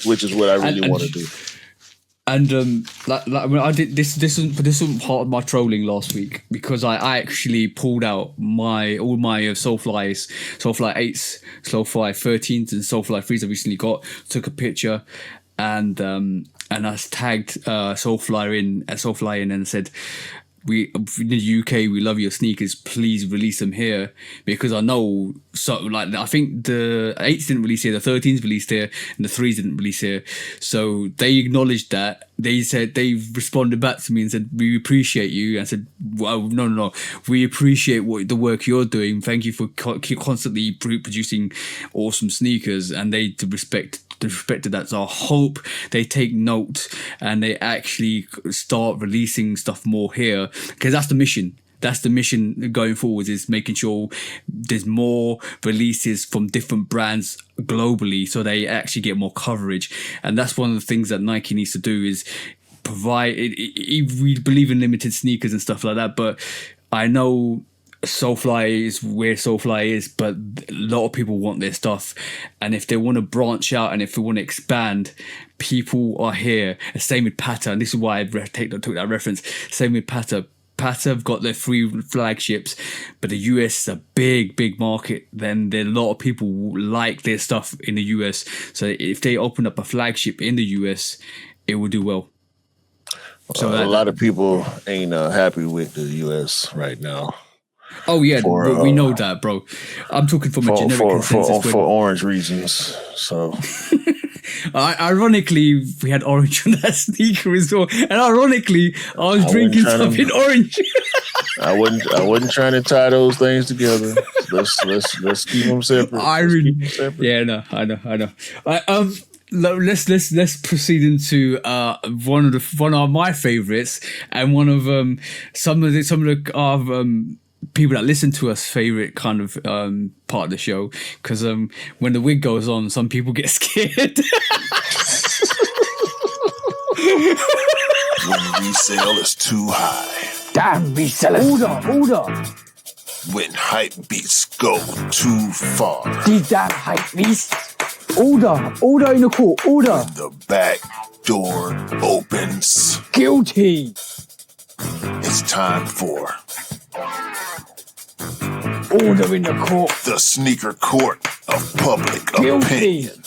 which is what I really want to do. And like when I did this wasn't part of my trolling last week because I actually pulled out all my Soulfly 8s, Soulfly 13s, and Soulfly 3s I recently got. Took a picture, and I tagged Soulfly in and said, we in the UK we love your sneakers, please release them here, because I know I think the 8s didn't release here, the 13s released here, and the 3s didn't release here. So they acknowledged that. They responded back to me and said, we appreciate you. And I said, well, no, we appreciate the work you're doing. Thank you for constantly producing awesome sneakers, and they respected that. So I hope they take note and they actually start releasing stuff more here, because that's the mission. That's the mission going forward, is making sure there's more releases from different brands globally so they actually get more coverage. And that's one of the things that Nike needs to do, is provide we believe in limited sneakers and stuff like that, but I know Soulfly is where Soulfly is, but a lot of people want their stuff, and if they want to branch out and if they want to expand, people are here. Same with Patta, and this is why I took that reference. Same with Patta. Patta have got their 3 flagships, but the US is a big market. Then there are a lot of people who like their stuff in the US. So if they open up a flagship in the US, it will do well. So A lot of people ain't happy with the U.S. right now. Oh yeah, we know that, bro. I'm talking from a generic consensus. For orange reasons. So, ironically, we had orange on that sneaker as well, and ironically, I was drinking something orange. I wasn't trying to tie those things together. Let's keep them separate. Irony. Yeah, no, I know. Let's proceed into one of my favorites and one of some of the people that listen to us favorite kind of part of the show, because when the wig goes on, some people get scared. When resale is too high. Damn resellers. Order. When hype beats go too far. These damn hype beasts. Order in the court. Order. The back door opens. Guilty. It's time for Order in the court. the sneaker court of public Guilty. opinion.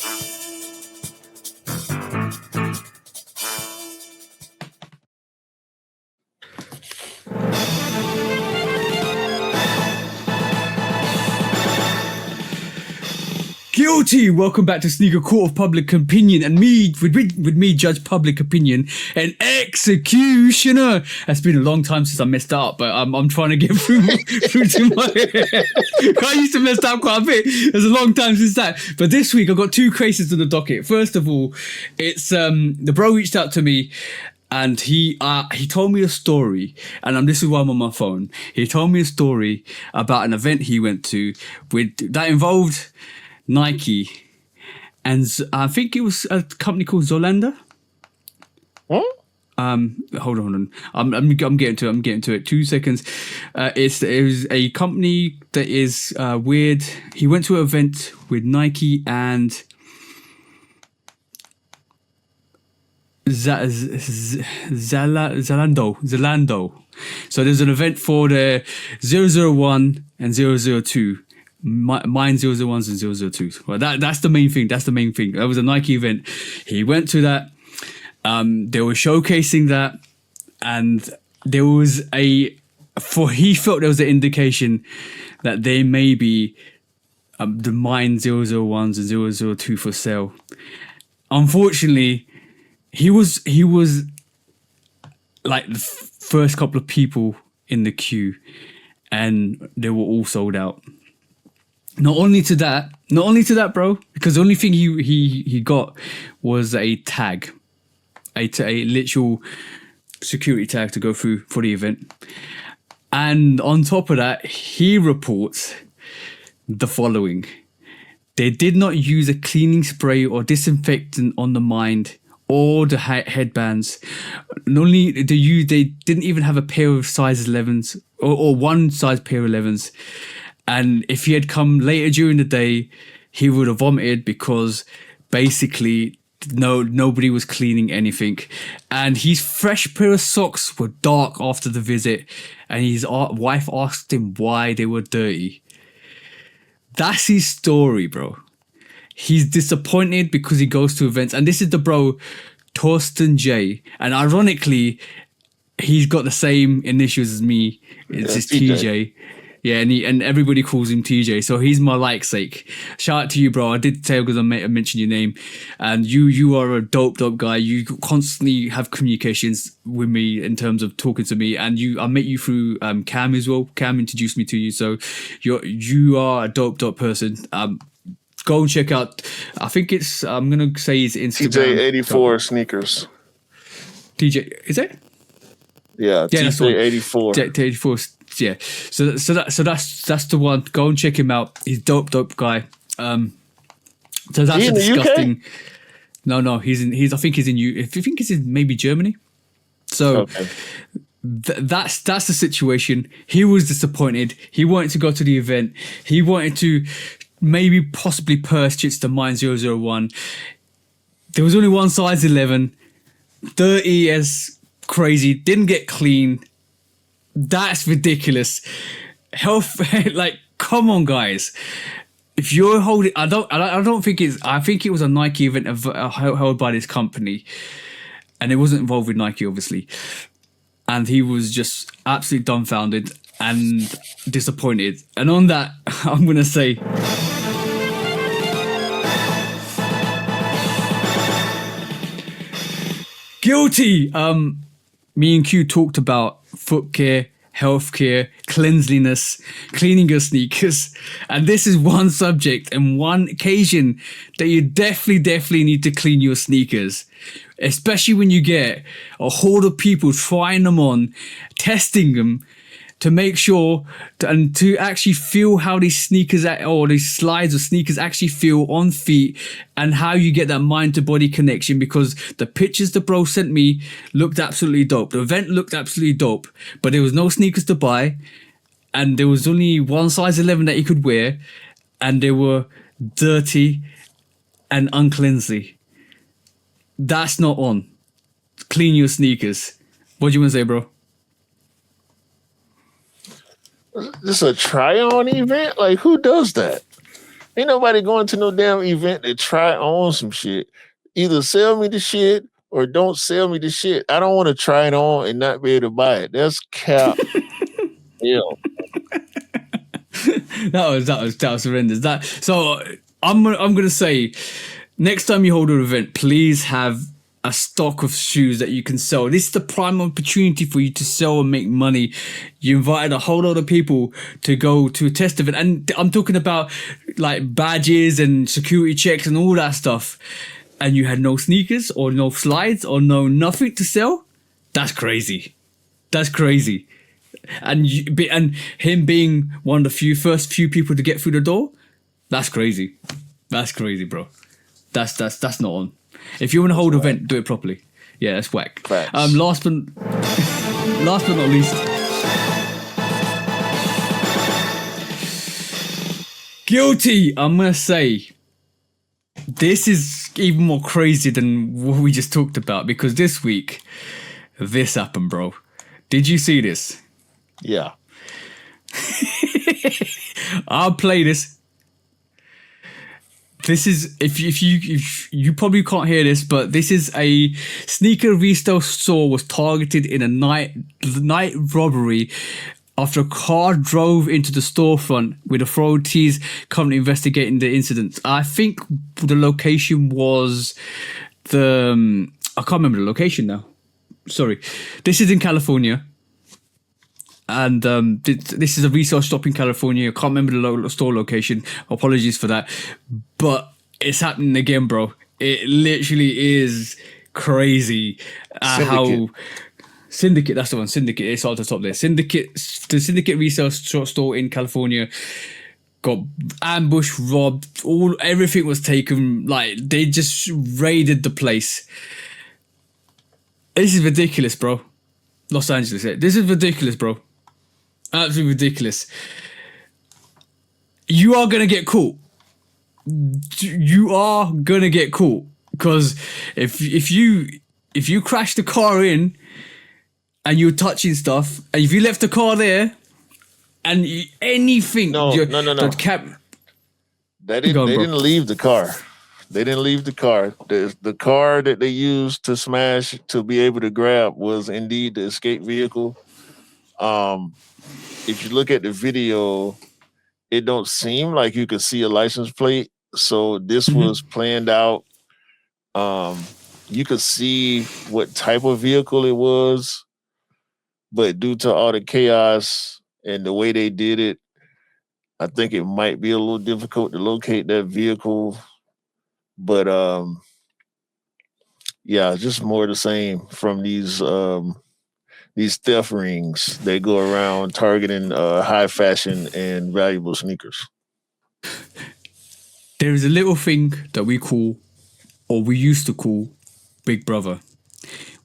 Guilty. Welcome back to Sneaker Court of Public Opinion, and with me, Judge Public Opinion and Executioner. It's been a long time since I messed up, but I'm trying to get through to my. I used to mess up quite a bit. It's a long time since that. But this week I've got two cases on the docket. First of all, it's the bro reached out to me. And he told me a story, and this is why I'm on my phone. He told me a story about an event he went to that involved Nike, and I think it was a company called Zolander. What? Hold on. I'm getting to it. 2 seconds. It was a company that is weird. He went to an event with Nike and Zalando. So there's an event for the 001 and 002. Mine 001s and 002s. Well, that's the main thing. That was a Nike event. He went to that. They were showcasing that, and there was he felt there was an indication that there may be the Mine 001s and 002 for sale. Unfortunately, he was like the first couple of people in the queue, and they were all sold out. Not only to that, bro, because the only thing he got was a tag, a literal security tag to go through for the event. And on top of that, he reports the following: they did not use a cleaning spray or disinfectant on the Mind or the headbands. Not only they didn't even have a pair of size 11s or one size pair of 11s. And if he had come later during the day, he would have vomited because basically nobody was cleaning anything. And his fresh pair of socks were dark after the visit, and his wife asked him why they were dirty. That's his story, bro. He's disappointed because he goes to events. And this is the bro, Torsten J. And ironically, he's got the same initials as me. It's just TJ. Yeah, and everybody calls him TJ, so he's my sake. Shout out to you, bro. I did tell because I mentioned your name, and you are a dope guy. You constantly have communications with me in terms of talking to me, and I met you through Cam as well. Cam introduced me to you, so you are a dope person. Go and check out. I think I'm gonna say his Instagram. TJ84 sneakers. TJ, is it? Yeah, TJ84. TJ84. Yeah, so that's the one. Go and check him out. He's dope guy. So that's in disgusting. UK? No, he's I think he's in maybe Germany. So okay. That's the situation. He was disappointed. He wanted to go to the event. He wanted to maybe possibly purchase the Mine 001. There was only one size 11. Dirty as crazy. Didn't get clean. That's ridiculous. Come on, guys. If you're holding, I don't think I think it was a Nike event held by this company. and it wasn't involved with Nike, obviously. And he was just absolutely dumbfounded and disappointed. And on that, I'm gonna say, guilty. Me and Q talked about foot care, health care, cleanliness, cleaning your sneakers. And this is one subject and one occasion that you definitely need to clean your sneakers. Especially when you get a horde of people trying them on, testing them to make sure and to actually feel how these sneakers or these slides or sneakers actually feel on feet, and how you get that mind to body connection. Because the pictures the bro sent me looked absolutely dope. The event looked absolutely dope, but there was no sneakers to buy, and there was only one size 11 that you could wear, and they were dirty and uncleansly. That's not on. Clean your sneakers. What do you want to say, bro? This a try-on event? Like, who does that? Ain't nobody going to no damn event to try on some shit. Either sell me the shit or don't sell me the shit. I don't want to try it on and not be able to buy it. That's cap. Yeah. That was horrendous. So I'm gonna say, next time you hold an event, please have a stock of shoes that you can sell. This is the prime opportunity for you to sell and make money. You invited a whole lot of people to go to a test event, and I'm talking about like badges and security checks and all that stuff, and you had no sneakers or no slides or no nothing to sell. That's crazy. That's crazy. And him being one of the first few people to get through the door, that's crazy. That's crazy, bro. That's not on. If you want to hold an event, do it properly. Yeah, that's whack. Facts. Last but not least, guilty. I'm gonna say this is even more crazy than what we just talked about, because this week this happened, bro. Did you see this? Yeah. I'll play this. This is, if you probably can't hear this, but this is a sneaker resale store was targeted in a night robbery after a car drove into the storefront, with authorities currently investigating the incident. I think the location was I can't remember the location now. Sorry. This is in California. And this is a resale shop in California. I can't remember the store location. Apologies for that. But it's happening again, bro. It literally is crazy. How Syndicate, that's the one. Syndicate, it's all the top there. The Syndicate resale store in California got ambushed, robbed. Everything was taken. Like, they just raided the place. This is ridiculous, bro. Los Angeles. This is ridiculous, bro. Absolutely ridiculous. You are gonna get caught. You are gonna get caught, because if you crash the car in and you're touching stuff, and if you left the car there and anything, No. They didn't leave the car. They didn't leave the car. The car that they used to smash to be able to grab was indeed the escape vehicle. If you look at the video, it don't seem like you could see a license plate. So this was planned out. You could see what type of vehicle it was, but due to all the chaos and the way they did it, I think it might be a little difficult to locate that vehicle. But yeah, just more the same from these theft rings. They go around targeting high fashion and valuable sneakers. There is a little thing that we call, or we used to call, Big Brother.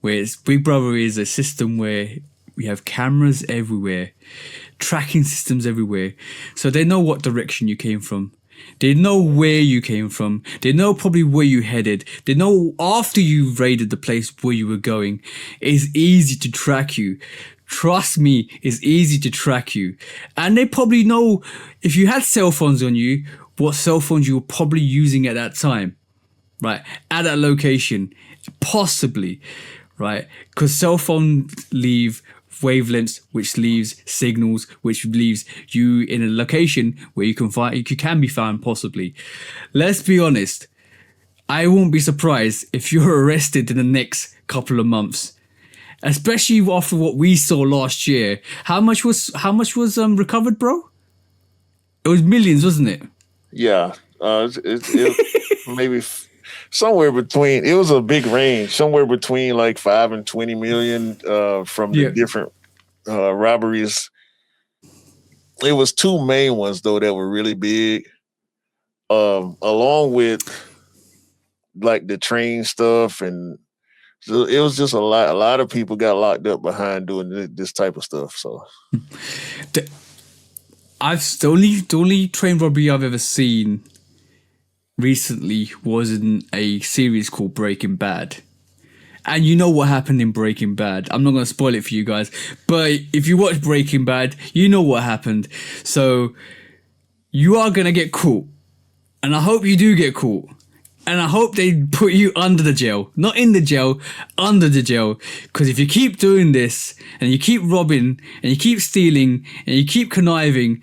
Whereas Big Brother is a system where we have cameras everywhere, tracking systems everywhere. So they know what direction you came from. They know where you came from. They know probably where you headed. They know after you raided the place where you were going. It's easy to track you. Trust me, it's easy to track you. And they probably know, if you had cell phones on you, what cell phones you were probably using at that time, right? At that location, possibly. right? Because cell phones leave wavelengths, which leaves signals, which leaves you in a location where you can be found possibly. Let's be honest. I won't be surprised if you're arrested in the next couple of months, especially after what we saw last year. How much was recovered, bro? It was millions, wasn't it? Yeah, it maybe somewhere between. It was a big range, somewhere between like 5 and 20 million from the different robberies. It was two main ones though that were really big, along with like the train stuff, and so it was just a lot. A lot of people got locked up behind doing this type of stuff. So, the only train robbery I've ever seen recently was in a series called Breaking Bad. And you know what happened in Breaking Bad. I'm not going to spoil it for you guys, but if you watch Breaking Bad, you know what happened. So you are going to get caught. And I hope you do get caught. And I hope they put you under the jail. Not in the jail, under the jail. Because if you keep doing this, and you keep robbing, and you keep stealing, and you keep conniving,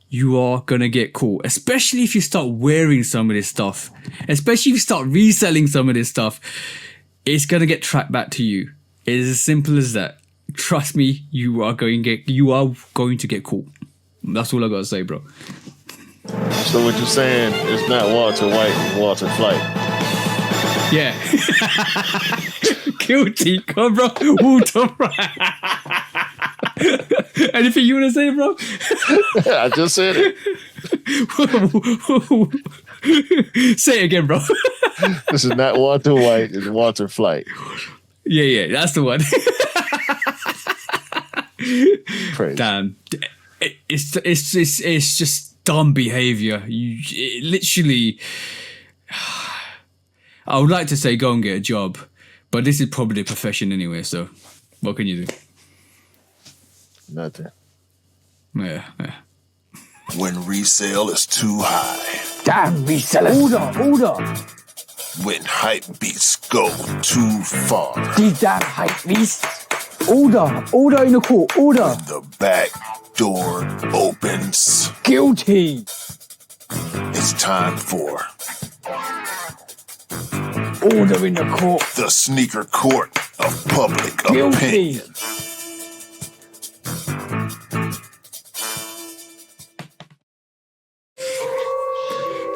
you are going to get caught. Especially if you start wearing some of this stuff. Especially if you start reselling some of this stuff. It's going to get tracked back to you. It is as simple as that. Trust me, you are going to get caught. That's all I got to say, bro. So what you're saying is not Walter White, it's Walter Flight. Yeah. Guilty. Come on, bro. Walter White. Anything you want to say, bro? I just said it. Say it again, bro. This is not Walter White, it's Walter Flight. Yeah, that's the one. Praise. Damn. It's just dumb behavior. Literally, I would like to say go and get a job, but this is probably a profession anyway, so what can you do? Nothing. Yeah. When resale is too high. Damn resellers. Order. When hype beats go too far. These damn hype beasts. Order in the court. Order. The back door opens. Guilty. It's time for Order in the court. the sneaker court of public Guilty. opinion.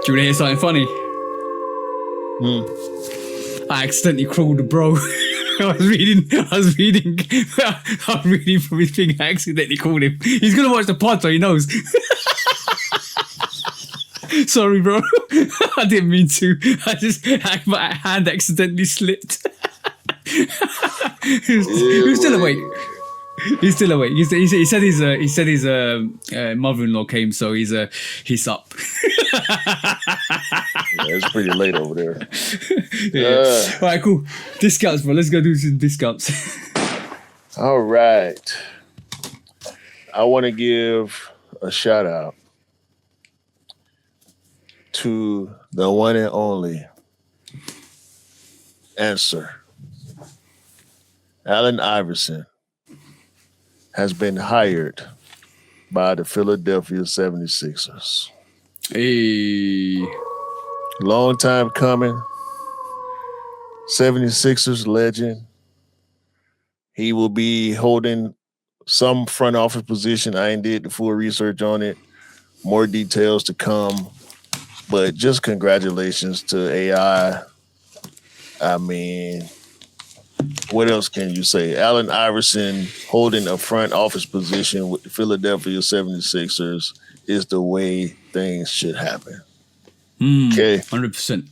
Do you want to hear something funny? I accidentally crawled a bro. I was reading from his thing. I accidentally called him. He's gonna watch the pod, so he knows. Sorry, bro. I didn't mean to. My hand accidentally slipped. He's still awake. He's still awake. He said his mother-in-law came, so he's up. Yeah, it's pretty late over there. Yeah. All right, cool. Discounts, bro. Let's go do some discounts. All right. I want to give a shout out to the one and only answer. Allen Iverson has been hired by the Philadelphia 76ers. Hey. Long time coming. 76ers legend. He will be holding some front office position. I ain't did the full research on it. More details to come. But just congratulations to AI. I mean, what else can you say? Allen Iverson holding a front office position with the Philadelphia 76ers is the way things should happen. Okay. 100%.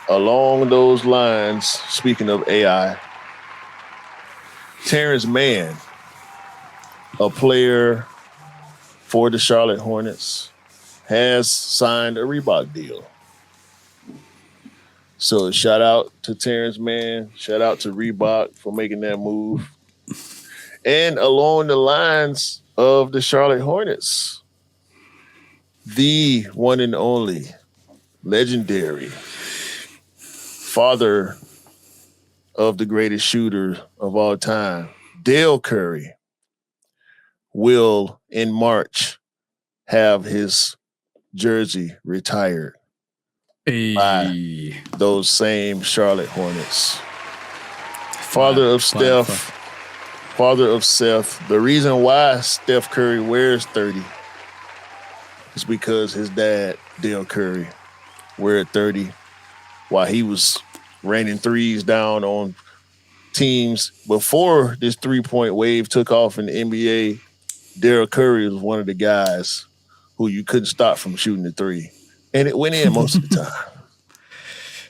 Along those lines, speaking of AI, Terrence Mann, a player for the Charlotte Hornets, has signed a Reebok deal. So shout out to Terrence Mann. Shout out to Reebok for making that move. And along the lines of the Charlotte Hornets, the one and only legendary father of the greatest shooter of all time, Dale Curry, will in March have his jersey retired by those same Charlotte Hornets. Father of Seth. The reason why Steph Curry wears 30 is because his dad, Dale Curry, wear 30 while he was raining threes down on teams. Before this three-point wave took off in the NBA, Dale Curry was one of the guys who you couldn't stop from shooting the three. And it went in most of the time.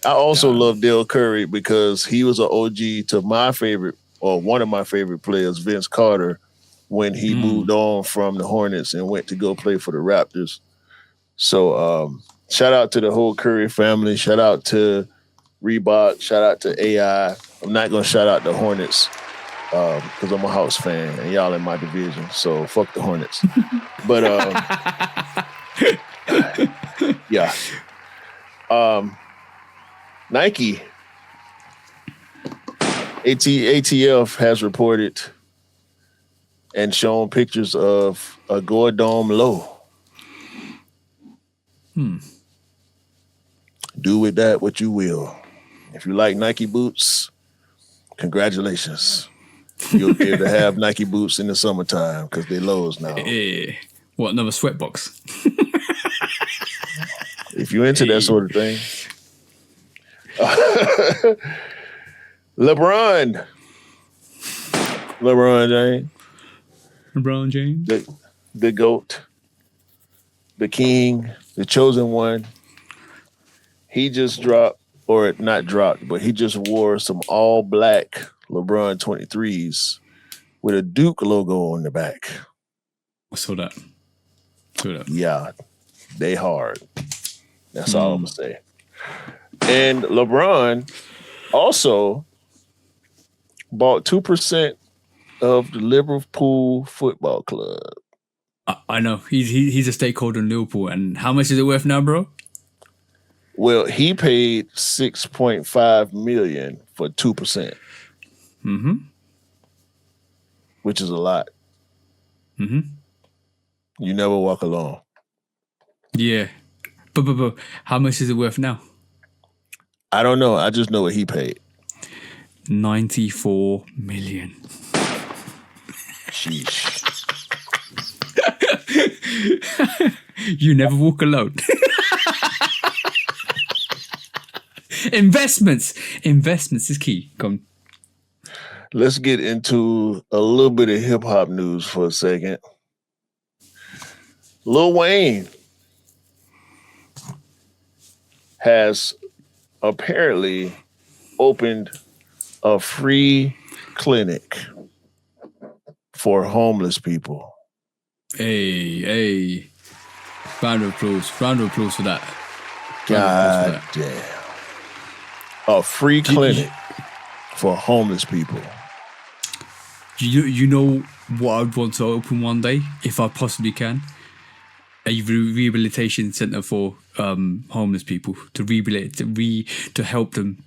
I also love Dale Curry because he was an OG to my favorite, or one of my favorite players, Vince Carter, when he moved on from the Hornets and went to go play for the Raptors. So shout out to the whole Curry family. Shout out to Reebok. Shout out to AI. I'm not going to shout out the Hornets because I'm a Hawks fan and y'all in my division. So fuck the Hornets. But yeah. Nike ATF has reported and shown pictures of a Gore Dome low. Do with that what you will. If you like Nike boots, congratulations. You'll be able to have Nike boots in the summertime because they're lows now. What, another sweatbox? If you're into that sort of thing. LeBron James. The GOAT. The king. The chosen one. He just dropped, or not dropped, but he just wore some all black LeBron 23s with a Duke logo on the back. I saw that. Yeah, they hard. That's all I'm going to say. And LeBron also bought 2% of the Liverpool Football Club. I know. He's a stakeholder in Liverpool. And how much is it worth now, bro? Well, he paid $6.5 million for 2%. Which is a lot. You never walk alone. Yeah. But how much is it worth now? I don't know. I just know what he paid. 94 million. Sheesh. You never walk alone. Investments is key. Come. Let's get into a little bit of hip hop news for a second. Lil Wayne has apparently opened a free clinic for homeless people. Hey. Round of applause for that. God damn. A free clinic for homeless people. You know what I'd want to open one day, if I possibly can? A rehabilitation center for homeless people to help them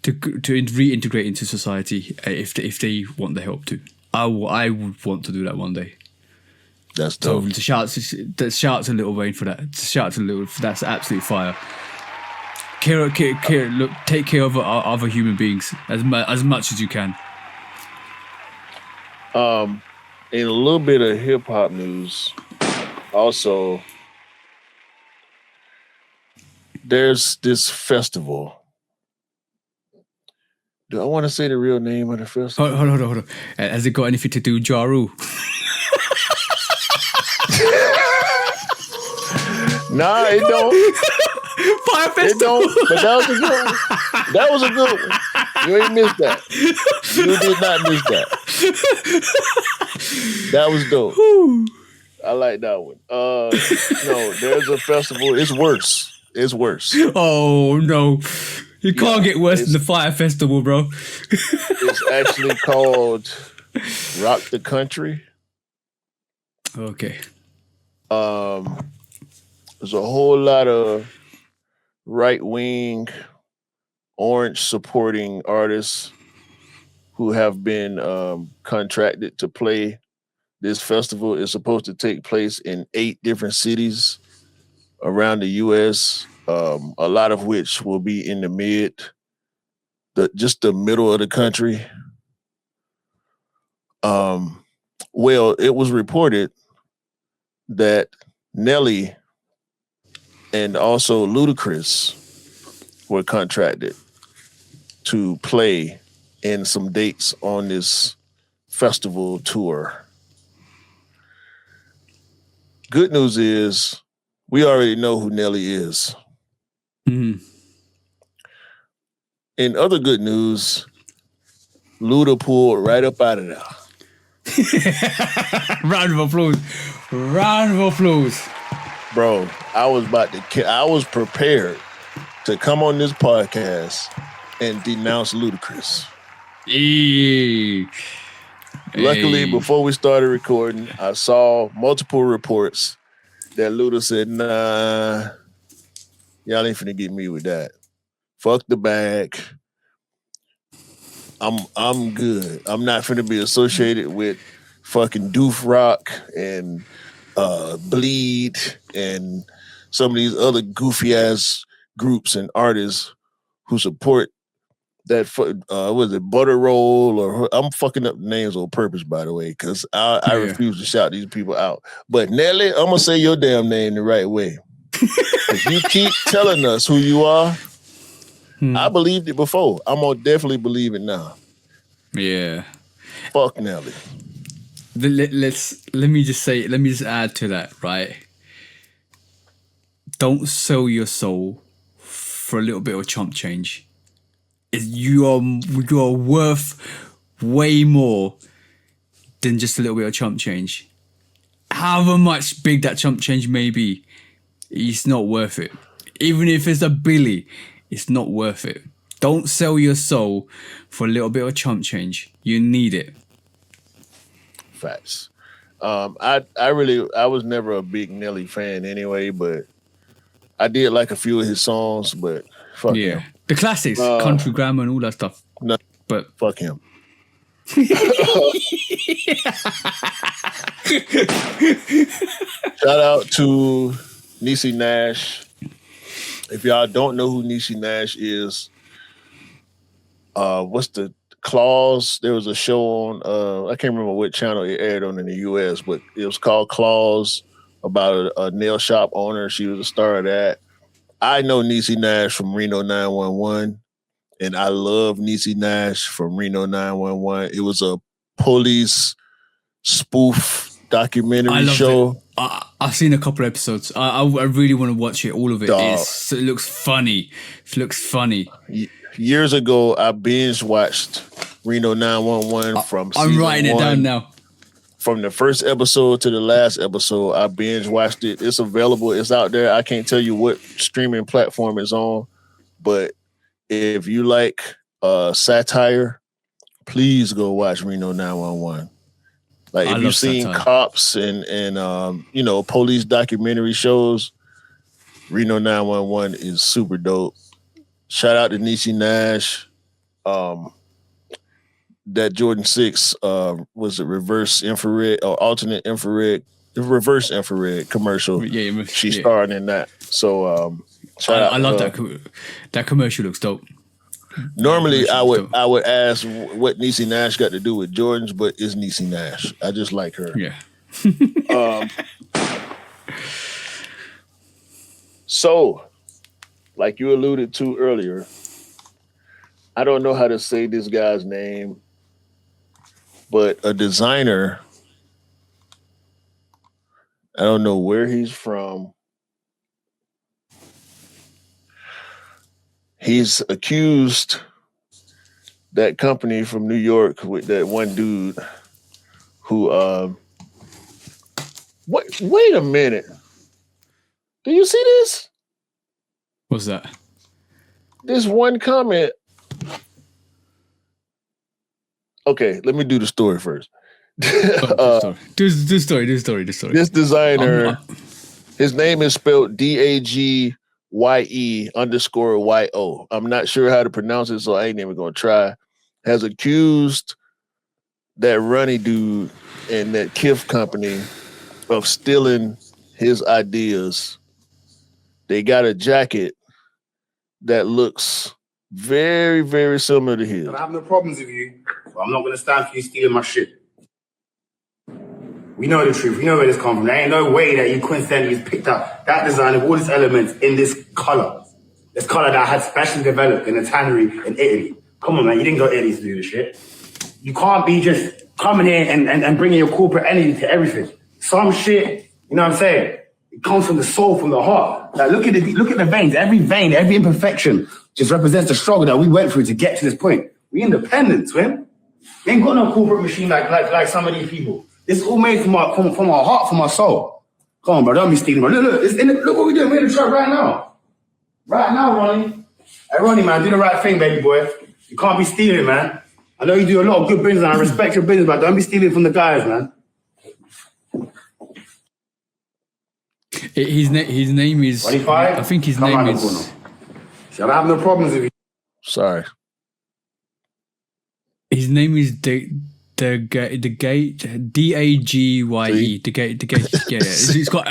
reintegrate into society if they want the help to. I would want to do that one day. That's dope. So shout to Lil Wayne for that. That's absolute fire. Look, take care of other human beings as much as you can. In a little bit of hip hop news, also, there's this festival. Do I want to say the real name of the festival? Hold on. Has it got anything to do with Ja Rule? Nah, it don't. Fire Festival. It don't. But that was a good one. That was a good one. You ain't missed that. You did not miss that. That was dope. I like that one. No, there's a festival. It's worse. Oh no. You can't get worse than the Fire Festival, bro. It's actually called Rock the Country. Okay. There's a whole lot of right-wing Orange supporting artists who have been contracted to play this festival. Is supposed to take place in 8 different cities around the U.S., a lot of which will be in just the middle of the country. Well, it was reported that Nelly and also Ludacris were contracted to play in some dates on this festival tour. Good news is we already know who Nelly is. Mm. In other good news, Luda pulled right up out of there. Round of applause. Round of applause. Bro, I was prepared to come on this podcast and denounce Ludacris. Hey. Luckily, before we started recording, I saw multiple reports that Luda said, nah, y'all ain't finna get me with that. Fuck the bag. I'm good. I'm not finna be associated with fucking Doof Rock and Bleed and some of these other goofy ass groups and artists who support that. Was it Butter Roll or I'm fucking up names on purpose, by the way, because I refuse to shout these people out. But Nelly, I'm gonna say your damn name the right way. If you keep telling us who you are, I believed it before. I'm gonna definitely believe it now. Yeah. Fuck Nelly. Let me just add to that, right? Don't sell your soul for a little bit of chump change. You are worth way more than just a little bit of chump change. However much big that chump change may be, it's not worth it. Even if it's a billy, it's not worth it. Don't sell your soul for a little bit of chump change. You need it. Facts. I was never a big Nelly fan anyway, but I did like a few of his songs, but fuck him. The classics, Country Grammar and all that stuff. No, but fuck him. Shout out to Niecy Nash. If y'all don't know who Niecy Nash is, what's the Claws? There was a show on, I can't remember what channel it aired on in the US, but it was called Claws, about a nail shop owner. She was a star of that. I know Niecy Nash from Reno 911, and I love Niecy Nash from Reno 911. It was a police spoof documentary show. I've seen a couple episodes. I really want to watch it, all of it. It looks funny. It looks funny. Years ago, I binge watched Reno 911 from season I'm writing it down now. From the first episode to the last episode, I binge watched it. It's available. It's out there. I can't tell you what streaming platform it's on, but if you like satire, please go watch Reno 911. Like if you've seen satire. cops and police documentary shows, Reno 911 is super dope. Shout out to Niecy Nash. That Jordan 6 was a reverse infrared or alternate infrared, reverse infrared commercial. Yeah, she starred in that. So shout out. I love that. That commercial looks dope. Normally, I would ask what Niecy Nash got to do with Jordans, but it's Niecy Nash. I just like her. Yeah. So, like you alluded to earlier, I don't know how to say this guy's name, but a designer, I don't know where he's from. He's accused that company from New York with that one dude who, wait a minute. Do you see this? What's that? This one comment. Okay, let me do the story first. Do the story. This designer, his name is spelled DAG YE_YO. I'm not sure how to pronounce it, so I ain't even gonna try. Has accused that Runny dude and that Kif company of stealing his ideas. They got a jacket that looks very, very similar to his. I have no problems with you, but I'm not gonna stand for you stealing my shit. We know the truth. We know where this comes from. There ain't no way that you coincidentally just picked up that design of all these elements in this color. This color that I had specially developed in a tannery in Italy. Come on, man. You didn't go to Italy to do this shit. You can't be just coming in and bringing your corporate energy to everything. Some shit, you know what I'm saying? It comes from the soul, from the heart. Like, look at the veins. Every vein, every imperfection just represents the struggle that we went through to get to this point. We independent, twin. We ain't got no corporate machine like some of these people. This is all made from our heart, from our soul. Come on, bro. Don't be stealing, bro. Look what we're doing. We're in the truck right now. Right now, Ronnie. Hey, Ronnie, man, do the right thing, baby boy. You can't be stealing, man. I know you do a lot of good business, and I respect your business, but don't be stealing from the guys, man. His name is... 25? I think his Come name on, is... See, I don't have no problems with you. Sorry. His name is the gate DAGYE the gate yeah. It's got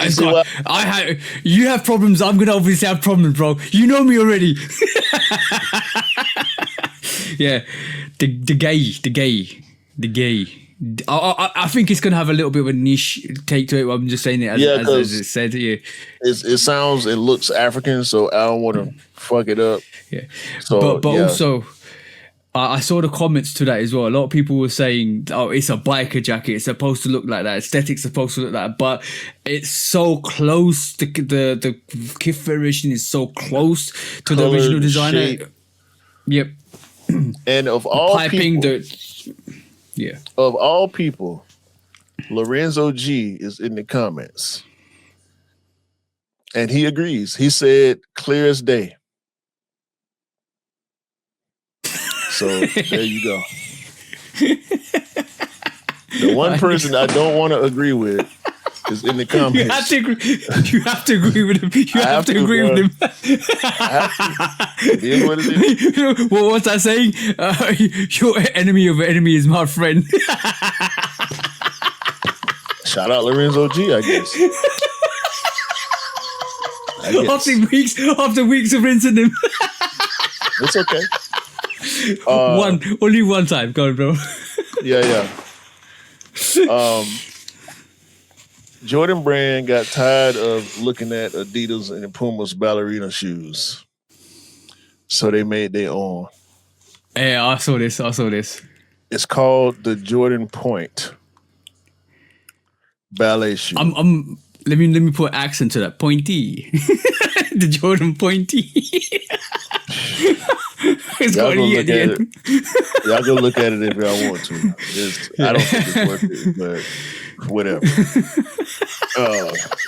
you have problems. I'm gonna obviously have problems, bro. You know me already. Yeah, the gay. I think it's gonna have a little bit of a niche take to it. I'm just saying it as it said here. It sounds, it looks African, so I don't want to fuck it up. Yeah, so, but also. I saw the comments to that as well. A lot of people were saying, "Oh, it's a biker jacket. It's supposed to look like that. Aesthetic's supposed to look like that." But it's so close. The Kif variation is so close to the original designer. Shape. Yep. And of all people, of all people, Lorenzo G is in the comments, and he agrees. He said, "Clear as day." So there you go. The one person I don't want to agree with is in the comments. You have to agree with him. You have to agree with him. It is what it is. Well, what's that saying? Your enemy of an enemy is my friend. Shout out Lorenzo G, I guess. After weeks of rinsing him. It's okay. Only one time. Go on, bro. Yeah. Jordan Brand got tired of looking at Adidas and Puma's ballerina shoes, so they made their own. Yeah, I saw this. It's called the Jordan Point ballet shoe. Let me put accent to that. Pointy. The Jordan Pointy. Y'all go look at it. Y'all go look at it if y'all want to. I don't think it's worth it, but whatever.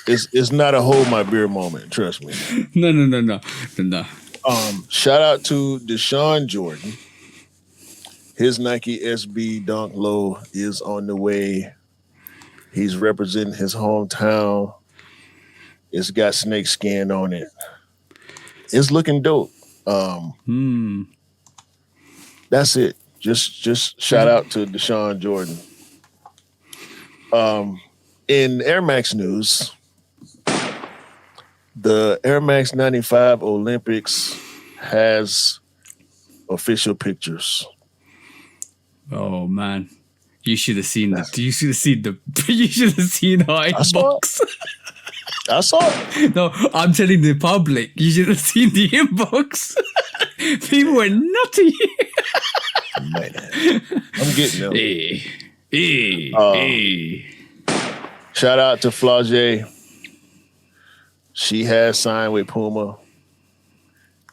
It's not a hold my beer moment. Trust me. No. Shout out to Deshaun Jordan. His Nike SB Dunk Low is on the way. He's representing his hometown. It's got snake skin on it. It's looking dope. That's it. Just shout out to Deshaun Jordan. In Air Max news, the Air Max 95 Olympics has official pictures. Oh man, you should have seen the. You should have seen the. You should have seen our inbox. I saw it. No, I'm telling the public. You should have seen the inbox. People were nutty. Man, I'm getting them. Shout out to Flage. She has signed with Puma,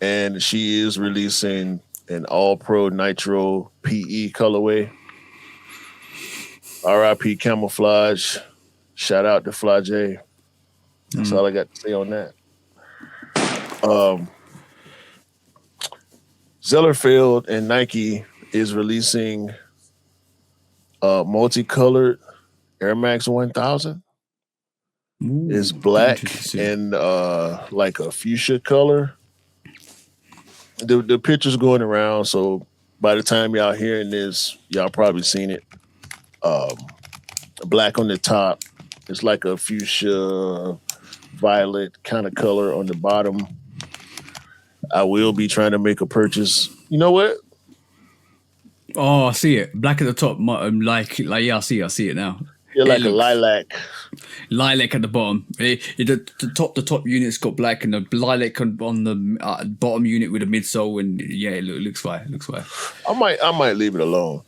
and she is releasing an all-pro nitro PE colorway. RIP Camouflage. Shout out to Flage. That's all I got to say on that. Zellerfeld and Nike is releasing multicolored Air Max 1000. Ooh, It's black interesting. and like a fuchsia color. The picture's going around, so by the time y'all hearing this, y'all probably seen it. Black on the top. It's like a fuchsia violet kind of color on the bottom. I will be trying to make a purchase. You know what? Oh, I see it. Black at the top, yeah, I see it now. You're It like a looks- lilac. Lilac at the bottom. The top unit's got black, and the lilac on the bottom unit with a midsole, and yeah, it looks fire. It looks fire. I might leave it alone.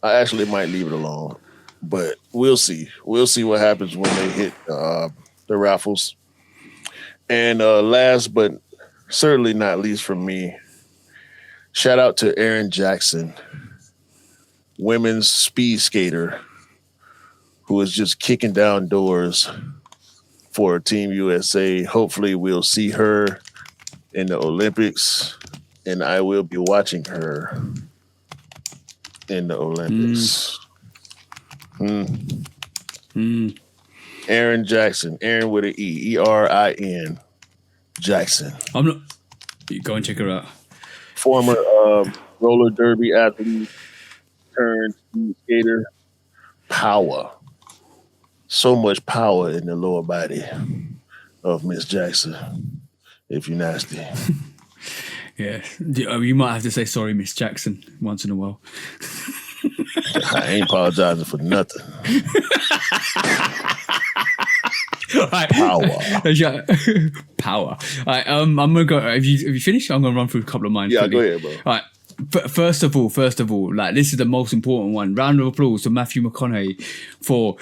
I actually might leave it alone, but we'll see. We'll see what happens when they hit the raffles. And last but certainly not least from me, shout out to Erin Jackson, women's speed skater, who is just kicking down doors for Team USA. Hopefully we'll see her in the Olympics, and I will be watching her in the Olympics. Erin Jackson, Erin with an E, Erin Jackson. I'm not. You go and check her out. Former roller derby athlete turned speed skater. Power. So much power in the lower body of Miss Jackson. If you're nasty. Yeah, you might have to say sorry, Miss Jackson, once in a while. I ain't apologizing for nothing. Right. Power. All right, I'm gonna go. Have you finished? I'm gonna run through a couple of mine. Yeah, quickly. go ahead, bro. All right. First of all, like this is the most important one. Round of applause to Matthew McConaughey for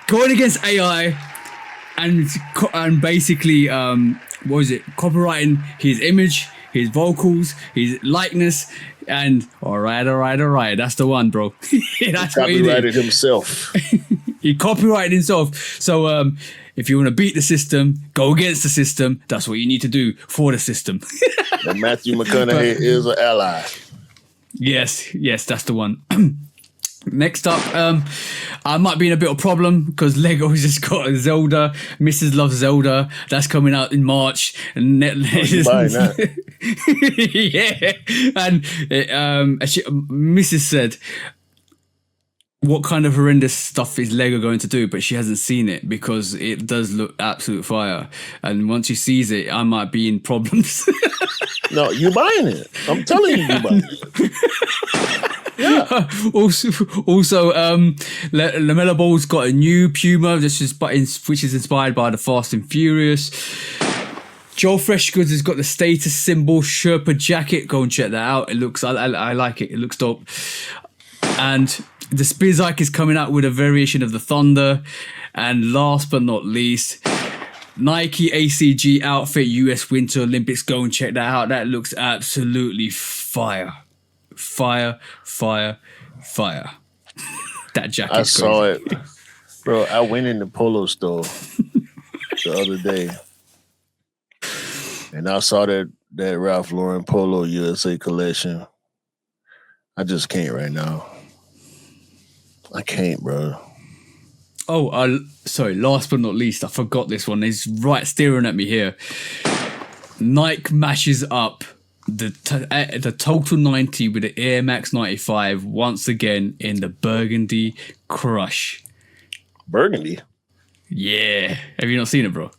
going against AI and basically what was it? Copyrighting his image, his vocals, his likeness, and all right. That's the one, bro. That's what he did. Copyrighted himself. He copyrighted himself. So if you want to beat the system, go against the system. That's what you need to do for the system. And Matthew McConaughey is an ally. Yes, that's the one. Next up, I might be in a bit of problem because Lego's just got a Zelda. Mrs. Loves Zelda. That's coming out in March. And You buying that? yeah. And Mrs. said, what kind of horrendous stuff is Lego going to do? But she hasn't seen it because it does look absolute fire. And once she sees it, I might be in problems. No, you buying it. I'm telling you buying it. Yeah. Also, LaMelo Ball's got a new Puma, which is inspired by the Fast and Furious. Joe Freshgoods has got the status symbol Sherpa jacket. Go and check that out. It looks, I like it. It looks dope. And the Spizike is coming out with a variation of the Thunder. And last but not least, Nike ACG outfit US Winter Olympics. Go and check that out. That looks absolutely fire. Fire. That jacket. I saw it. Bro, I went in the polo store the other day. And I saw that Ralph Lauren Polo USA collection. I just can't right now. I can't, bro. Oh, sorry. Last but not least, I forgot this one. He's right staring at me here. Nike mashes up the Total 90 with the Air Max 95 once again in the Burgundy Crush. Burgundy? Yeah. Have you not seen it, bro?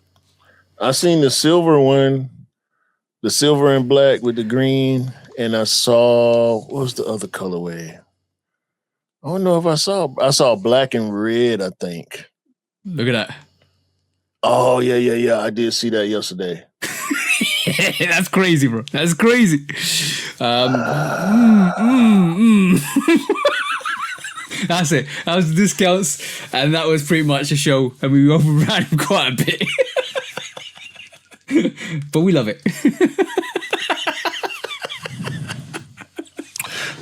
I seen the silver one, the silver and black with the green, and I saw, what was the other colorway? I don't know if I saw black and red, I think. Look at that. Oh, yeah. I did see that yesterday. That's crazy, bro. That's crazy. That's it. That was the discounts, and that was pretty much a show, and we overran quite a bit. But we love it.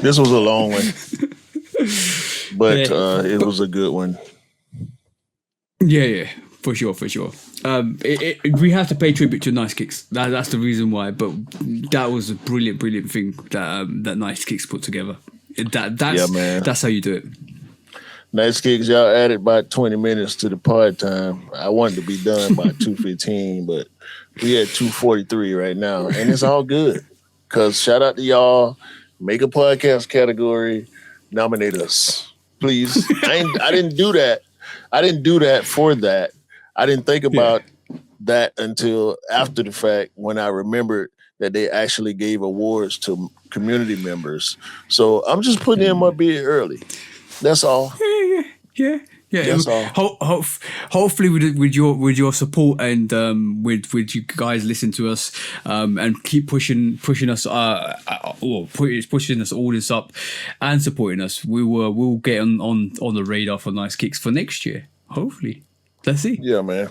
This was a long one. But it was a good one. Yeah, for sure. We have to pay tribute to Nice Kicks. That's the reason why. But that was a brilliant thing that Nice Kicks put together. That's man. That's how you do it. Nice Kicks, y'all added about 20 minutes to the pod time. I wanted to be done by 2:15, but we at 2:43 right now, and it's all good. Cause shout out to y'all. Make a podcast category. Nominate us, please. I didn't do that. I didn't do that for that. I didn't think about that until after the fact when I remembered that they actually gave awards to community members. So I'm just putting in my bid early. That's all. Yeah. That's all. Hopefully, with your support and with you guys listen to us and keep pushing us pushing us all this up and supporting us, we'll get on the radar for Nice Kicks for next year. Hopefully, let's see. Yeah, man.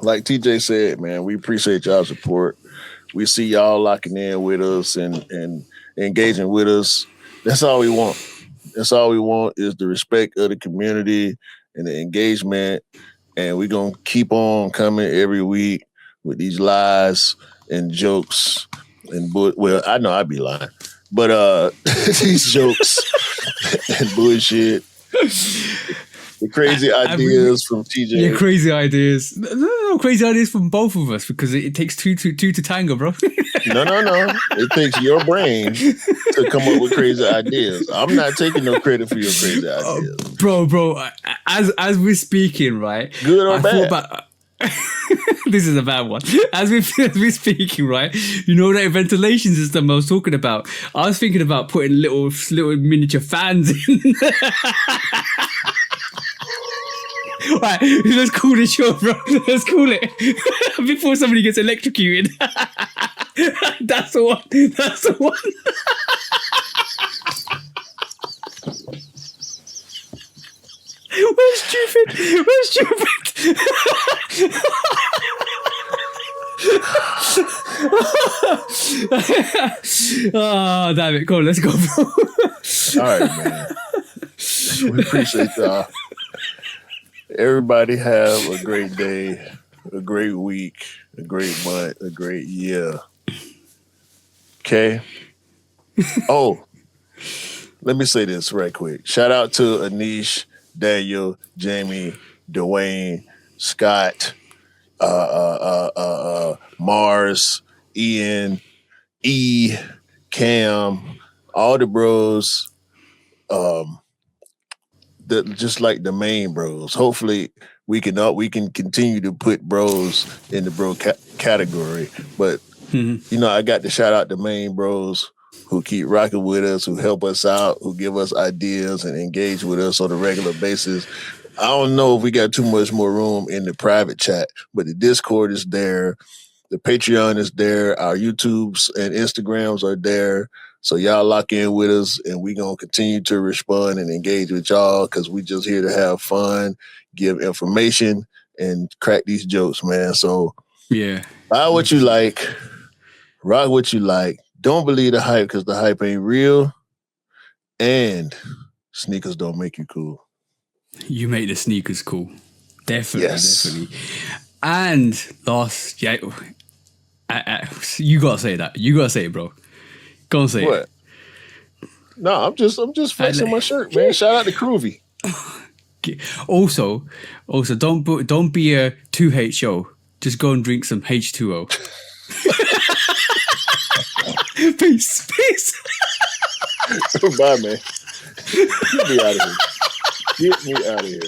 Like TJ said, man, we appreciate y'all support. We see y'all locking in with us and engaging with us. That's all we want. That's all we want is the respect of the community and the engagement. And we're going to keep on coming every week with these lies and jokes. Well, I know I'd be lying. But these jokes and bullshit. The crazy ideas from TJ. Yeah, crazy ideas. No, crazy ideas from both of us because it takes two to tango, bro. No. It takes your brain to come up with crazy ideas. I'm not taking no credit for your crazy ideas. Bro. As we're speaking, right? Good or bad? This is a bad one. As we're speaking, right? You know that ventilation system I was talking about? I was thinking about putting little miniature fans in. Right, let's call this show, bro. Let's call it before somebody gets electrocuted. That's the one. We're stupid. Oh, damn it. Come on, let's go, bro. All right, man. We appreciate y'all. Everybody have a great day, a great week, a great month, a great year. Okay? Oh, let me say this right quick. Shout out to Anish, Daniel, Jamie, Dwayne, Scott, Mars, Ian, E, Cam, all the bros. Just like the main bros. Hopefully we can continue to put bros in the bro category. But I got to shout out the main bros who keep rocking with us, who help us out, who give us ideas and engage with us on a regular basis. I don't know if we got too much more room in the private chat, but the Discord is there. The Patreon is there. Our YouTubes and Instagrams are there. So y'all lock in with us, and we're going to continue to respond and engage with y'all because we just here to have fun, give information, and crack these jokes, man. So buy what you like, rock what you like. Don't believe the hype because the hype ain't real, and sneakers don't make you cool. You make the sneakers cool. Definitely. And last, you got to say that. You got to say it, bro. Go and say what? It. No, I'm just flexing my shirt, man. Shout out to Groovy. Also, don't be a 2HO. Just go and drink some H2O. Peace. Bye, man. Get me out of here.